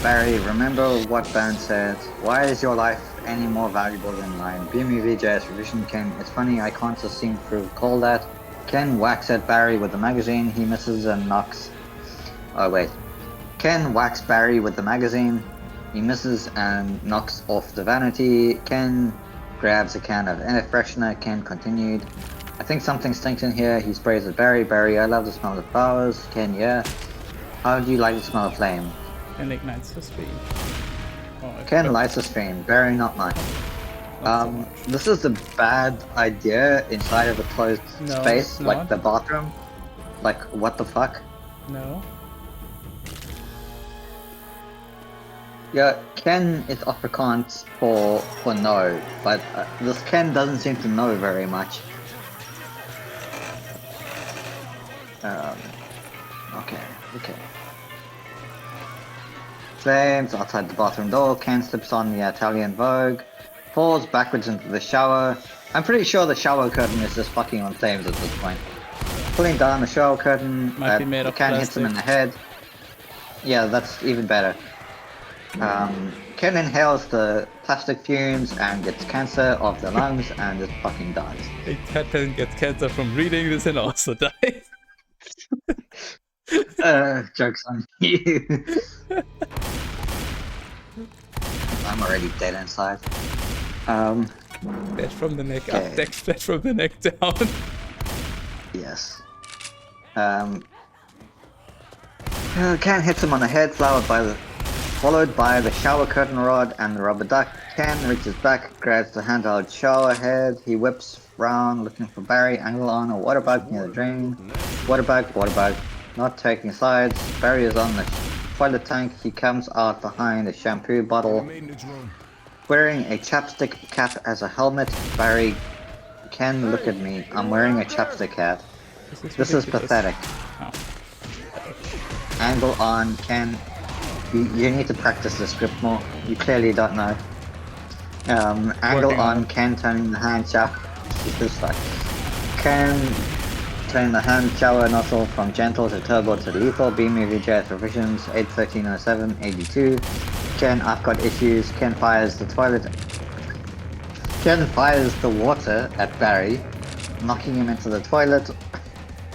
Barry, remember what Baron said. Why is your life any more valuable than mine? BME VJS revision. Ken, it's funny, I can't just seem to recall that. Ken whacks at Barry with the magazine. He misses and knocks. Oh, wait. Ken whacks Barry with the magazine. He misses and knocks off the vanity. Ken grabs a can of air freshener. Ken continued. I think something stinks in here. He sprays at Barry. Barry, I love the smell of flowers. Ken, yeah. How do you like the smell of flame? And ignites the stream. Oh, Ken lights the stream. Barry, not mine. This is a bad idea inside of a closed space, like the bathroom. Like, what the fuck? No. Yeah, Ken is Afrikaans for no, but this Ken doesn't seem to know very much. Okay. Flames outside the bathroom door. Ken slips on the Italian Vogue, falls backwards into the shower. I'm pretty sure the shower curtain is just fucking on flames at this point. Pulling down the shower curtain, Might be made of Ken hits him in the head. Yeah, that's even better. Ken inhales the plastic fumes and gets cancer of the lungs and just fucking dies. A catpeasant gets cancer from reading this and also dies. Joke's on you. I'm already dead inside. Dead from the neck up, dead from the neck down. Yes. Ken hits him on the head, followed by the shower curtain rod and the rubber duck. Ken reaches back, grabs the handheld shower head. He whips round looking for Barry, angle on a water bug near the drain. Water bug, not taking sides. Barry is on the toilet tank. He comes out behind a shampoo bottle, wearing a chapstick cap as a helmet. Barry, Ken, look at me. I'm wearing a chapstick hat. This is pathetic. Oh. Angle on, Ken. You need to practice the script more. You clearly don't know. Angle on, Ken turning the hand shower. Jesus fuck. Ken turning the hand shower nozzle from gentle to turbo to lethal. BME VJS revisions 8130782. Ken, I've got issues. Ken fires the water at Barry, knocking him into the toilet.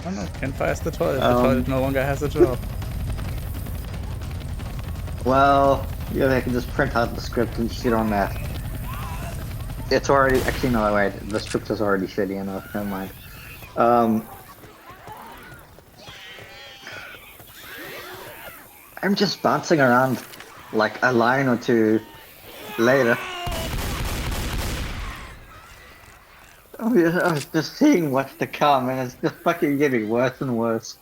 Oh no, Ken fires the toilet. The toilet no longer has a job. Well, yeah, they can just print out the script and shit on that. It's already, actually no, wait, the script is already shitty enough, never mind. I'm just bouncing around like a line or two later. Oh yeah, I was just seeing what's to come and it's just fucking getting worse and worse.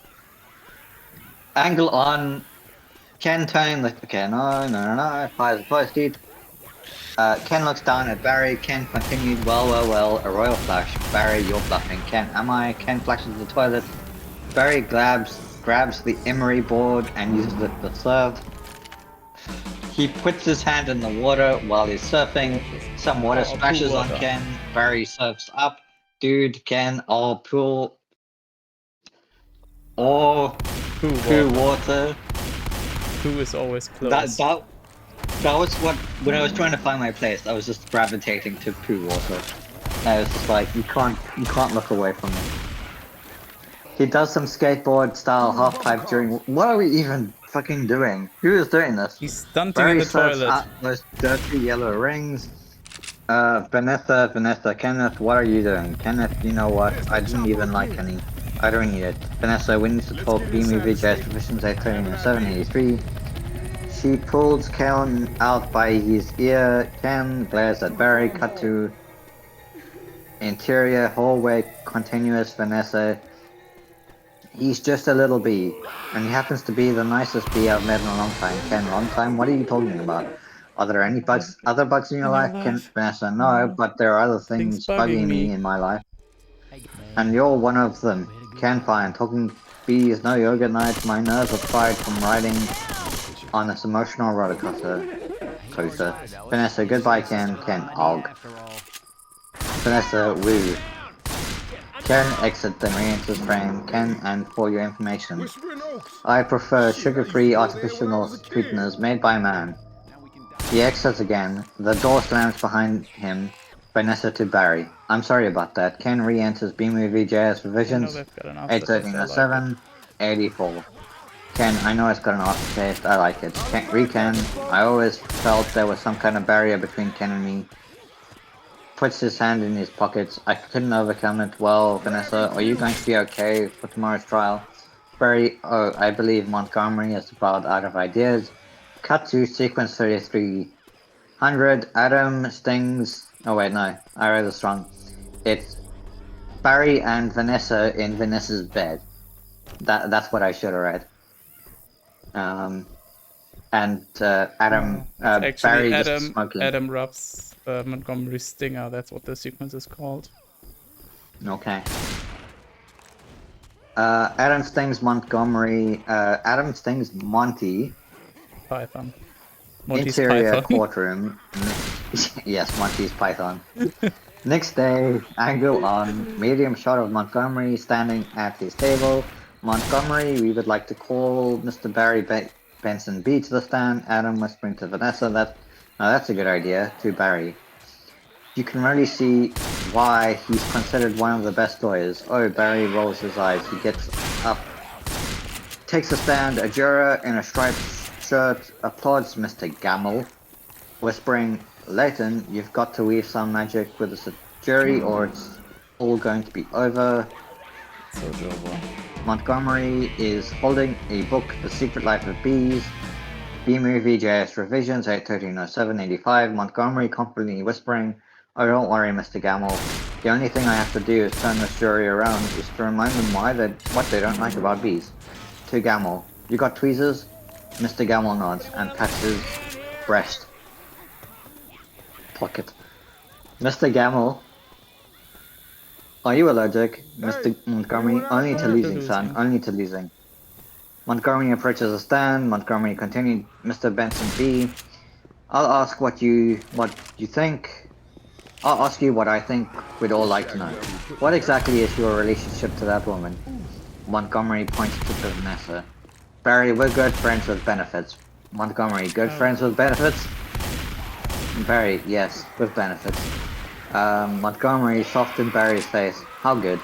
Angle on, Ken turning the... Okay, no, fires the post-it. Ken looks down at Barry. Ken continued, well, a royal flash. Barry, you're bluffing. Ken, am I? Ken flashes the toilet. Barry grabs the emery board and uses it to serve. He puts his hand in the water while he's surfing. Some water splashes on Ken. Barry surfs up. Dude, Ken, pool water. Poo is always close. That was what, when I was trying to find my place, I was just gravitating to poo water. I was just like, you can't look away from it. He does some skateboard style half pipe during. What are we even fucking doing? Who is doing this? He's stunting in Barry the serves toilet. up those dirty yellow rings. Vanessa, Kenneth, what are you doing? Kenneth, you know what? I didn't even like any. I don't need it. Vanessa, we need to talk B-movie jazz provisions 830 She pulls Ken out by his ear. Ken glares at Barry. Cut to interior hallway. Continuous. Vanessa. He's just a little bee, and he happens to be the nicest bee I've met in a long time. Ken, long time? What are you talking about? Are there any other bugs in your life? Ken, Vanessa, no, but there are other Things things bugging me in my life. And you're one of them. Ken, fine. Talking bees, no yoga night. My nerves are fried from riding on this emotional roller coaster. Vanessa, goodbye, Ken. Ken, og. Vanessa, woo. Ken exit then re-enters frame. Ken, and for your information, I prefer sugar-free artificial sweeteners made by man. He exits again. The door slams behind him. Vanessa to Barry. I'm sorry about that. Ken re-enters B-Movie JS Revisions. 81307, 84. Ken, I know it's got an aftertaste. I like it. Ken, I always felt there was some kind of barrier between Ken and me. Puts his hand in his pockets. I couldn't overcome it. Well, Vanessa, are you going to be okay for tomorrow's trial? Barry, oh, I believe Montgomery is about out of ideas. Cut to sequence 3300. Adam stings. Oh wait, no, I read this wrong. It's Barry and Vanessa in Vanessa's bed. That's what I should have read. And Adam, It's Barry actually just smoking. Adam rubs Montgomery's stinger. That's what the sequence is called. Okay. Adam stings Montgomery. Adam stings Monty. Python. Monty's Interior Python. courtroom. Yes, Monty's Python. Next day, angle on. Medium shot of Montgomery standing at his table. Montgomery, we would like to call Mr. Barry Benson B to the stand. Adam whispering to Vanessa that, that's a good idea, to Barry. You can really see why he's considered one of the best lawyers. Oh, Barry rolls his eyes. He gets up, takes a stand. A juror in a striped shirt applauds Mr. Gamble, whispering, Leighton, you've got to weave some magic with the jury or it's all going to be over. So doable. Montgomery is holding a book, The Secret Life of Bees. B-Movie JS Revisions 8130785. Montgomery confidently whispering, oh, don't worry, Mr. Gamble. The only thing I have to do is turn this jury around is to remind them what they don't like about bees. To Gamble, you got tweezers? Mr. Gamble nods and pats his breast pocket. Mr. Gamble, are you allergic? Mr. Montgomery, only to losing, son, only to losing. Montgomery approaches the stand. Montgomery continued, Mr. Benson B. I'll ask what you think. I'll ask you what I think we'd all like to know. What exactly is your relationship to that woman? Montgomery points to Vanessa. Barry, we're good friends with benefits. Montgomery, good friends with benefits? Barry, yes, with benefits. Montgomery softened Barry's face. How good?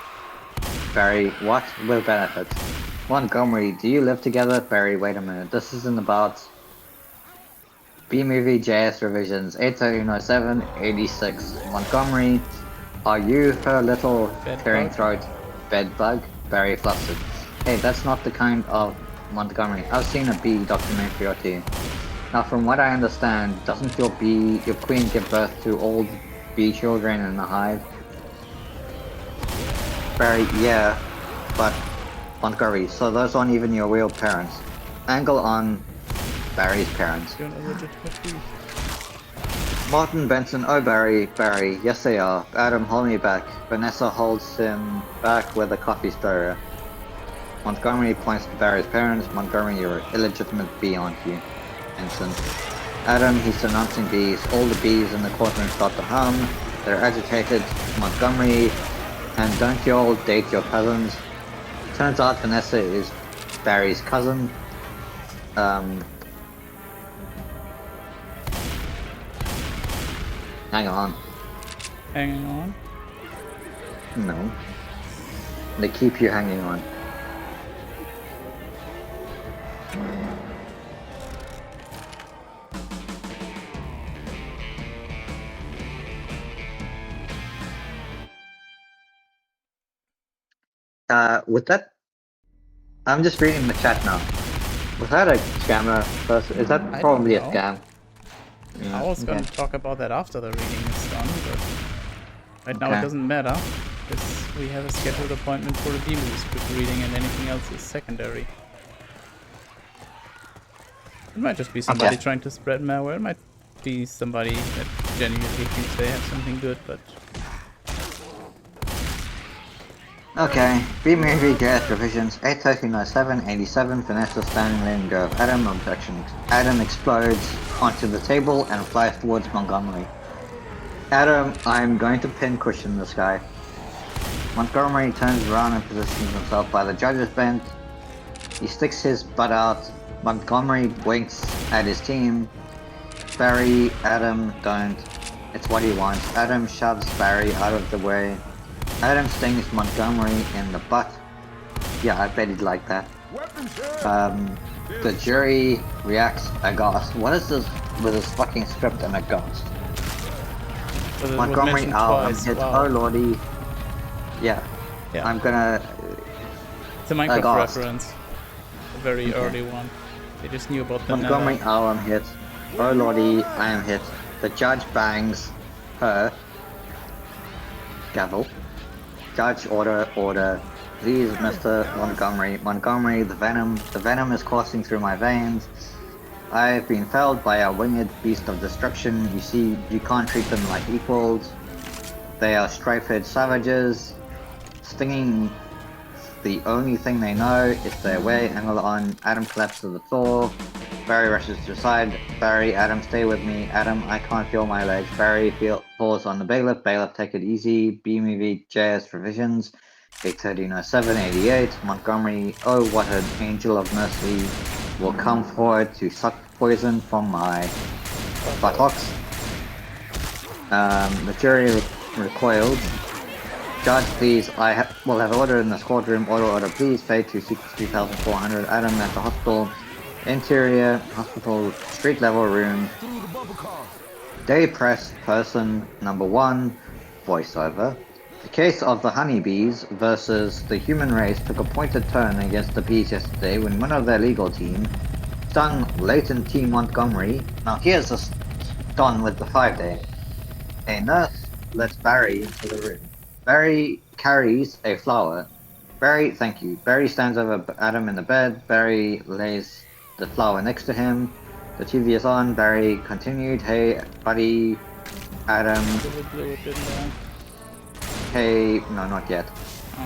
Barry, what? With benefits. Montgomery, do you live together? Barry, wait a minute. This isn't about B-Movie JS Revisions 8130786. Montgomery, are you her little clearing throat bedbug? Barry flustered. Hey, that's not the kind of Montgomery. I've seen a bee documentary or two. Now, from what I understand, doesn't your queen give birth to all bee children in the hive? Barry, yeah, but Montgomery, so those aren't even your real parents. Angle on Barry's parents. Martin Benson, oh Barry, yes they are. Adam, hold me back. Vanessa holds him back with a coffee stirrer. Montgomery points to Barry's parents. Montgomery, you're an illegitimate bee, aren't you? Benson. Adam, he's denouncing bees. All the bees in the courtroom start to hum. They're agitated. Montgomery, and don't you all date your cousins? Turns out Vanessa is Barry's cousin. Hang on. Hanging on. No. They keep you hanging on. With that, I'm just reading the chat now. Was that a scammer person? Is that I probably a don't know. scam? Yeah, I was okay. gonna talk about that after the reading is done, but right now it Okay. doesn't matter, because we have a scheduled appointment for the B-movie script reading and anything else is secondary. It might just be somebody trying to spread malware, it might be somebody that genuinely thinks they have something good, but... Okay, B-movie JS revisions 81307, 87, Vanessa standing letting go of Adam, objection. Adam explodes onto the table and flies towards Montgomery. Adam, I'm going to pin cushion this guy. Montgomery turns around and positions himself by the judge's bench. He sticks his butt out. Montgomery winks at his team. Barry, Adam, don't. It's what he wants. Adam shoves Barry out of the way. Adam stings Montgomery in the butt. Yeah, I bet he'd like that. The jury reacts aghast. What is this with this fucking script and aghast? Montgomery album hits, oh lordy. Yeah. I'm gonna... It's a Minecraft reference. A very early one. They just knew about the Montgomery album hits, oh lordy, I am hit. The judge bangs her. Gavel. Judge, order, order. Please, Mr. Montgomery. Montgomery, the venom is coursing through my veins. I've been felled by a winged beast of destruction. You see, you can't treat them like equals. They are strife-haired savages. Stinging, the only thing they know is their way. Angle on. Adam collapses to the floor. Barry rushes to the side. Barry, Adam, stay with me. Adam, I can't feel my legs. Barry falls on the bailiff. Bailiff, take it easy. B-movie JS revisions. 81307, 88. Montgomery, oh what an angel of mercy, will come forward to suck poison from my buttocks. The jury recoiled. Judge, please, I will have order in the courtroom. Order, please. Fade to 63,400. Adam at the hospital. Interior, hospital, street level room. Day press, person number 1, voiceover. The case of the honeybees versus the human race took a pointed turn against the bees yesterday when one of their legal team stung Leighton T. Montgomery. Now here's a stun with the 5-day. A nurse lets Barry into the room. Barry carries a flower. Barry, thank you. Barry stands over Adam in the bed. Barry lays the flower next to him. The TV is on. Barry continued. Hey, buddy. Adam. Hey, no, not yet.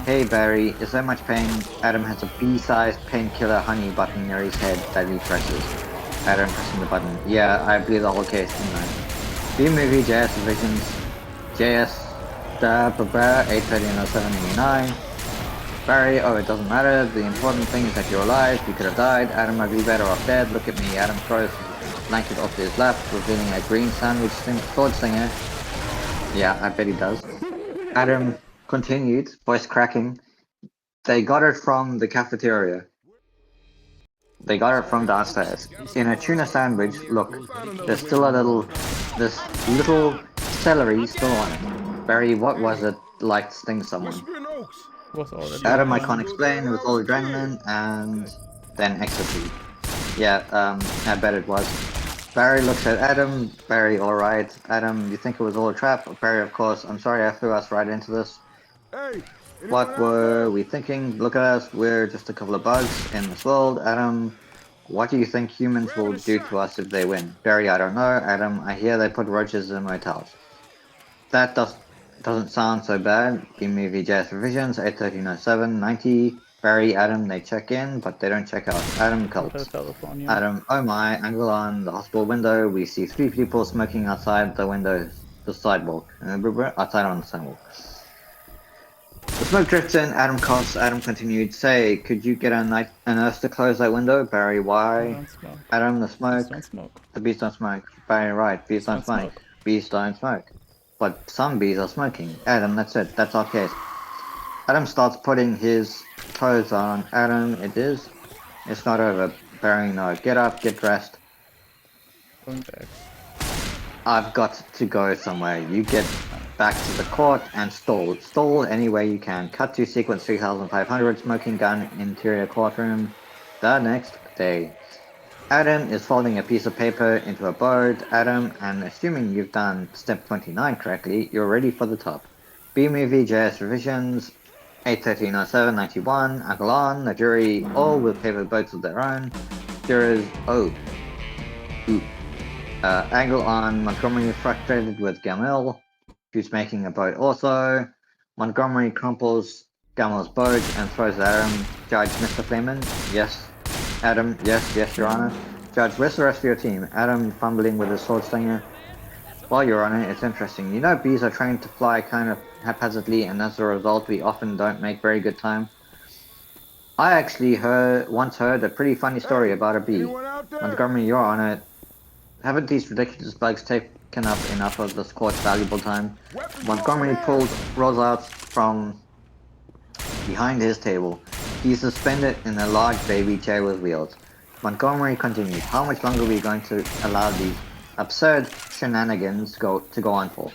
Hey, Barry, is there much pain? Adam has a bee-sized painkiller honey button near his head that he presses. Adam pressing the button. Yeah, I believe the whole case, didn't I? B-movie, JS Divisions, JS, 8130789. Barry, oh, it doesn't matter. The important thing is that you're alive. You could have died. Adam, I'd be better off dead. Look at me. Adam throws his blanket off his lap, revealing a green sandwich sword slinger. Yeah, I bet he does. Adam continued, voice cracking. They got it from the cafeteria. They got it from downstairs. In a tuna sandwich, look, there's still this little celery still on it. Barry, what was it like to sting someone? Adam, I can't explain, it was all adrenaline and then ecstasy. Yeah, I bet it was. Barry looks at Adam. Barry, alright. Adam, you think it was all a trap? Barry, of course. I'm sorry I threw us right into this. What were we thinking? Look at us. We're just a couple of bugs in this world. Adam, what do you think humans will do to us if they win? Barry, I don't know. Adam, I hear they put roaches in motels. That doesn't sound so bad. B-movie JS revisions, 81307, 90. Barry, Adam, they check in, but they don't check out. Adam cults. Adam, oh my, angle on the hospital window. We see 3 people smoking outside the window, the sidewalk. Outside on the sidewalk. The smoke drifts in, Adam coughs. Adam continued, say, could you get a nurse to close that window? Barry, why? Adam, the smoke. Bees don't smoke. The bees don't smoke. Barry, right, bees don't smoke. Bees don't smoke. but some bees are smoking. Adam, that's it. That's our case. Adam starts putting his clothes on. Adam, it is. It's not over. Barry, no. Get up, get dressed. Going back. I've got to go somewhere. You get back to the court and stall. Stall any way you can. Cut to sequence 3500, smoking gun, interior courtroom. The next day. Adam is folding a piece of paper into a board. Adam, and assuming you've done step 29 correctly, you're ready for the top. B-movie, JS revisions, 8130791, Uncle on, the jury, all with paper boats of their own. Jurors, Angle on, Montgomery frustrated with Gamel, who's making a boat also. Montgomery crumples Gamel's boat and throws it at him. Judge, Mr. Fleeman, yes. Adam, yes, Your Honor. Judge, where's the rest of your team? Adam fumbling with his sword slinger. Well, Your Honor, it's interesting. You know bees are trained to fly kind of haphazardly, and as a result, we often don't make very good time. I actually once heard a pretty funny story about a bee. Montgomery, Your Honor, haven't these ridiculous bugs taken up enough of this court's valuable time? Montgomery rolls out from behind his table. He's suspended in a large baby chair with wheels. Montgomery continues. How much longer are we going to allow these absurd shenanigans to go on for?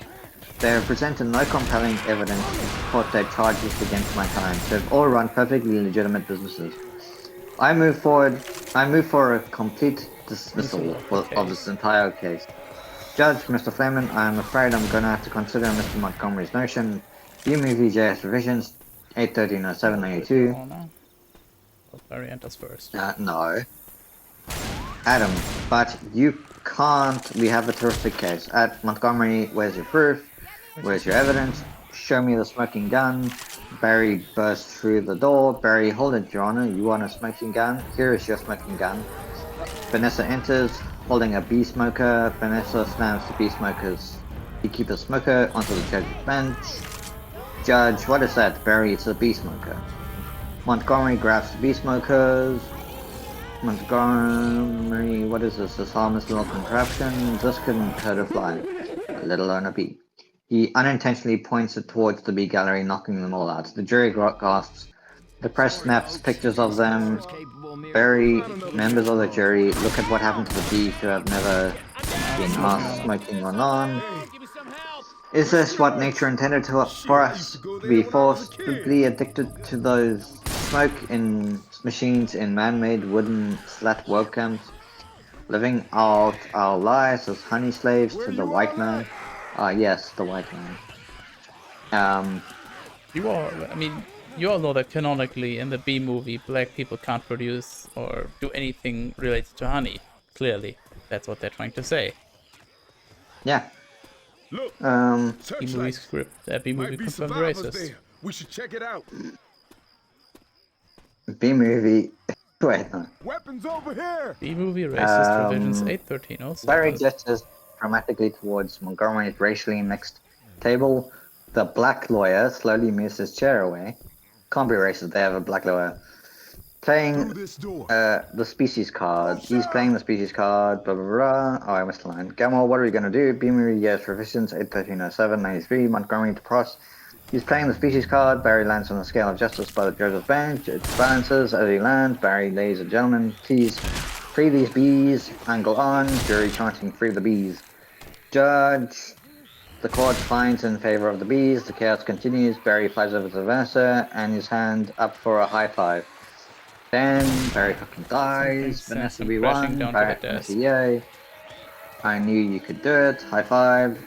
They have presented no compelling evidence to support their charges against my clients. They've all run perfectly legitimate businesses. I move for a complete dismissal of this entire case. Judge, Mr. Fleeman, I am afraid I'm going to have to consider Mr. Montgomery's motion. B-movie JS revisions, 8130792. Barry enters first. No. Adam, but you can't. We have a terrific case. At Montgomery, where's your proof? Where's your evidence? Show me the smoking gun. Barry bursts through the door. Barry, hold it, Your Honor. You want a smoking gun? Here is your smoking gun. Vanessa enters, holding a bee smoker. Vanessa slams the bee smoker's beekeeper smoker onto the judge's bench. Judge, what is that? Barry, it's a bee smoker. Montgomery grabs the bee smokers. Montgomery, what is this? This harmless little contraption? This couldn't hurt a fly, let alone a bee. He unintentionally points it towards the bee gallery, knocking them all out. The jury gasps. The press snaps pictures of them. Barry, members of the jury, look at what happened to the bees who have never been asked smoking or none. Is this what nature intended for us? To be forcibly addicted to those smoke in machines in man-made wooden slat webcams? Living out our lives as honey slaves to the white man? Yes, the white man. You all know that canonically in the B movie, black people can't produce or do anything related to honey. Clearly, that's what they're trying to say. Yeah. Look, B-movie script, B-movie confirmed racist. We should check it out. B-movie. Wait, no. Weapons over here. B-movie racist revisions 813 also. Barry gestures dramatically towards Montgomery's racially mixed table. The black lawyer slowly moves his chair away. Can't be racist, they have a black lawyer. Playing the species card. He's playing the species card, blah blah blah. Oh, I missed the line. Gamal, what are we gonna do? B-movie, yes, revisions 8130793, Montgomery to Pross. He's playing the species card. Barry lands on the scale of justice by the judge's bench. It balances as he lands. Barry, ladies and gentlemen, please free these bees. Angle on. Jury chanting, free the bees. Judge. The court finds in favor of the bees. The chaos continues. Barry flies over to Vanessa and his hand up for a high five. Then Barry fucking dies. Vanessa, we won. Barry, Vanessa, yay. I knew you could do it. High five.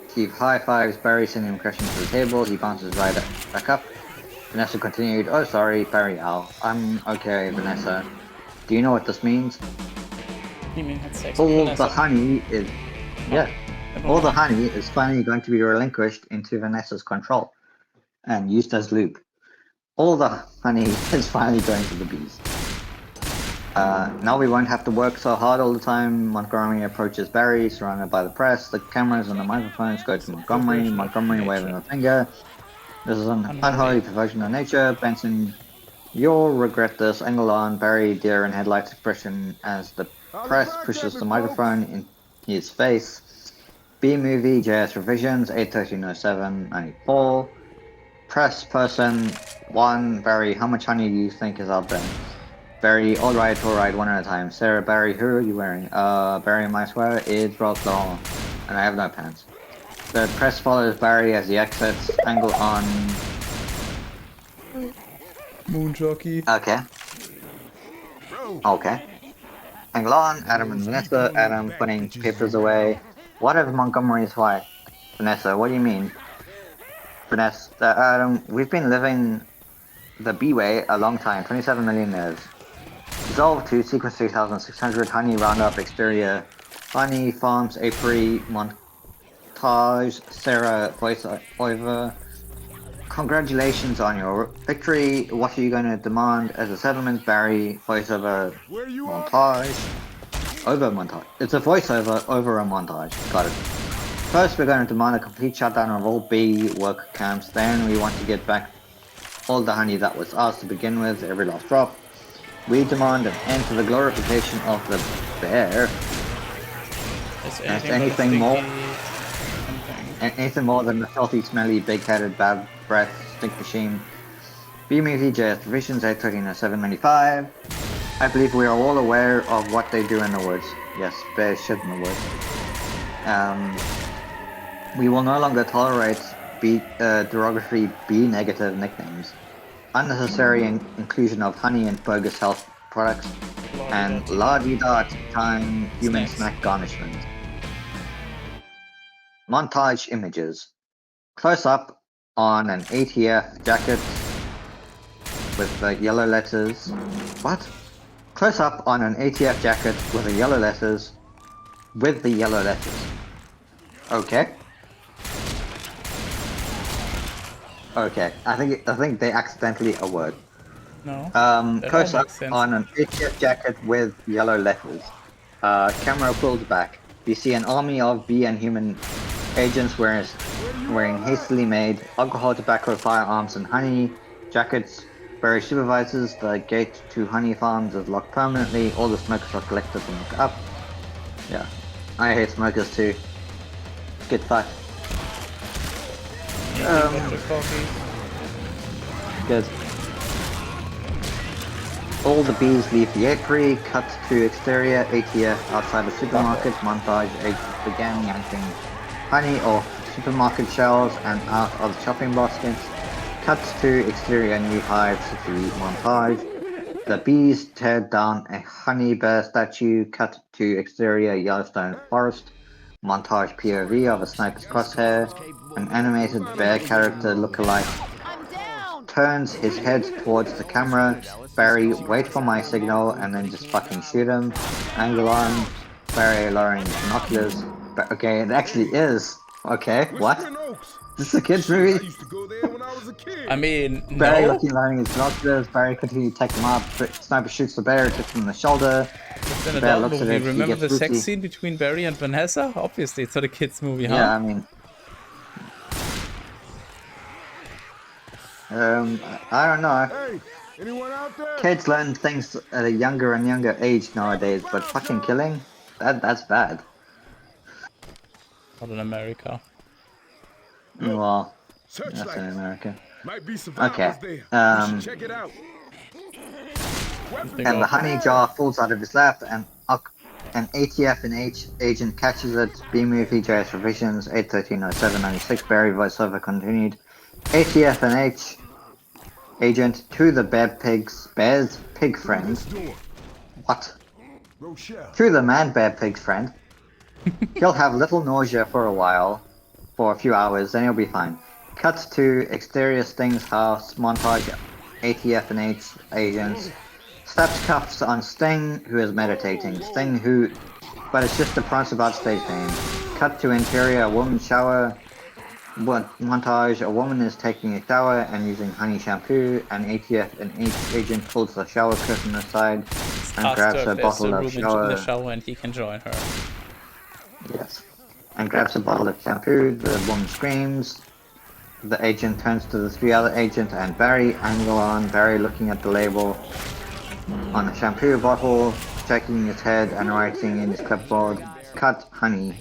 Steve high fives Barry, sending him crashing to the table. He bounces right back up. Vanessa continued. Oh, sorry, Barry, Al. I'm okay, Vanessa. Do you know what this means? You mean had sex All with Vanessa? the honey is... Yeah. All the honey is finally going to be relinquished into Vanessa's control and used as lube. All the honey is finally going to the bees. Now we won't have to work so hard all the time. Montgomery approaches Barry, surrounded by the press. The cameras and the microphones go to Montgomery. Montgomery waving a finger. This is an unholy perversion of nature. Benson, you'll regret this. Angle on. Barry, deer in headlights expression as the press pushes the microphone in his face. B-movie, JS revisions, 8/13/07/94. Press person 1, Barry, how much honey do you think is out there? Barry, alright, one at a time. Sarah, Barry, who are you wearing? Barry, my sweater is Ralph Lauren, and I have no pants. The press follows Barry as he exits, angle on... Moon jockey. Okay. Okay. Angle on, Adam and Vanessa, Adam putting papers away. What if Montgomery's wife? Vanessa, what do you mean? Vanessa, Adam, we've been living the B-way a long time, 27 million years. Dissolve to sequence 3600, honey, roundup, exterior, honey, farms, apiary, montage, Sarah, voiceover. Congratulations on your victory. What are you going to demand as a settlement, Barry? Voiceover, montage, over montage. It's a voiceover over a montage. Got it. First, we're going to demand a complete shutdown of all bee work camps. Then, we want to get back all the honey that was ours to begin with, every last drop. We demand an end to the glorification of the bear. Anything more than the filthy, smelly, big-headed, bad breath stink machine. B-movie JS Divisions 8/13/07/95. I believe we are all aware of what they do in the woods. Yes, bears shit in the woods. We will no longer tolerate derogatory B-negative nicknames, unnecessary inclusion of honey and bogus health products, and la-di-da time human snack garnishment. Montage images. Close up on an ATF jacket with the yellow letters. What? Close up on an ATF jacket with the yellow letters. With the yellow letters. Okay. Okay. I think they accidentally a word. No. Close up on an ATF jacket with yellow letters. Camera pulls back. You see an army of bee and human agents wearing hastily made alcohol, tobacco, firearms, and honey jackets. Barry supervises the gate to honey farms is locked permanently. All the smokers are collected and locked up. Yeah, I hate smokers too. Get fucked. Good. All the bees leave the apiary. Cut to exterior ATF outside the supermarket. Montage agents began yanking honey off supermarket shelves and out of the shopping baskets. Cuts to exterior new hive city montage. The bees tear down a honey bear statue. Cut to exterior Yellowstone forest. Montage POV of a sniper's crosshair. An animated bear character lookalike turns his head towards the camera. Barry, wait for my signal and then just fucking shoot him. Angle on. Barry lowering binoculars. Okay, it actually is. Okay, what? This is a kid's movie? I mean, Barry no. lowering his binoculars. Barry continues to take him up. Sniper shoots the bear, hits him in the shoulder. It's an The bear adult looks at movie. it. Remember the sex spooky. scene between Barry and Vanessa? Obviously, it's not a kid's movie, huh? Yeah, I mean... I don't know. Hey, anyone out there? Kids learn things at a younger and younger age nowadays, but fucking killing? That's bad. Not in America. Well, that's Searchlight. in America. Might be survivors Okay, there. We should check it out. And the honey jar falls out of his lap, and an ATF and H agent catches it. B-movie JS revisions 8/13/07/96. Barry voiceover continued. ATF and H agent to the bear's pig friend. What? To the man bear pig's friend. He'll have little nausea for a while, for a few hours, then he'll be fine. Cuts to exterior Sting's house. Montage ATF and H agents. Slaps cuffs on Sting, who is meditating. Sting, who... But it's just a price about stage name. Cut to interior, a woman's shower. Montage, a woman is taking a shower and using honey shampoo. An ATF and H agent pulls the shower curtain aside and grabs a bottle of shower. In the shower and he can join her. Yes. And grabs a bottle of shampoo. The woman screams. The agent turns to the three other agents and Barry. Angle on. Barry looking at the label on a shampoo bottle, shaking his head and writing in his clipboard. cut honey.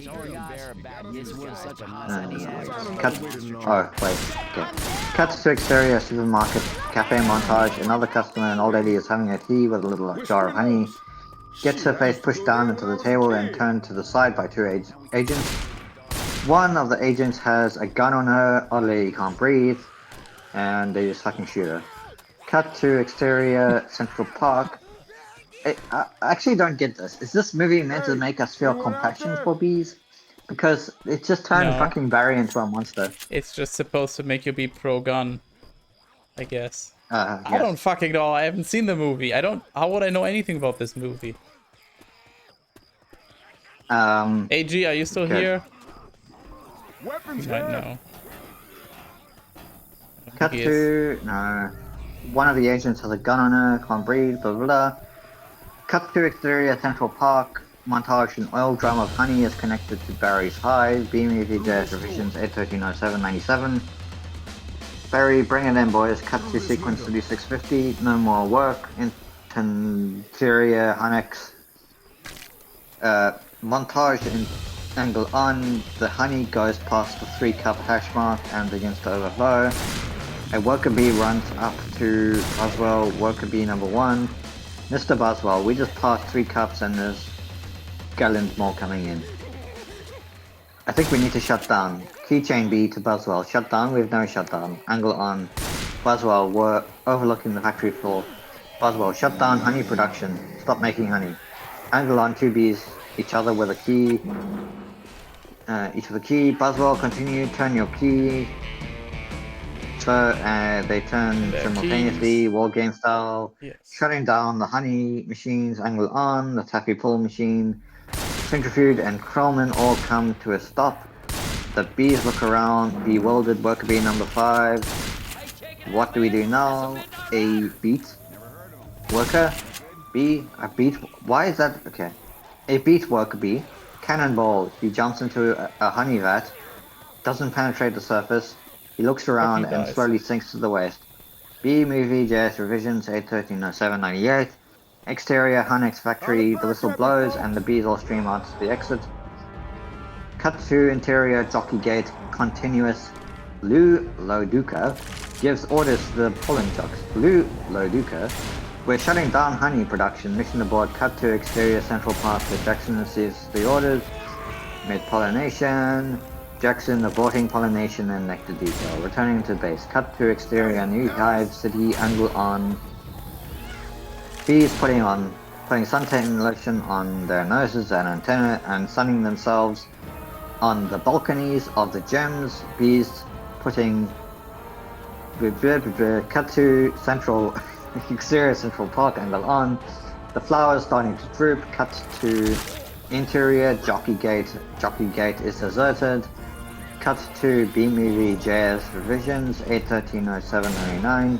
Cut. Oh wait. Okay. Cuts to exterior supermarket cafe montage. Another customer, an old lady, is having a tea with a little jar of honey. Gets her face pushed down into the table and turned to the side by two agents. One of the agents has a gun on her. Old lady can't breathe, and they just fucking shoot her. Cut to exterior Central Park. I actually don't get this. Is this movie meant to make us feel compassion for bees? Because it just turned No. fucking Barry into a monster. It's just supposed to make you be pro-gun, I guess. I Yes. don't fucking know. I haven't seen the movie. How would I know anything about this movie? AG, are you still good. here? Weapons You might here. know. Cut to no. One of the agents has a gun on her, can't breathe, blah blah blah. Cut to exterior Central Park. Montage: an oil drum of honey is connected to Barry's hive. BMV Jazz revisions 8130797. Barry, bring it in, boys. Cut to sequence 3650. No more work. Interior Annex. Montage in angle on. The honey goes past the 3-cup hash mark and begins to overflow. A worker bee runs up to Boswell. Worker bee number 1. Mr. Boswell, we just passed 3 cups and there's gallons more coming in. I think we need to shut down. Keychain B to Boswell. Shut down? We have no shutdown. Angle on. Boswell, we're overlooking the factory floor. Boswell, shut down honey production. Stop making honey. Angle on, 2 bees. Each other with a key. Each with a key. Boswell, continue. Turn your key. So they turn simultaneously, war game style. Yes. Shutting down the honey machines, angle on, the taffy pull machine, centrifuge and Krellman all come to a stop. The bees look around, bewildered. Worker bee number 5. What do we do now? A beat worker bee, a beat. Why is that? Okay. A beat worker bee, cannonball. He jumps into a honey vat, doesn't penetrate the surface. He looks around and slowly sinks to the waist. B movie JS revisions 8130798. Exterior Hunex factory. The whistle blows and the bees all stream out to the exit. Cut to interior jockey gate. Continuous. Lou Loduca gives orders to the pollen jocks. Lou Loduca. We're shutting down honey production. Mission aboard. Cut to exterior Central Park. The Jackson receives the orders. Mid pollination. Jackson aborting pollination and nectar detail. Returning to base. Cut to exterior New Hive City. Angle on. Bees putting suntan lotion on their noses and antennae and sunning themselves on the balconies of the gems. Bees putting. Cut to central exterior Central Park. Angle on. The flowers starting to droop. Cut to interior Jockey Gate. Jockey Gate is deserted. Cut to B-Movie JS revisions 8130799.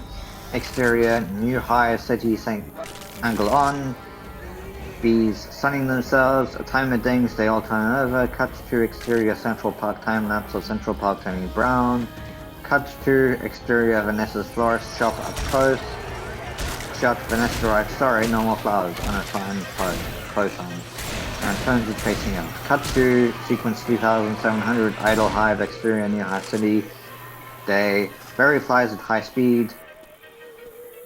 Exterior New High City St. Angle on. Bees sunning themselves. A timer dings, they all turn over. Cut to exterior Central Park time lapse of Central Park turning brown. Cut to exterior Vanessa's florist shop up close. Shut. Vanessa writes, sorry, no more flowers on a sign close on. And turns it facing out. Cut to sequence 3700 idle hive exterior New Hive City. Day. Barry flies at high speed.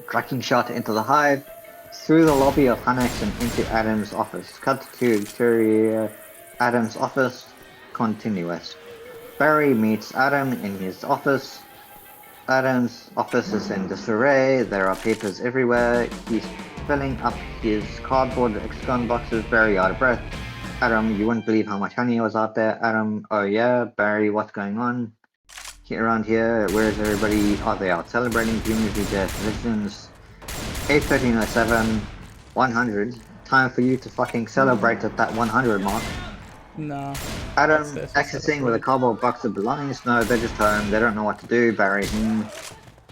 Tracking shot into the hive. Through the lobby of Hunex and into Adam's office. Cut to exterior Adam's office. Continuous. Barry meets Adam in his office. Adam's office is in disarray. There are papers everywhere. He's filling up his cardboard hexagon boxes. Barry out of breath. Adam, you wouldn't believe how much honey was out there. Adam, oh yeah. Barry, what's going on? Here around here, where's everybody? Are they out celebrating? Community definitions. 81307. 100. Time for you to fucking celebrate at that 100 mark. No. Adam accessing with a cardboard box of belongings. No, they're just home. They don't know what to do. Barry,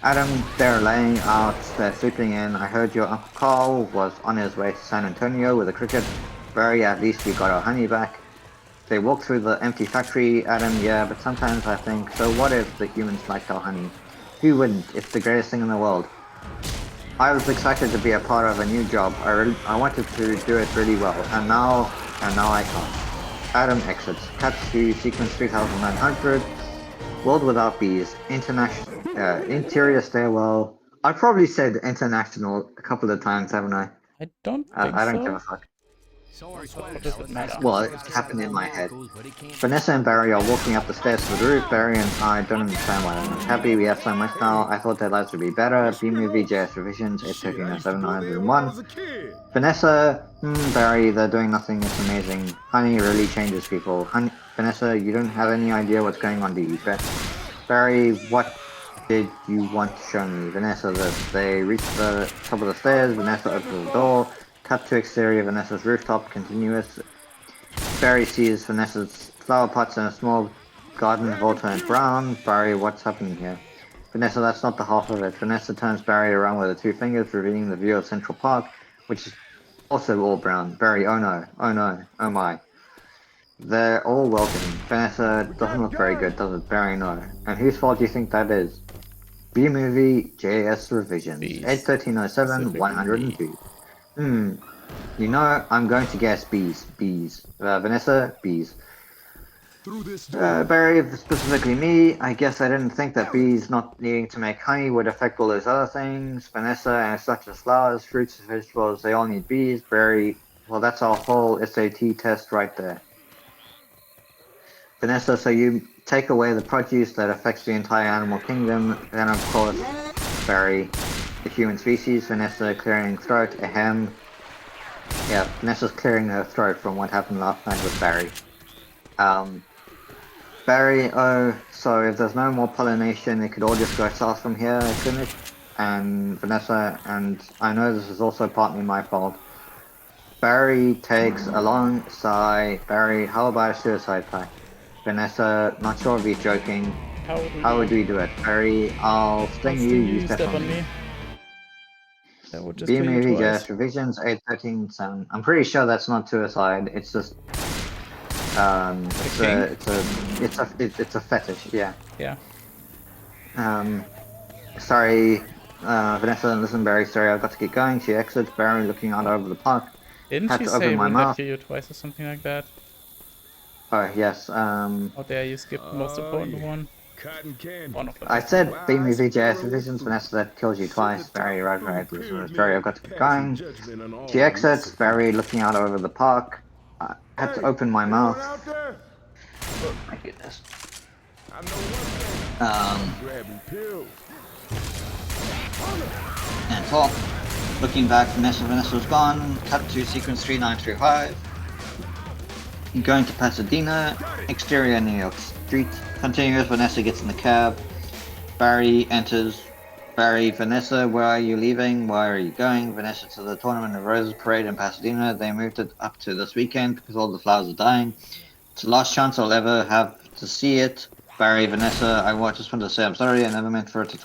Adam, they're laying out. They're sleeping in. I heard your Uncle Carl was on his way to San Antonio with a cricket. Barry, at least we got our honey back. They walk through the empty factory. Adam, yeah, but sometimes I think, so what if the humans liked our honey? Who wouldn't? It's the greatest thing in the world. I was excited to be a part of a new job. I wanted to do it really well, and now I can't. Adam exits. Cut to sequence 3900. World without bees. Interior stairwell. I probably said international a couple of times, haven't I? I don't think I don't so. give a fuck. What does it matter? Well, it happened in my head. Vanessa and Barry are walking up the stairs to the roof. Barry and I don't understand why they're not happy. We have so much now. I thought their lives would be better. B-movie, JS revisions, 81307 Vanessa, Barry, they're doing nothing. It's amazing. Honey really changes people. Vanessa, you don't have any idea what's going on, do you? Barry, what did you want to show me? Vanessa, they reach the top of the stairs. Vanessa opens the door. Cut to exterior Vanessa's rooftop, continuous. Barry sees Vanessa's flower pots in a small garden have all turned brown. Barry, what's happening here? Vanessa, that's not the half of it. Vanessa turns Barry around with her two fingers, revealing the view of Central Park, which is also all brown. Barry, oh no, oh my. They're all welcome. Vanessa doesn't look very good, does it? Barry, no. And whose fault do you think that is? B-movie, JS revisions. 81307, 102. You know, I'm going to guess bees. Vanessa, bees. Barry, specifically me, I guess I didn't think that bees not needing to make honey would affect all those other things. Vanessa, and such as flowers, fruits, vegetables, they all need bees. Barry, well, that's our whole SAT test right there. Vanessa, so you take away the produce that affects the entire animal kingdom, then of course, Barry, the human species. Vanessa clearing throat, ahem. Yeah, Vanessa's clearing her throat from what happened last night with Barry. Barry, oh, so if there's no more pollination, it could all just go south from here, couldn't it? And Vanessa, and I know this is also partly my fault. Barry takes a long sigh. Barry, how about a suicide pact? Vanessa, not sure if he's joking. How would we do it? Barry, I'll sting you, you step on me. That would just B-movie, just revisions, 813. I'm pretty sure that's not suicide. It's just, it's a fetish. Yeah. Yeah. Sorry, Vanessa. Listen, Barry. Sorry, I've got to get going. She exits. Barry looking out over the park. Didn't Had she to say open my we'll mouth. hear you twice or something like that? Oh yes. Oh, there you skipped the most important one. One of them. I said B-movie, JS revisions. Vanessa, that kills you twice. Barry, right. Listen, Barry, I've got to get going. She exits. Barry looking out over the park. I had to open my mouth. Oh my goodness. And talk. Looking back, Vanessa's gone. Cut to sequence 3935. Going to Pasadena. Exterior New York Street. Continuous, Vanessa gets in the cab. Barry enters. Barry, Vanessa, where are you leaving? Why are you going? Vanessa, to the Tournament of Roses parade in Pasadena. They moved it up to this weekend because all the flowers are dying. It's the last chance I'll ever have to see it. Barry, Vanessa, just want to say I'm sorry. I never meant for it to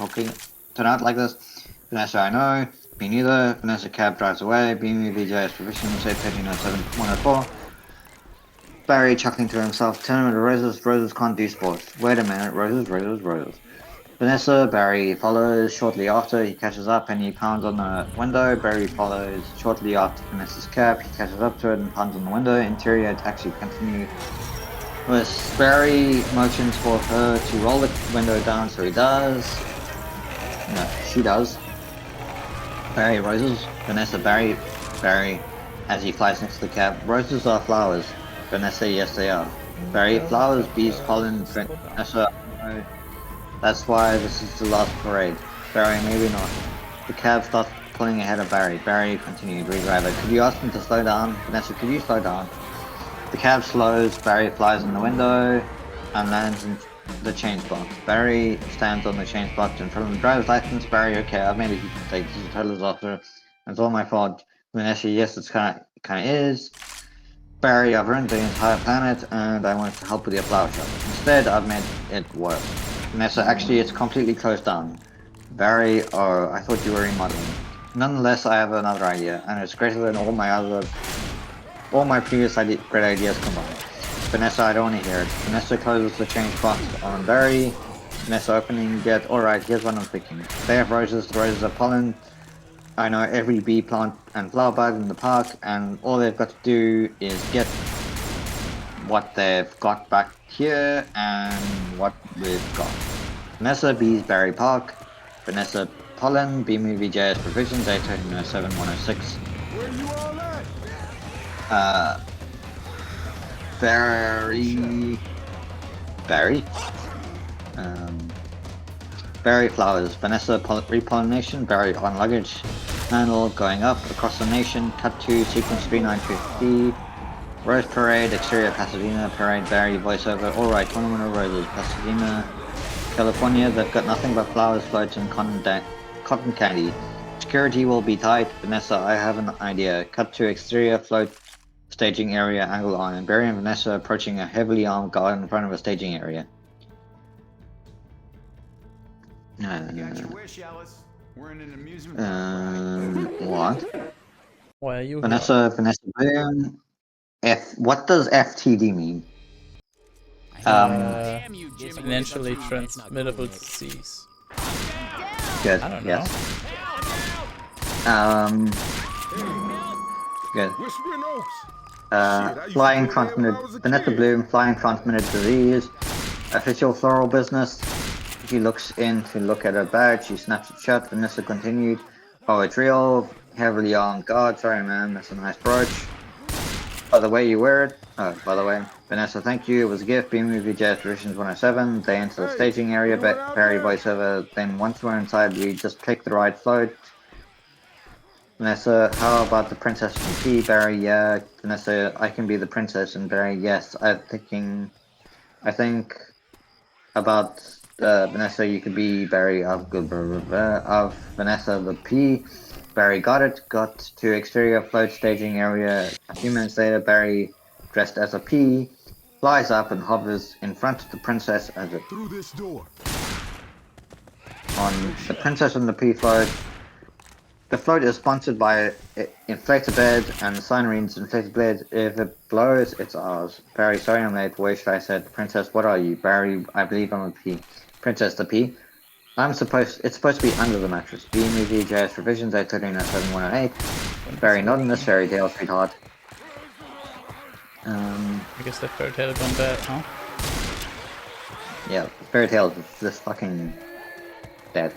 turn out like this. Vanessa, I know. Me neither. Vanessa, cab drives away. B-movie, JS provision, say 104. Barry chuckling to himself, Tournament of Roses, Roses can't do sports. Wait a minute, Roses. Vanessa, Barry follows shortly after, he catches up and he pounds on the window. Barry follows shortly after Vanessa's cab, he catches up to it and pounds on the window. Interior taxi continue. With Barry motions for her to roll the window down, so he does. No, she does. Barry, Roses, Vanessa, Barry, as he flies next to the cab. Roses are flowers. Vanessa, yes they are. Barry, flowers, bees, pollen, Vanessa, that's why this is the last parade. Barry, maybe not. The cab starts pulling ahead of Barry. Barry continued, re-driver. Could you ask him to slow down? Vanessa, could you slow down? The cab slows, Barry flies in the window and lands in the change box. Barry stands on the change box in front of the driver's license. Barry, okay, I've made a mistake. This is total disaster. It's all my fault. Vanessa, yes, it's kinda is. Barry, I've ruined the entire planet and I wanted to help with your flower shop. Instead, I've made it worse. Vanessa, actually, it's completely closed down. Barry, oh, I thought you were remodeling. Nonetheless, I have another idea, and it's greater than all my previous great ideas combined. Vanessa, I don't want to hear it. Vanessa closes the change box on Barry. Vanessa opening get, alright, here's what I'm thinking. They have roses, the roses are pollen. I know every bee, plant, and flower bud in the park, and all they've got to do is get what they've got back here and what we've got. Vanessa B's Barry Park, Vanessa Pollen, B Movie JS Provisions, 807 106. Where you all at? Barry. Barry Flowers, Vanessa Repollination, Barry on Luggage, Handle going up across the nation, cut to sequence 3950, Rose Parade, exterior Pasadena, Parade Barry, voiceover, alright, Tournament of Roses, Pasadena, California, they've got nothing but flowers, floats, and cotton candy. Security will be tight, Vanessa, I have an idea. Cut to exterior float, staging area, angle on, and Barry and Vanessa approaching a heavily armed guard in front of a staging area. You got your wish, Alice. We're in an amusement park, What? Why are you Vanessa Bloom. What does FTD mean? Financially transmittable disease. Good. I don't know. Yes. Good. Whispering Oaks. Flying transmitted. Vanessa Bloom, flying transmitted disease. Official floral business. She looks in to look at her badge. She snaps it shut. Vanessa continued. Oh, it's real. Heavily armed guard. Sorry, man. That's a nice brooch. By the way you wear it. Oh, by the way. Vanessa, thank you. It was a gift. B-Movie Jazz Traditions 107. They enter the staging area. Barry voiceover. Then once we're inside, we just pick the right float. Vanessa, how about the princess from P? Barry, yeah. Vanessa, I can be the princess. And Barry, yes. I think about Vanessa, you could be Barry of Vanessa the P. Barry got it. Got to exterior float staging area. A few minutes later, Barry, dressed as a P, flies up and hovers in front of the princess as it Through this door. on the princess and the P float. The float is sponsored by Inflatabed, and the sign reads Inflatabed. If it blows, it's ours. Barry, sorry I'm late. Where should I said, Princess, what are you? Barry, I believe I'm a P. Princess, the P. It's supposed to be under the mattress. B Movie JS Revisions 81307 Barry, not in this fairy tale, sweetheart. I guess the fairy tale gone bad, huh? Yeah, fairy tale is just fucking dead.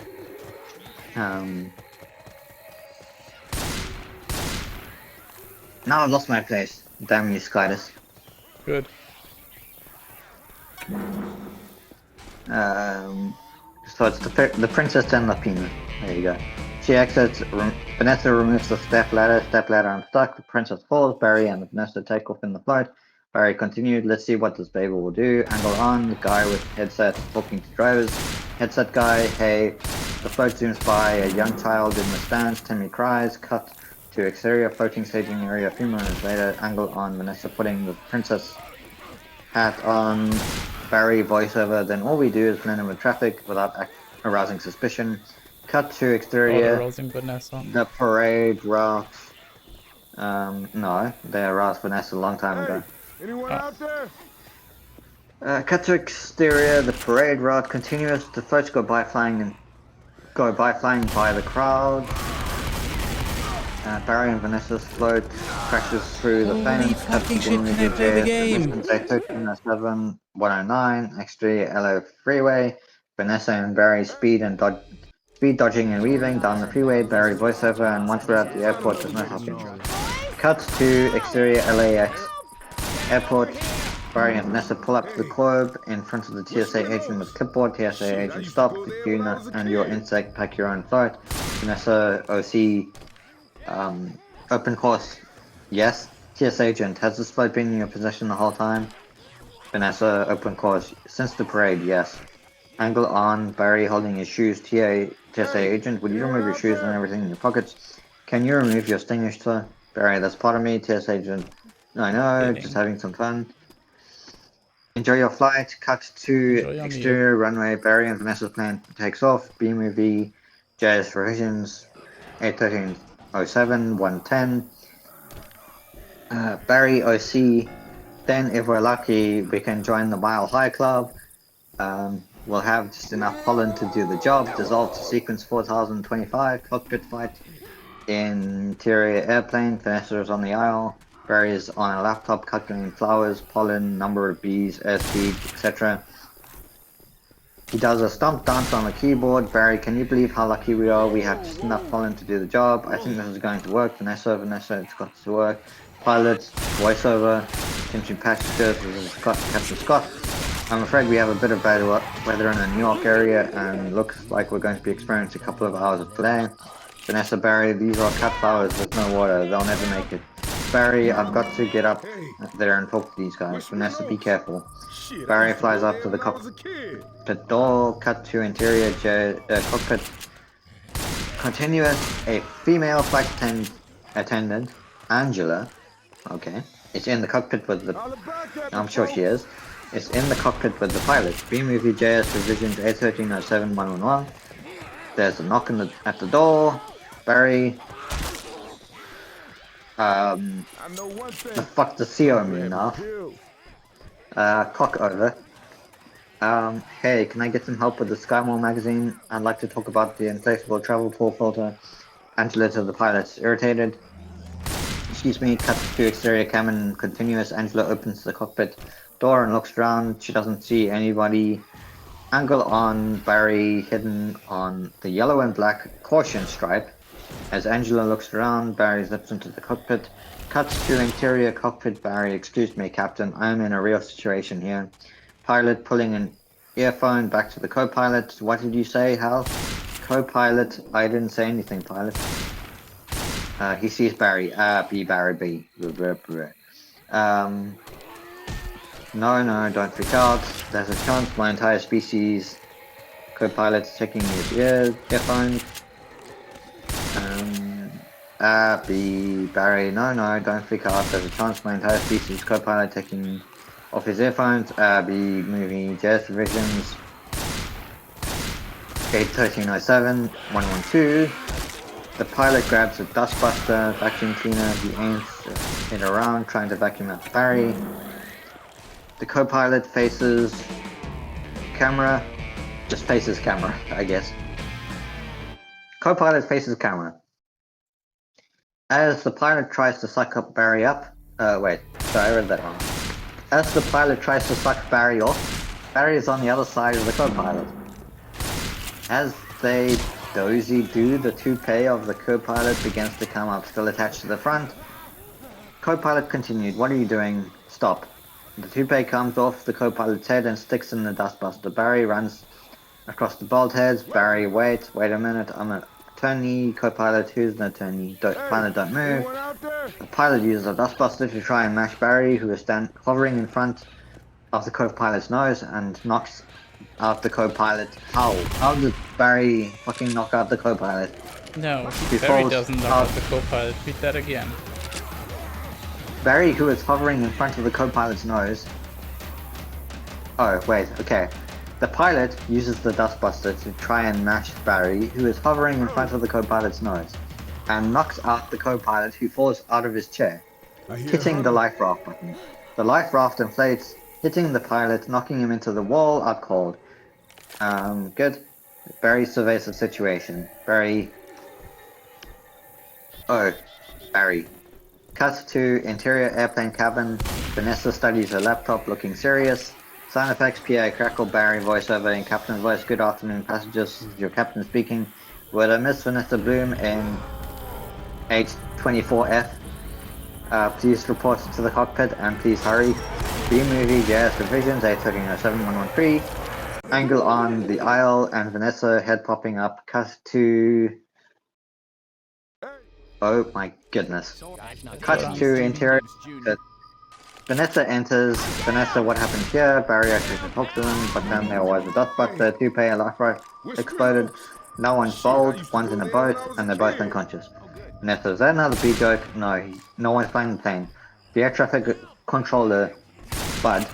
Now I've lost my place. Damn you, Skydus. Good. So it's the Princess and Lapina. There you go. She exits. Vanessa removes the step ladder. Step ladder unstuck. The Princess falls. Barry and Vanessa take off in the flight. Barry continued. Let's see what this baby will do. Angle on. The guy with headset talking to drivers. Headset guy. Hey. The float zooms by. A young child in the stands. Timmy cries. Cut to exterior floating staging area. A few minutes later. Angle on. Vanessa putting the princess hat on. Barry voiceover. Then all we do is blend in with traffic without arousing suspicion. Cut to exterior. The parade route. No, they aroused Vanessa a long time ago. Anyone out there? Cut to exterior. The parade route continues. The floats go by flying by the crowd. Barry and Vanessa's float crashes through the fence. Fucking shit, can I play the game? 1307 109 exterior LA freeway. Vanessa and Barry speed dodging and weaving down the freeway. Barry voiceover, and once we're at the airport, there's no helping. Cut to exterior LAX airport. Barry and Vanessa pull up to the curb in front of the TSA agent with clipboard. TSA agent stop. You and your insect pack your own flight. Vanessa OC open course. Yes. TSA agent, has this flight been in your possession the whole time? Vanessa open course. Since the parade, yes. Angle on. Barry holding his shoes. TSA agent, would you remove your shoes and everything in your pockets? Can you remove your extinguisher? Barry, that's part of me. TSA agent, I know, just having some fun. Enjoy your flight. Cut to exterior runway. Barry and Vanessa's plane takes off. B-Movie JS Revisions 81307 110. Barry OC. Then, if we're lucky, we can join the Mile High Club. We'll have just enough pollen to do the job. Dissolve to sequence 4025. Cockpit fight. Interior airplane. Vanessa is on the aisle. Barry is on a laptop calculating flowers, pollen, number of bees, airspeed, etc. He does a stomp dance on the keyboard. Barry, can you believe how lucky we are? We have just enough pollen to do the job. I think this is going to work. Vanessa, it's got to work. Pilot, voiceover, attention passengers, this is Captain Scott. I'm afraid we have a bit of bad weather in the New York area and looks like we're going to be experiencing a couple of hours of delay. Vanessa, Barry, these are cat flowers with no water. They'll never make it. Barry, I've got to get up there and talk to these guys. Vanessa, be careful. Barry flies up to the cockpit door, cut to interior cockpit. Continuous, a female flight attendant, Angela, okay, is in the cockpit with the, I'm sure she is in the cockpit with the pilot. B-movie JS revisions A1307-111. There's a knock at the door. Barry, the fuck does CO mean now? Cock over. Hey, can I get some help with the SkyMall magazine? I'd like to talk about the inflatable travel pool filter. Angela to the pilot, irritated. Excuse me, cut to exterior cabin continuous. Angela opens the cockpit door and looks around. She doesn't see anybody. Angle on Barry hidden on the yellow and black caution stripe. As Angela looks around, Barry zips into the cockpit. Cuts to interior cockpit. Barry, excuse me, Captain, I'm in a real situation here. Pilot pulling an earphone back to the co-pilot. What did you say, Hal? Co-pilot, I didn't say anything, pilot. He sees Barry. B, Barry, B. No, don't freak out. There's a chance my entire species. Co-pilot's checking his earphones. B, Barry, no, don't freak out. There's a chance my entire species. Co-pilot taking off his earphones. B, movie, jazz revisions. 81307, 112. The pilot grabs a dustbuster, vacuum cleaner. He aims it around, trying to vacuum out Barry. The co-pilot faces camera. Just faces camera, I guess. Co-pilot faces camera. As the pilot tries to suck up Barry up. Wait, sorry, I read that wrong. As the pilot tries to suck Barry off, Barry is on the other side of the co-pilot. As they dozy-do, the toupee of the co-pilot begins to come up, still attached to the front. Co-pilot continued, what are you doing? Stop. The toupee comes off the co-pilot's head and sticks in the dustbuster. Barry runs across the bald heads. Barry, wait a minute, I'm an attorney. Co-pilot, who's an attorney? Pilot, don't move. The pilot uses a dustbuster to try and mash Barry, who is hovering in front of the co-pilot's nose, and knocks out the co-pilot. How did Barry fucking knock out the co-pilot? No, Barry doesn't knock out the co-pilot. Read that again. Barry, who is hovering in front of the co-pilot's nose. Oh, wait, okay. The pilot uses the dustbuster to try and mash Barry, who is hovering in front of the co-pilot's nose, and knocks out the co-pilot, who falls out of his chair, hitting the life raft button. The life raft inflates, hitting the pilot, knocking him into the wall, out cold. Good. Barry surveys the situation. Barry. Cut to interior airplane cabin. Vanessa studies her laptop, looking serious. Sound effects, PA, crackle, Barry, voiceover in captain's voice. Good afternoon, passengers. This is your captain speaking. Would I miss Vanessa Bloom in 824F? Please report to the cockpit and please hurry. B-movie, JS revisions, 81307-113. Angle on the aisle and Vanessa head popping up. Cut to... Oh my goodness. Cut to interior. Vanessa enters. Vanessa, what happened here? Barry actually to talk to them, but then there was a dustbuster, toupee, a life raft exploded. No one's bowled, one's in a boat, and they're both unconscious. Vanessa, is that another B joke? No one's flying the plane. The air traffic controller, Bud,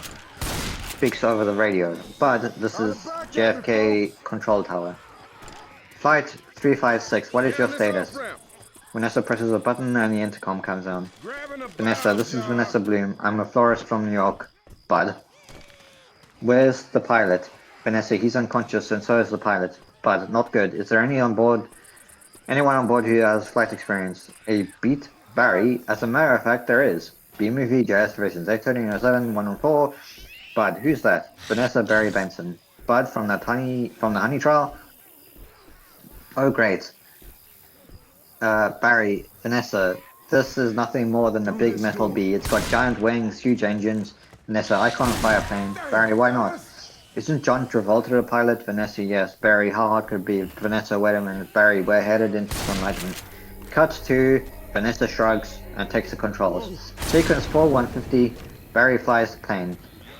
speaks over the radio. Bud, this is JFK control tower. Flight 356, what is your status? Vanessa presses a button and the intercom comes on. Vanessa, this is Vanessa Bloom. I'm a florist from New York. Bud. Where's the pilot? Vanessa, he's unconscious and so is the pilot. Bud, not good. Is there anyone on board who has flight experience? A beat? Barry? As a matter of fact, there is. B-Movie, JS Revisions 81307, 114. Bud, who's that? Vanessa, Barry, Benson. Bud from the honey trial? Oh, great. Barry, Vanessa, this is nothing more than a big metal bee. It's got giant wings, huge engines. Vanessa, I can't fly a plane. Barry, why not? Isn't John Travolta a pilot? Vanessa, yes. Barry, how hard could it be? Vanessa, wait a minute. Barry, we're headed into sunlight. Cuts to Vanessa shrugs and takes the controls. Sequence 4150. Barry flies the plane.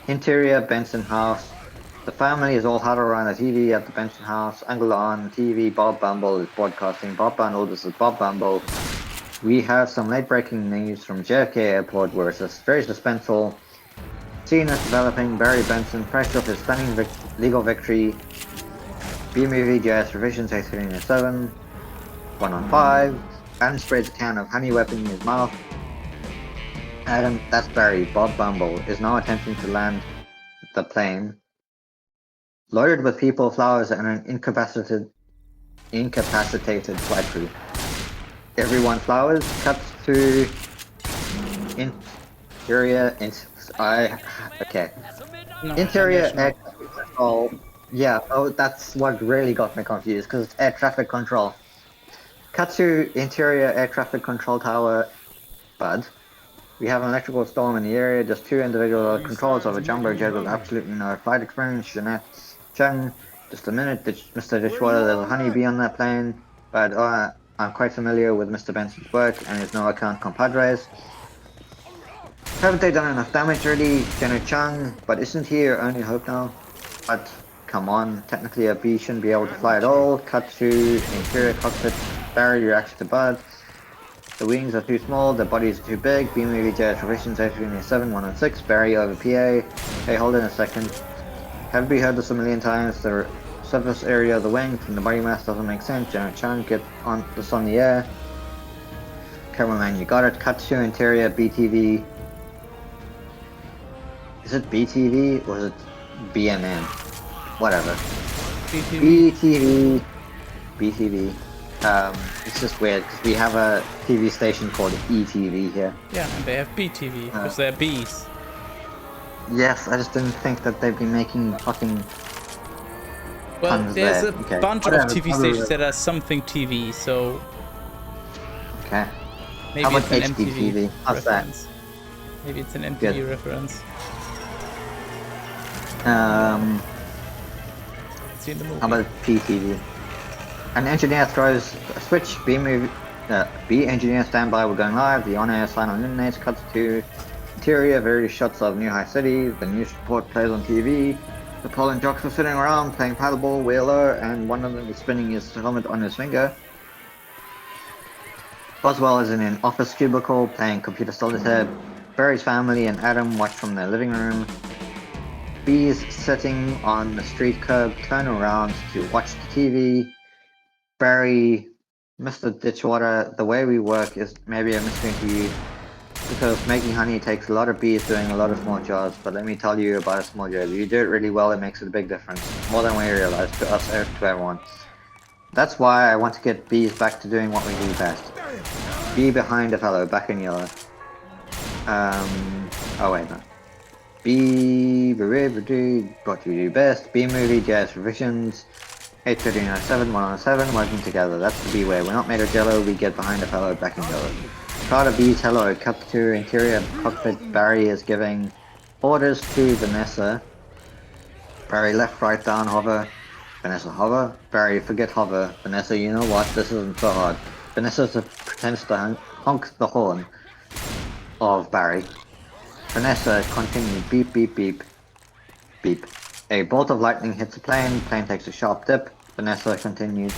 Interior, Benson house. The family is all huddled around the TV at the Benson house. Angle on TV. Bob Bumble is broadcasting. Bob Bumble, this is Bob Bumble. We have some late breaking news from JFK Airport where it's very suspenseful. Scene is developing. Barry Benson, pressure of his stunning legal victory. B-Movie, JS Revisions 81307. 1 on 5. Adam sprays a can of honey weapon in his mouth. Adam, that's Barry. Bob Bumble is now attempting to land the plane. Loaded with people, flowers, and an incapacitated flight crew. Everyone flowers. Cuts to interior. Interior air traffic control. Yeah. Oh, that's what really got me confused because it's air traffic control. Cut to interior air traffic control tower. Bud. We have an electrical storm in the area. Just 2 individual controls of a jumbo jet with absolutely no flight experience. Jeanette Chung. Just a minute, Mr. Dishwater, there's a honeybee on that plane. But I'm quite familiar with Mr. Benson's work and his no account compadres. Haven't they done enough damage already? Janet Chung, but isn't he your only hope now? But come on, technically a bee shouldn't be able to fly at all. Cut to interior cockpit. Barry reacts to Bud. The wings are too small, the bodies are too big. B-Movie JS Revisions 837 106. Barry over PA. Hey, hold on a second. Have we heard this a million times? The surface area of the wing from the body mass doesn't make sense. Janet Chan, get on this on the air. Cameraman, you got it. Cut to interior BTV. Is it BTV or is it BNN? Whatever. BTV. BTV. It's just weird because we have a TV station called ETV here. Yeah, and they have BTV because they're bees. Yes, I just didn't think that they'd be making fucking. Well, there's a bunch of TV stations that are are something TV, so okay. maybe How about it's an HDTV? MTV How's reference. Maybe it's an MTV Good. reference. It's in the movie. How about PTV? An engineer throws a switch. B engineer standby. We're going live. The on-air sign on illuminates. Cuts to interior. Various shots of New High City. The news report plays on TV. The Poland jocks are sitting around playing paddleball, wheeler, and one of them is spinning his helmet on his finger. Boswell is in an office cubicle playing computer solitaire. Barry's family and Adam watch from their living room. Bees sitting on the street curb turn around to watch the TV. Barry, Mr. Ditchwater, the way we work is maybe a mystery to you because making honey takes a lot of bees doing a lot of small jobs, but let me tell you about a small job. You do it really well, it makes a big difference. More than we realize, to us, to everyone. That's why I want to get bees back to doing what we do best. Bee behind a fellow, back in yellow. Oh wait, no. Bee, what you do best. B-Movie, JS Revisions. 81307, 107, working together. That's the B way. We're not made of jello, we get behind a fellow, back in yellow. Crowd of bees, hello. Cut to interior cockpit. Barry is giving orders to Vanessa. Barry left, right, down, hover. Vanessa, hover. Barry, forget hover. Vanessa, you know what? This isn't so hard. Vanessa pretends to honk the horn of Barry. Vanessa continued. Beep, beep, beep. Beep. A bolt of lightning hits the plane. Plane takes a sharp dip. Vanessa continued.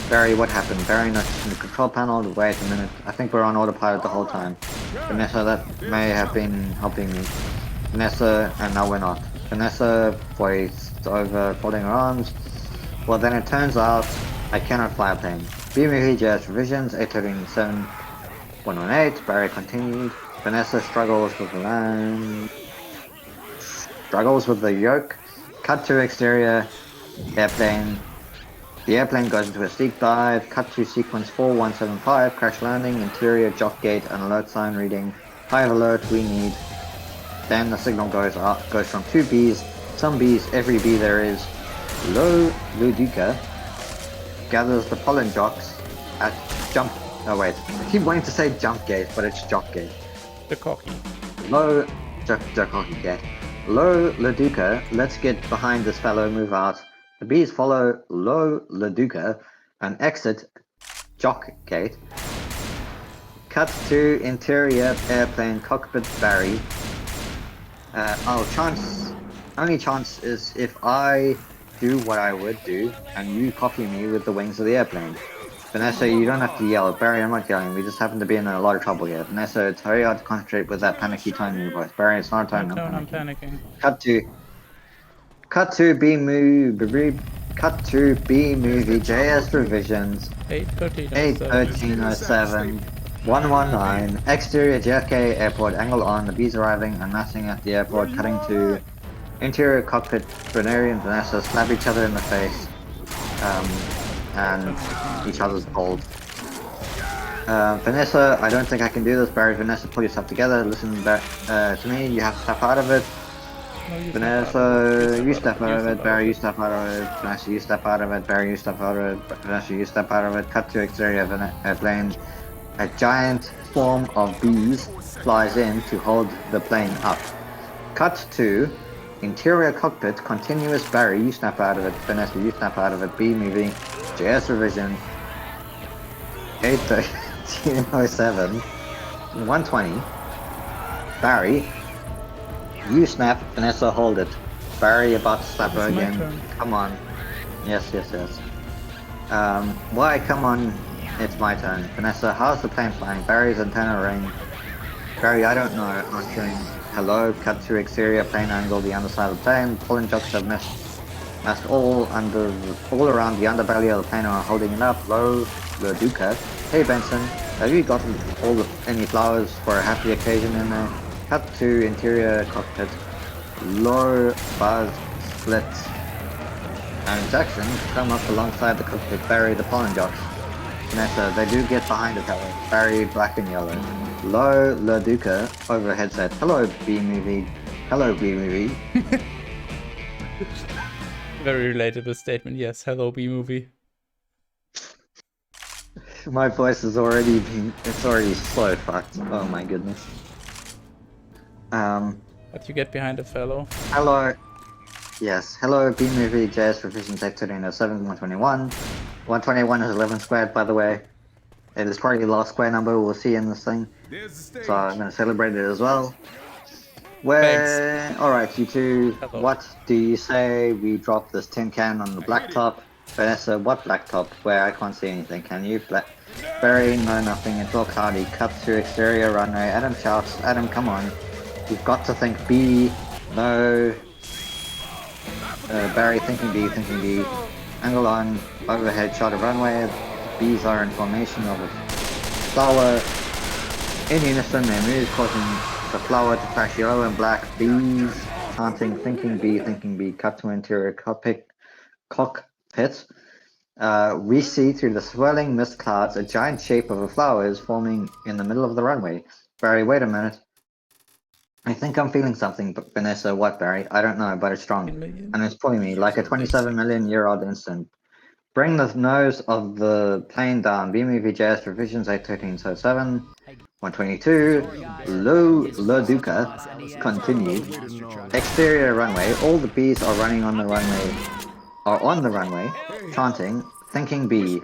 Barry, what happened? Barry noticed in the control panel. Wait a minute. I think we're on autopilot the whole time. Vanessa, that may have been helping me. Vanessa, and now we're not. Vanessa voiced over, folding her arms. Well, then it turns out I cannot fly a plane. B-Movie JS Revisions 837 118. Barry continued. Vanessa struggles with the land. Struggles with the yoke. Cut to exterior airplane. The airplane goes into a steep dive. Cut to sequence 4175. Crash landing. Interior jock gate and alert sign reading Hive alert, we need. Then the signal goes up, goes from 2 bees, some bees, every bee there is. Low Luduca gathers the pollen jocks at jump. Oh wait, I keep wanting to say jump gate, but it's jock gate. The cocky. Low Jockey gate. Low Luduca, let's get behind this fellow, move out. The bees follow Low Luduca and exit jock gate. Cut to interior airplane cockpit Barry. Only chance is if I do what I would do and you copy me with the wings of the airplane. Vanessa, you don't have to yell. Barry, I'm not yelling. We just happen to be in a lot of trouble here. Vanessa, it's very hard to concentrate with that panicky tone in your voice. Barry, it's not a tone, I'm panicking. Cut to B movie JS revisions 8:13:07 119 exterior JFK airport angle on, the bees arriving and massing at the airport, cutting to interior cockpit. Bernary and Vanessa slap each other in the face and each other's cold. Vanessa, I don't think I can do this. Barry, Vanessa, pull yourself together, listen back to me, you have to step out of it. Vanessa, you step out of it. Barry, you step out of it. Vanessa, you step out of it. Barry, you step out of it. Vanessa, you step out of it. Cut to exterior of an airplane. A giant swarm of bees flies in to hold the plane up. Cut to interior cockpit. Continuous. Barry, you snap out of it. Vanessa, you snap out of it. B movie. JS revision. 8:13:07 120. Barry, you snap. Vanessa, hold it. Barry, about to slap her again. Come on. Yes. Why? Come on. It's my turn. Vanessa, how's the plane flying? Barry's antenna ring. Barry, I don't know. Answering. Hello. Cut to exterior plane angle. The underside of the plane. Pollen jocks have massed all around the underbelly of the plane are holding it up. Low Duca. Hey Benson, have you gotten any flowers for a happy occasion in there? Cut to interior cockpit. Low Buzz Split and Jackson come up alongside the cockpit. Barry, the pollen jocks. Vanessa, they do get behind the tower. Barry, black and yellow. Low Laduca over headset. Hello B movie. Hello B movie. Very relatable statement. Yes, hello B movie. My voice is already it's already so fucked. Oh my goodness. But you get behind a fellow. Hello. Yes. Hello B movie JS revision tech 1307 121. 121 is 11 squared, by the way. It is probably the last square number we'll see in this thing. So I'm gonna celebrate it as well. Alright, you two, Hello. What do you say we drop this tin can on the blacktop? Vanessa, what blacktop? Where I can't see anything, can you? Barry, no, nothing, it's all cloudy. Cut to exterior runway. Adam shouts, Adam, come on. You've got to think B. No. Barry, thinking B. Angle on, overhead shot of runway. Bees are in formation of a flower. In unison, they move, causing the flower to flash yellow and black. Bees chanting, thinking B. Cut to interior cockpit. We see through the swirling mist clouds a giant shape of a flower is forming in the middle of the runway. Barry, wait a minute. I think I'm feeling something, but Vanessa, what, Barry? I don't know, but it's strong. And it's pulling me like a 27 million year old instant. Bring the nose of the plane down. BMVJS revisions 8:13:07 122. Low Duca continued. Exterior runway. All the bees are running on the runway. Are on the runway, chanting, thinking B.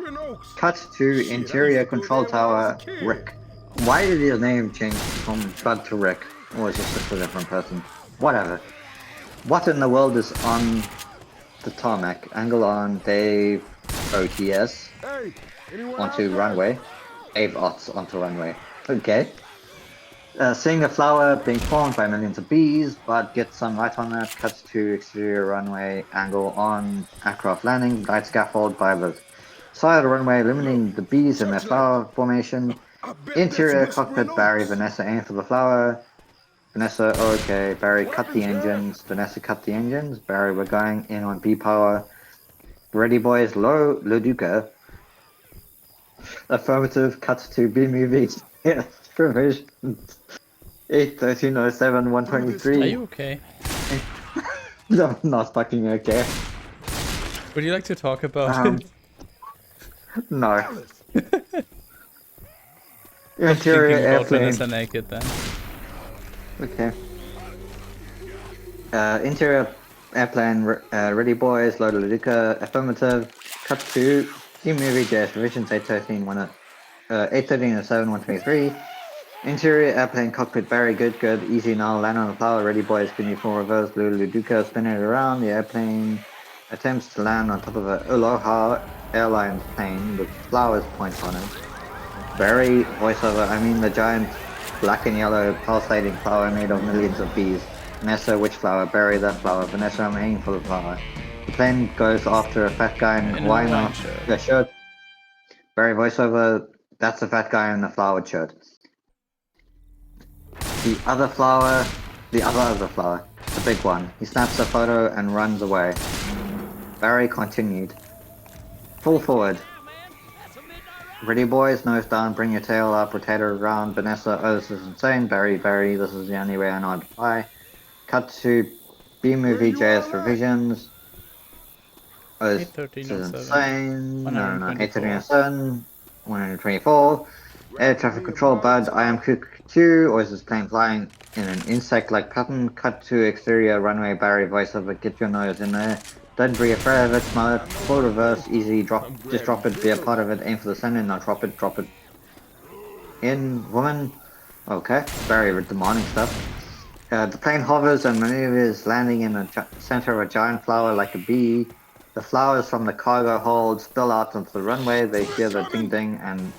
Cut to interior control tower, Rick. Why did his name change from Bud to Rick? Or is this just a different person? Whatever. What in the world is on the tarmac? Angle on Dave OTS onto runway. Dave Ots onto runway. Okay. Seeing a flower being formed by millions of bees, but get some light on that. Cuts to exterior runway, angle on aircraft landing, light scaffold by the side of the runway, illuminating the bees in their flower formation. Interior cockpit, Barry, Vanessa aim for the flower. Vanessa, okay, Barry, cut the engines. Vanessa, cut the engines. Barry, we're going in on B power. Ready, boys, low Luduca. Affirmative, cuts to B movie. Yeah, provisions. 81307 Are 123. you okay? I'm not fucking okay. Would you like to talk about Um, it? No. I'm Interior thinking about airplane. Vanessa naked then. Okay. Interior airplane, ready boys, loaded Luduka, affirmative, cut to, movie JS revisions 813 81307 123. Interior airplane cockpit, very good, easy now, land on the flower, ready boys, can you full reverse, Luduka, spin it around, the airplane attempts to land on top of a Aloha Airlines plane with flowers points on it. Very voiceover, I mean the giant black and yellow pulsating flower made of millions of bees. Vanessa, which flower? Bury that flower. Vanessa, I'm aiming for the flower. The plane goes after a fat guy in In a Hawaiian Hawaiian shirt. shirt. Very voiceover, that's a fat guy in a flowered shirt. The other flower, the other flower, the big one. He snaps a photo and runs away. Barry continued. Full forward. Ready boys, nose down, bring your tail up, rotate it around. Vanessa, oh this is insane. Barry, this is the only way I know how to fly. Cut to B-movie JS revisions. Oh, this is 81307. insane. No, 124. 81307, 124. Air traffic control, bud. I am Q2, or is this plane flying in an insect-like pattern? Cut to exterior runway, Barry voiceover, get your nose in there. Don't be afraid of it, smile it, full reverse, easy, just drop it, be a part of it, aim for the center, now drop it. In, woman. Okay, very demanding stuff. The plane hovers and maneuvers, landing in the center of a giant flower like a bee. The flowers from the cargo hold spill out onto the runway. They hear the ding-ding and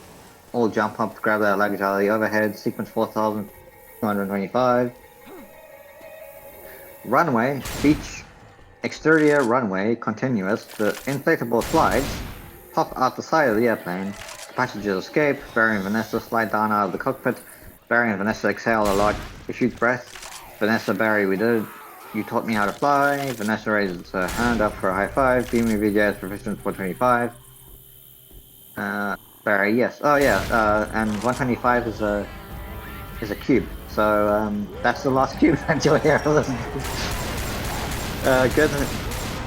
all jump up, grab their luggage out of the overhead. Sequence 4225. Runway, beach, exterior runway, continuous. The inflatable slides pop out the side of the airplane. The passengers escape. Barry and Vanessa slide down out of the cockpit. Barry and Vanessa exhale a large, issued breath. Vanessa, Barry, we did it. You taught me how to fly. Vanessa raises her hand up for a high five. Beaming VJS proficient 425. Barry, yes. Oh yeah. And 125 is a cube. So that's the last cube that you'll hear. Good.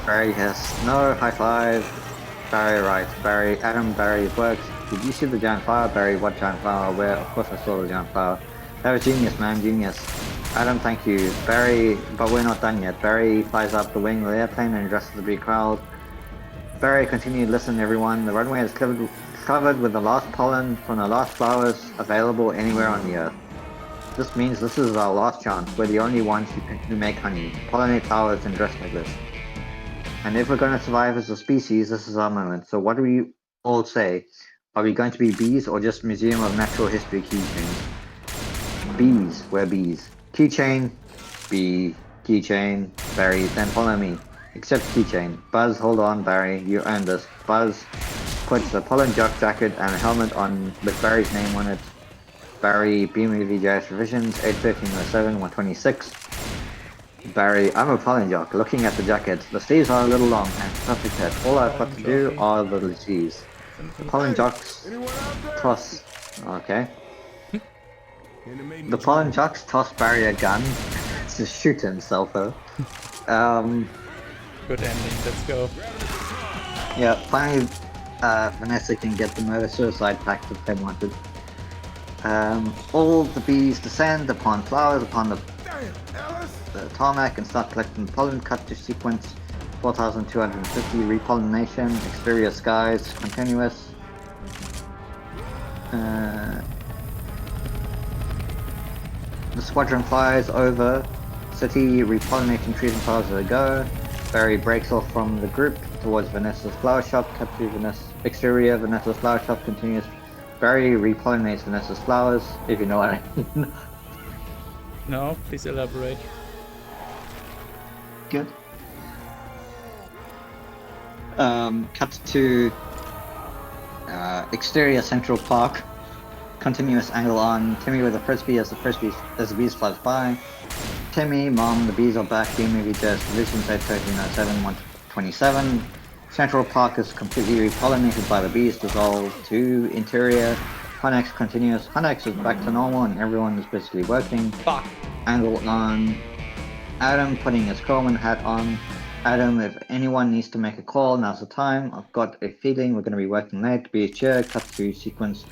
Barry, yes. No. High five. Barry, right. Barry, Adam, Barry, it works. Did you see the giant flower? Barry, what giant flower? Where? Of course I saw the giant flower. That was genius, man. Genius. Adam, thank you. Barry, but we're not done yet. Barry flies up the wing of the airplane and addresses the big crowd. Barry continued, listen everyone, the runway is covered with the last pollen from the last flowers available anywhere on the earth. This means this is our last chance. We're the only ones who make honey, pollinate flowers and dress like this. And if we're going to survive as a species, this is our moment. So what do we all say? Are we going to be bees or just Museum of Natural History keychains? Bees, we're bees. Keychain, bee, keychain, Barry, then follow me. Except keychain. Buzz, hold on, Barry, you earned this. Buzz puts a pollen jock jacket and a helmet on with Barry's name on it. Barry, B-Movie JS Revisions, 81307, 126. Barry, I'm a pollen jock. Looking at the jacket, the sleeves are a little long and perfect fit. All I've got to do are the sleeves. The pollen jocks toss. Okay. The pollen jocks toss Barry a gun to shoot himself though. Good ending, let's go. Yeah, finally Vanessa can get the murder suicide pact that they wanted. All the bees descend upon flowers upon the tarmac and start collecting pollen. Cut to sequence 4250. Repollination, exterior skies, continuous. The squadron flies over city, repollinating trees and flowers as they go. Barry breaks off from the group towards Vanessa's flower shop. Cut to exterior, Vanessa's flower shop continues. Barry repollinates Vanessa's flowers, if you know what I mean. No, please elaborate. Good. Cut to exterior Central Park. Continuous angle on Timmy with a frisbee as the bees flies by. Timmy, Mom, the bees are back. B-Movie just Visions 81307 127. Central Park is completely repollinated by the bees. Dissolved to interior. Connex continues. Connex is back to normal and everyone is basically working. Fuck. Angle on. Adam putting his crewman hat on. Adam, if anyone needs to make a call, now's the time. I've got a feeling we're going to be working late. Be sure. Cut to sequence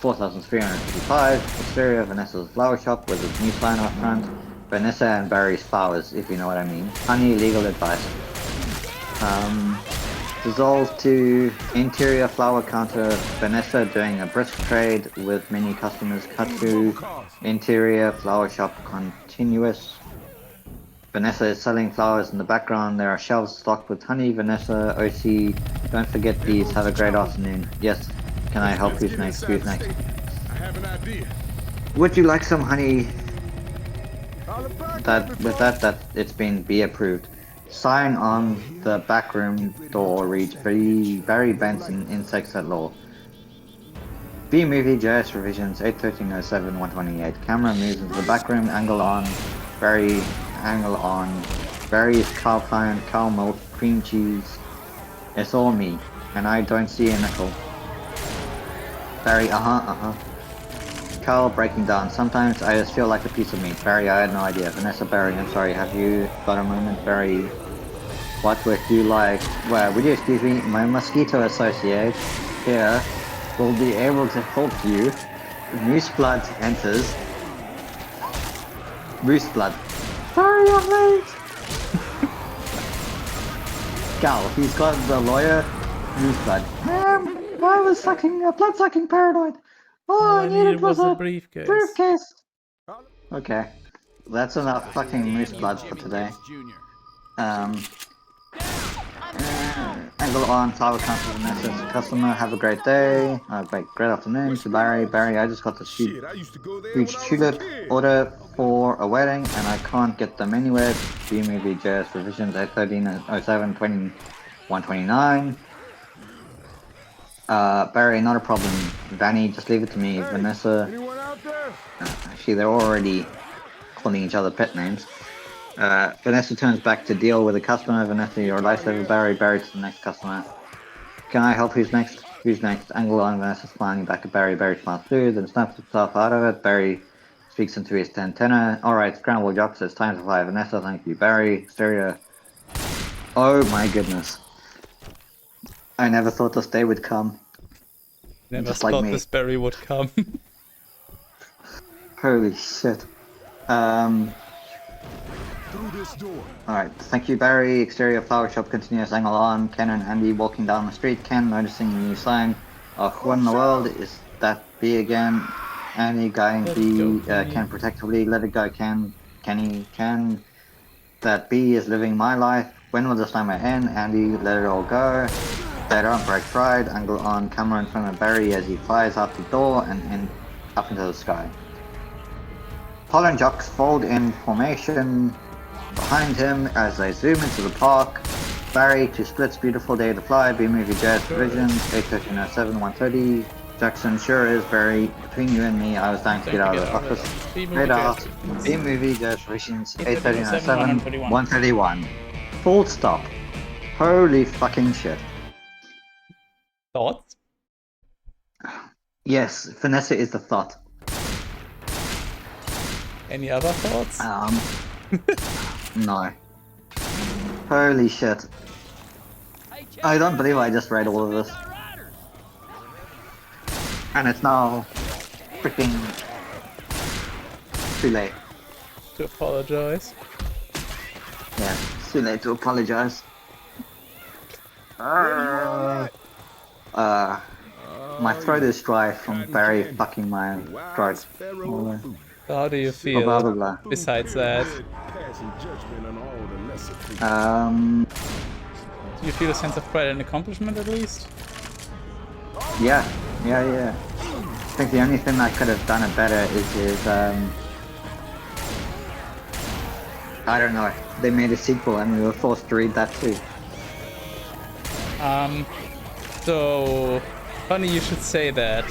4355. Exterior Vanessa's flower shop with a new sign out front. Vanessa and Barry's flowers, if you know what I mean. Honey, legal advice. Dissolve to interior flower counter. Vanessa doing a brisk trade with many customers. Cut to interior flower shop continuous. Vanessa is selling flowers in the background. There are shelves stocked with honey. Vanessa, OC, don't forget these. Have a great afternoon. Yes, can I help? Who's next? Who's next? I have an idea. Would you like some honey? That it's been be approved. Sign on the backroom door reads Barry Benson, Insects at Law. B movie JS revisions 81307 128. Camera moves into the backroom. Angle on. Barry. Angle on. Barry's cow client, cow milk, cream cheese. It's all me, and I don't see a nickel. Barry, Carl breaking down. Sometimes I just feel like a piece of meat. Barry, I had no idea. Vanessa, Barry, I'm sorry. Have you got a moment? Barry, what would you like? Well, would you excuse me? My mosquito associate here will be able to help you. Moose blood enters. Moose blood. Sorry, I'm late. Gal, he's got the lawyer. Moose blood. I was sucking a blood-sucking paranoid. All I needed was a briefcase. Okay, that's enough fucking moose blood for today. Angle on, flower counter, Vanessa's customer. Have a great day. Great afternoon to Barry. Barry, I just got the huge tulip order for a wedding, and I can't get them anywhere. B-movie JS revisions 81307 129. Barry, not a problem. Vanny, just leave it to me. Vanessa. Actually, they're already calling each other pet names. Vanessa turns back to deal with a customer. Vanessa, your lifesaver. Barry, Barry to the next customer. Can I help? Who's next? Who's next? Angle on. Vanessa smiling back at Barry. Barry smiles through, then snaps himself out of it. Barry speaks into his antenna. Alright, scramble jocks. It's time to fly. Vanessa, thank you. Barry, stereo. Oh my goodness. I never thought this day would come. Never just thought like me. this berry would come. Holy shit. Through this door. Alright, thank you Barry. Exterior flower shop continuous. Angle on. Ken and Andy walking down the street. Ken noticing the new sign. What in the world is that B again? Andy going B. Ken protectively. Let it go, Ken. Kenny, Ken. That B is living my life. When will this time end? Andy, let it all go. They don't break stride. Angle on. Camera in front of Barry as he flies out the door and up into the sky. Pollen jocks fold in formation behind him as they zoom into the park. Barry to Split's beautiful day to fly. B-movie jazz provisions 81307 130. Jackson sure is. Barry, between you and me, I was dying to get out of the office. Straight out. B-movie jazz provisions 81307 131. Full stop. Holy fucking shit. Thoughts? Yes, Vanessa is the thought. Any other thoughts? No. Holy shit. I don't believe I just read all of this. And it's now freaking too late. To apologize. Yeah, it's too late to apologize. My throat is dry from Barry fucking my throat. How do you feel blah, blah, blah. besides that? Do you feel a sense of pride and accomplishment at least? Yeah. I think the only thing I could have done it better is I don't know, they made a sequel and we were forced to read that too. So, funny you should say that.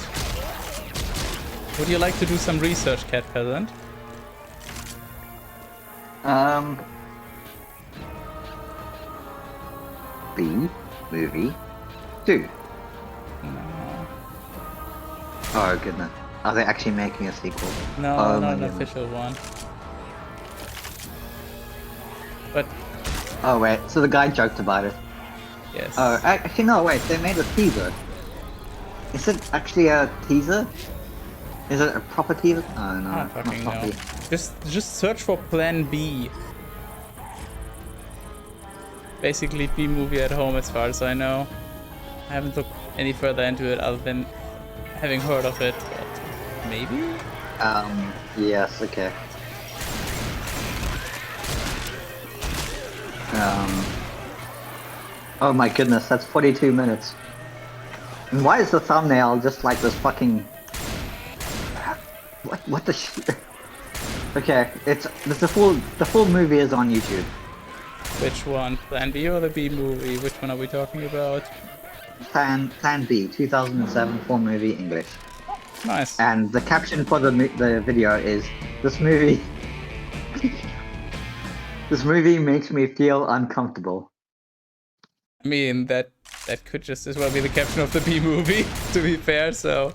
Would you like to do some research, catpeasant? B movie 2. No. Oh goodness. Are they actually making a sequel? No, Oh, not my an goodness. official one. But Oh wait, so the guy joked about it. yes. Oh, actually no, wait, they made a teaser. Is it actually a teaser? Is it a proper teaser? Oh no, I don't not fucking know. properly. Just search for Plan B. Basically B movie at home as far as I know. I haven't looked any further into it other than having heard of it, but maybe? Yes, okay. Oh my goodness, that's 42 minutes. And why is the thumbnail just like this fucking... What the shit? Okay, the full movie is on YouTube. Which one? Plan B or the B movie? Which one are we talking about? Plan B, 2007 full movie English. Nice. And the caption for the video is, this movie... this movie makes me feel uncomfortable. I mean, that could just as well be the caption of the B movie, to be fair, so...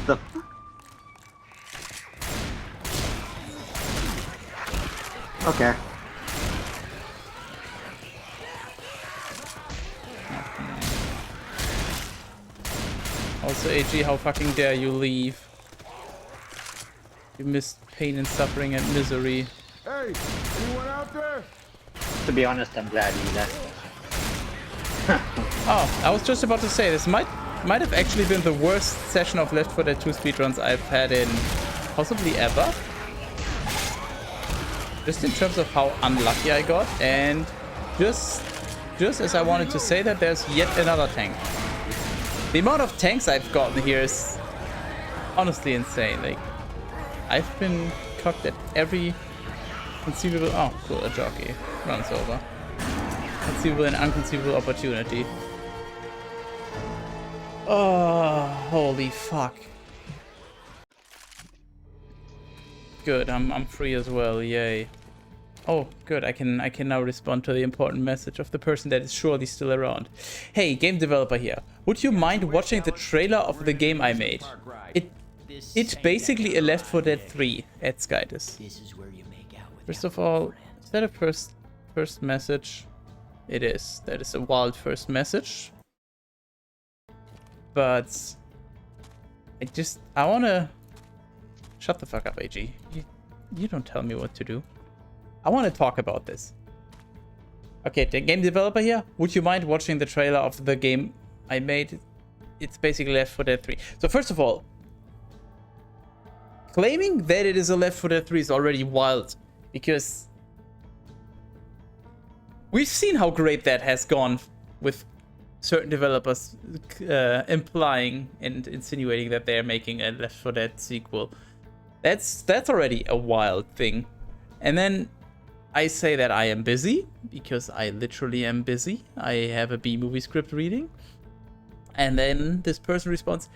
The Okay. Also, AG, how fucking dare you leave? You missed pain and suffering and misery. Hey, anyone out there? To be honest, I'm glad you left. Oh, I was just about to say, this might have actually been the worst session of Left 4 Dead 2 speedruns I've had in possibly ever. Just in terms of how unlucky I got, and just as I wanted to say that there's yet another tank. The amount of tanks I've gotten here is honestly insane. Like, I've been cocked at every conceivable... Oh, cool, a jockey. Runs over. Conceivable and unconceivable opportunity. Oh, holy fuck. Good, I'm free as well, yay. Oh, good, I can now respond to the important message of the person that is surely still around. Hey, game developer here. Would you mind watching the trailer of the game I made? It's basically a Left 4 Dead 3 at Skytis. First of all, is that a first message? It is. That is a wild first message. But I wanna... Shut the fuck up, AG. You don't tell me what to do. I want to talk about this. Okay, the game developer here. Would you mind watching the trailer of the game I made? It's basically Left 4 Dead 3. So first of all, claiming that it is a Left 4 Dead 3 is already wild, because we've seen how great that has gone with certain developers implying and insinuating that they're making a Left 4 Dead sequel. That's already a wild thing. And then I say that I am busy, because I literally am busy. I have a B-movie script reading. And then this person responds,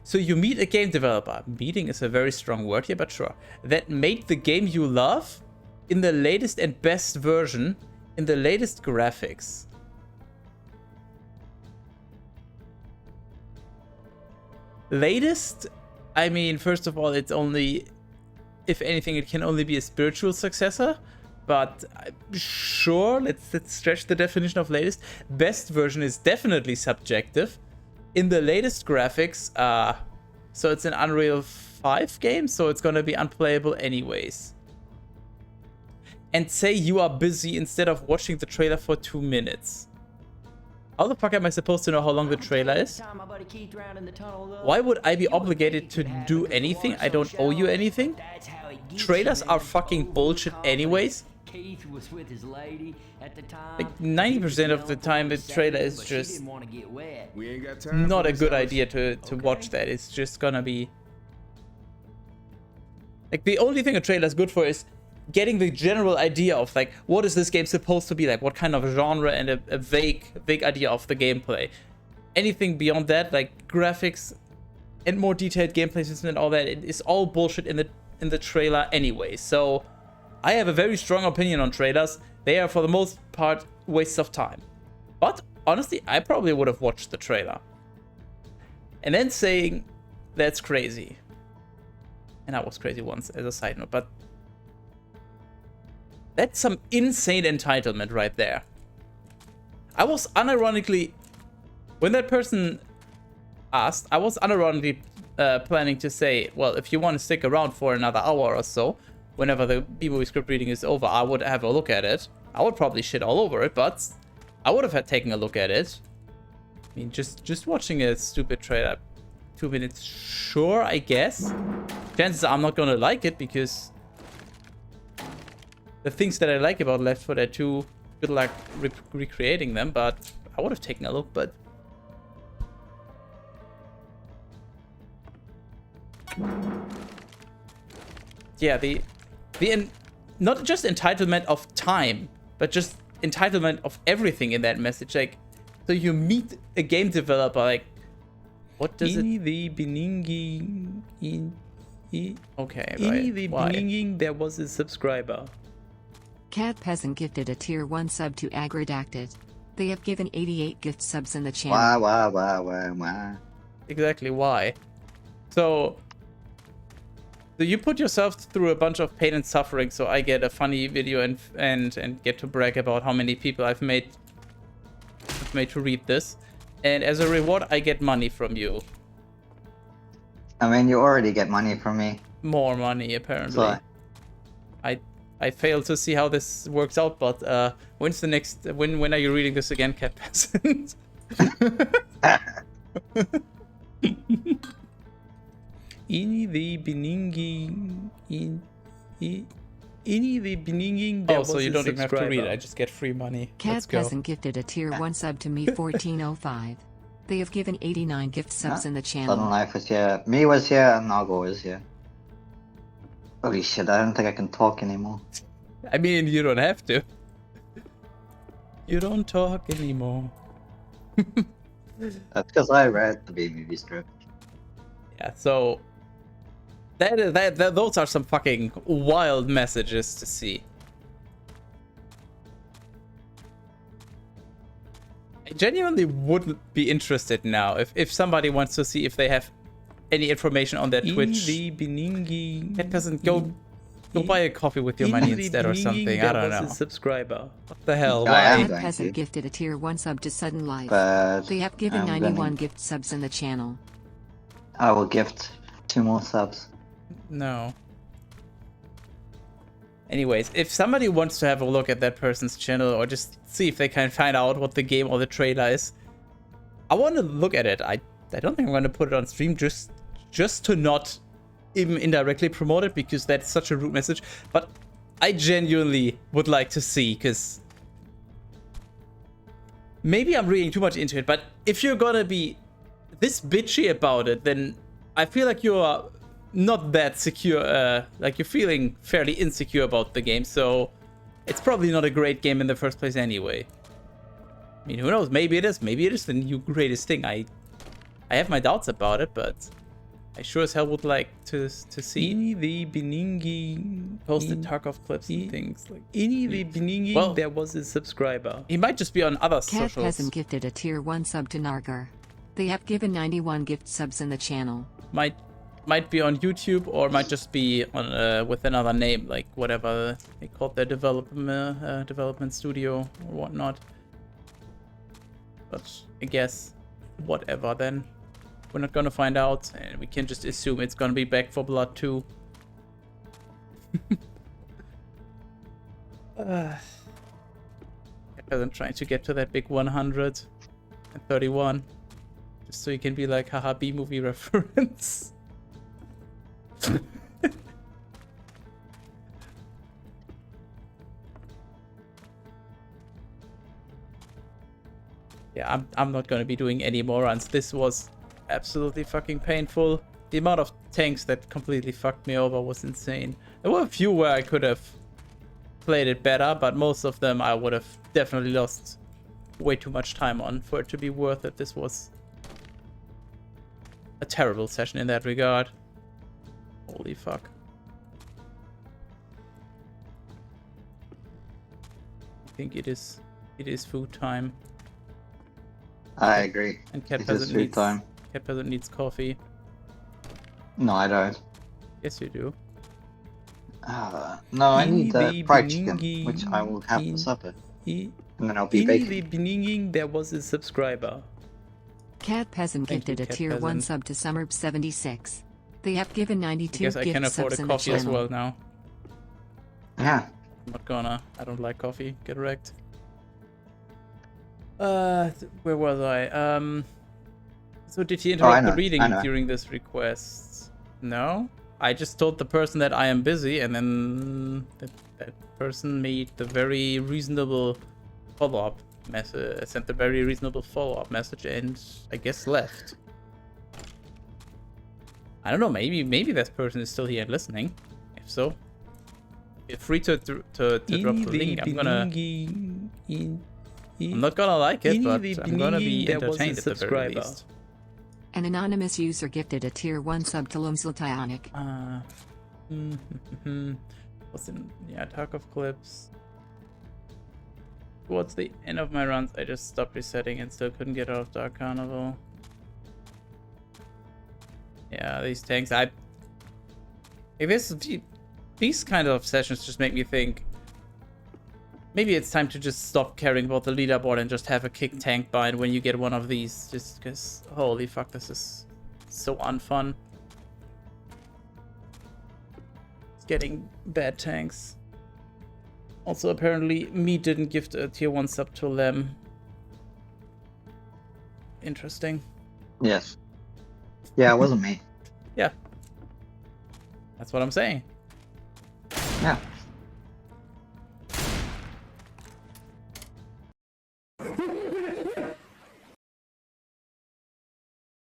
so you meet a game developer, meeting is a very strong word here, but sure, that made the game you love in the latest and best version, in the latest graphics. Latest? I mean, first of all, it's only... If anything, it can only be a spiritual successor, but sure, let's stretch the definition of latest. Best version is definitely subjective. In the latest graphics, so it's an Unreal 5 game, so it's gonna be unplayable anyways. And say you are busy instead of watching the trailer for 2 minutes. How the fuck am I supposed to know how long the trailer is? Why would I be obligated to do anything? I don't owe you anything. Trailers are fucking bullshit anyways. Like 90% of the time the trailer is just not a good idea to watch that. It's just gonna be... Like, the only thing a trailer is good for is getting the general idea of, like, what is this game supposed to be like, what kind of genre, and a vague idea of the gameplay. Anything beyond that, like graphics and more detailed gameplay system and all that, it is all bullshit in the trailer anyway. So I have a very strong opinion on trailers. They are for the most part wastes of time. But honestly, I probably would have watched the trailer. And then saying, that's crazy. And I was crazy once, as a side note, but that's some insane entitlement right there. I was unironically, when that person asked, I was unironically planning to say, well, if you want to stick around for another hour or so, whenever the B-movie script reading is over, I would have a look at it. I would probably shit all over it, but I would have had taken a look at it. I mean, just watching a stupid trailer, 2 minutes, sure, I guess. Chances are I'm not gonna like it because the things that I like about Left 4 Dead 2, good luck recreating them, but I would have taken a look, but yeah, the not just entitlement of time, but just entitlement of everything in that message. Like, so you meet a game developer, like, what does in it? The beginning, Okay, in right. the Why? beginning, there was a subscriber. Catpeasant gifted a tier 1 sub to Agredacted. They have given 88 gift subs in the channel. Why? Exactly why? So you put yourself through a bunch of pain and suffering, so I get a funny video and get to brag about how many people I've made to read this, and as a reward, I get money from you. I mean, you already get money from me. More money, apparently. So, I fail to see how this works out, but when's the next? When are you reading this again, Cat Peasant? In the beginning, in the beginning, there Oh, was so you a don't even have to read it. subscriber. I just get free money. Let's go. Catpeasant gifted a tier 1 sub to me 1405. They have given 89 gift subs in the Sudden channel. Life was here. Me was here, and Nago was here. Holy shit, I don't think I can talk anymore. I mean, you don't have to. You don't talk anymore. That's because I read the B-movie script. Yeah, so those are some fucking wild messages to see. I genuinely wouldn't be interested now if somebody wants to see if they have any information on their Twitch. In the beginning, That doesn't go buy a coffee with your money instead or something. I don't know. A subscriber. What the hell? I Why? am going to. Catpeasant gifted a tier 1 sub to Sudden Life. But They have given I'm 91 gonna- gift subs in the channel. I will gift 2 more subs. No. Anyways, if somebody wants to have a look at that person's channel or just see if they can find out what the game or the trailer is, I want to look at it. I don't think I'm going to put it on stream just to not even indirectly promote it, because that's such a rude message. But I genuinely would like to see, because maybe I'm reading too much into it, but if you're going to be this bitchy about it, then I feel like you're not that secure, like you're feeling fairly insecure about the game, so it's probably not a great game in the first place anyway. I mean, who knows, maybe it is the new greatest thing. I have my doubts about it, but I sure as hell would like to see In the beginning, posted Tarkov clips and things. Like, in the beginning, Well- there was a subscriber. he might just be on other socials. Catpeasant gifted a tier 1 sub to Nargar. They have given 91 gift subs in the channel. Might be on YouTube, or might just be on with another name, like whatever they called their development studio or whatnot. But I guess whatever then. We're not gonna find out, and we can just assume it's gonna be Back 4 Blood 2. I'm trying to get to that big 131. Just so you can be like, haha, B-movie reference. Yeah, I'm not gonna be doing any more runs. This was absolutely fucking painful. The amount of tanks that completely fucked me over was insane. There were a few where I could have played it better, but most of them I would have definitely lost way too much time on for it to be worth it. This was a terrible session in that regard. Holy fuck. I think it is food time. I agree. And Cat It is Peasant food needs time. Cat Peasant needs coffee. No, I don't. Yes, you do. No, I need the fried chicken, which I will have for in- supper. In And then I'll be the baking. beginning, there was a subscriber. Cat Peasant Thank you, gifted a Cat tier 1 Peasant. sub to Summerb76. They have given I 92 guess I gift can afford subs a in the coffee as channel. well now. Yeah. I'm not gonna. I don't like coffee. Get wrecked. Where was I? So did he I interrupt know, the reading I know. during this request? No. I just told the person that I am busy, and then that person made the very reasonable follow-up message. Sent the very reasonable follow-up message, and I guess left. I don't know. Maybe this person is still here and listening. If so, feel free to drop the link. I'm not gonna like it, but I'm gonna be entertained at the very least. An anonymous user gifted a tier 1 sub to Lumsultionic. What's in Tarkov clips? Towards the end of my runs, I just stopped resetting and still couldn't get out of Dark Carnival. Yeah, these tanks. These kind of sessions just make me think. Maybe it's time to just stop caring about the leaderboard and just have a kick tank bind when you get one of these. Just because, holy fuck, this is so unfun. It's getting bad tanks. Also, apparently, me didn't gift a tier 1 sub to Lem. Interesting. Yes. Yeah, it wasn't me. Yeah. That's what I'm saying. Yeah.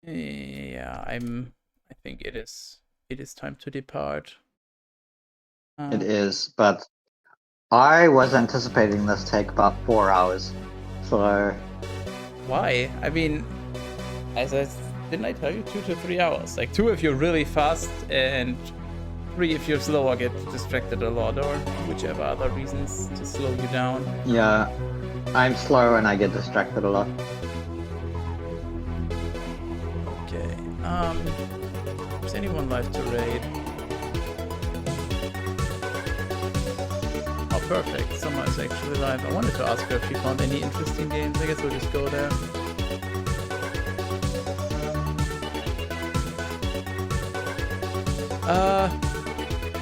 Yeah, I think it is time to depart. It is, but I was anticipating this take about 4 hours. So Why? I mean, didn't I tell you 2 to 3 hours? Like 2 if you're really fast, and 3 if you're slower, get distracted a lot, or whichever other reasons to slow you down. yeah, I'm slow and I get distracted a lot. Okay. Is anyone live to raid? Oh, perfect. Someone is actually live. I wanted to ask her if she found any interesting games. I guess we'll just go there.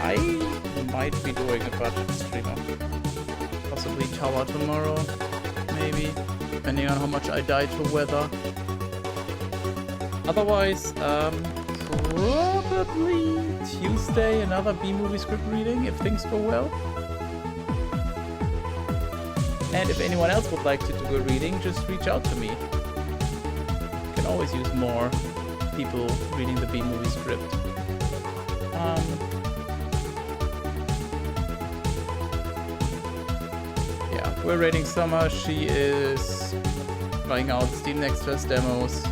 I might be doing a budget stream of possibly Tower tomorrow, maybe, depending on how much I die to weather. Otherwise, probably Tuesday another B-movie script reading if things go well. And if anyone else would like to do a reading, just reach out to me. You can always use more people reading the B-movie script. Yeah, we're rating Summer. She is trying out Steam Next Fest demos.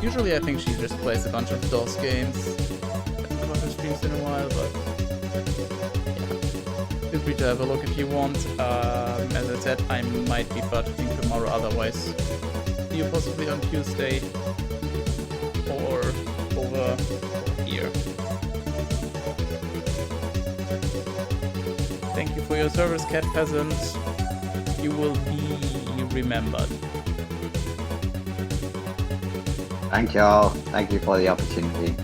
Usually I think she just plays a bunch of DOS games. I've about her streams in a while, but yeah. Feel free to have a look if you want. As I said, I might be budgeting tomorrow, otherwise see you possibly on Tuesday or over here. Thank you for your service, Cat Peasant. You will be remembered. Thank y'all. Thank you for the opportunity.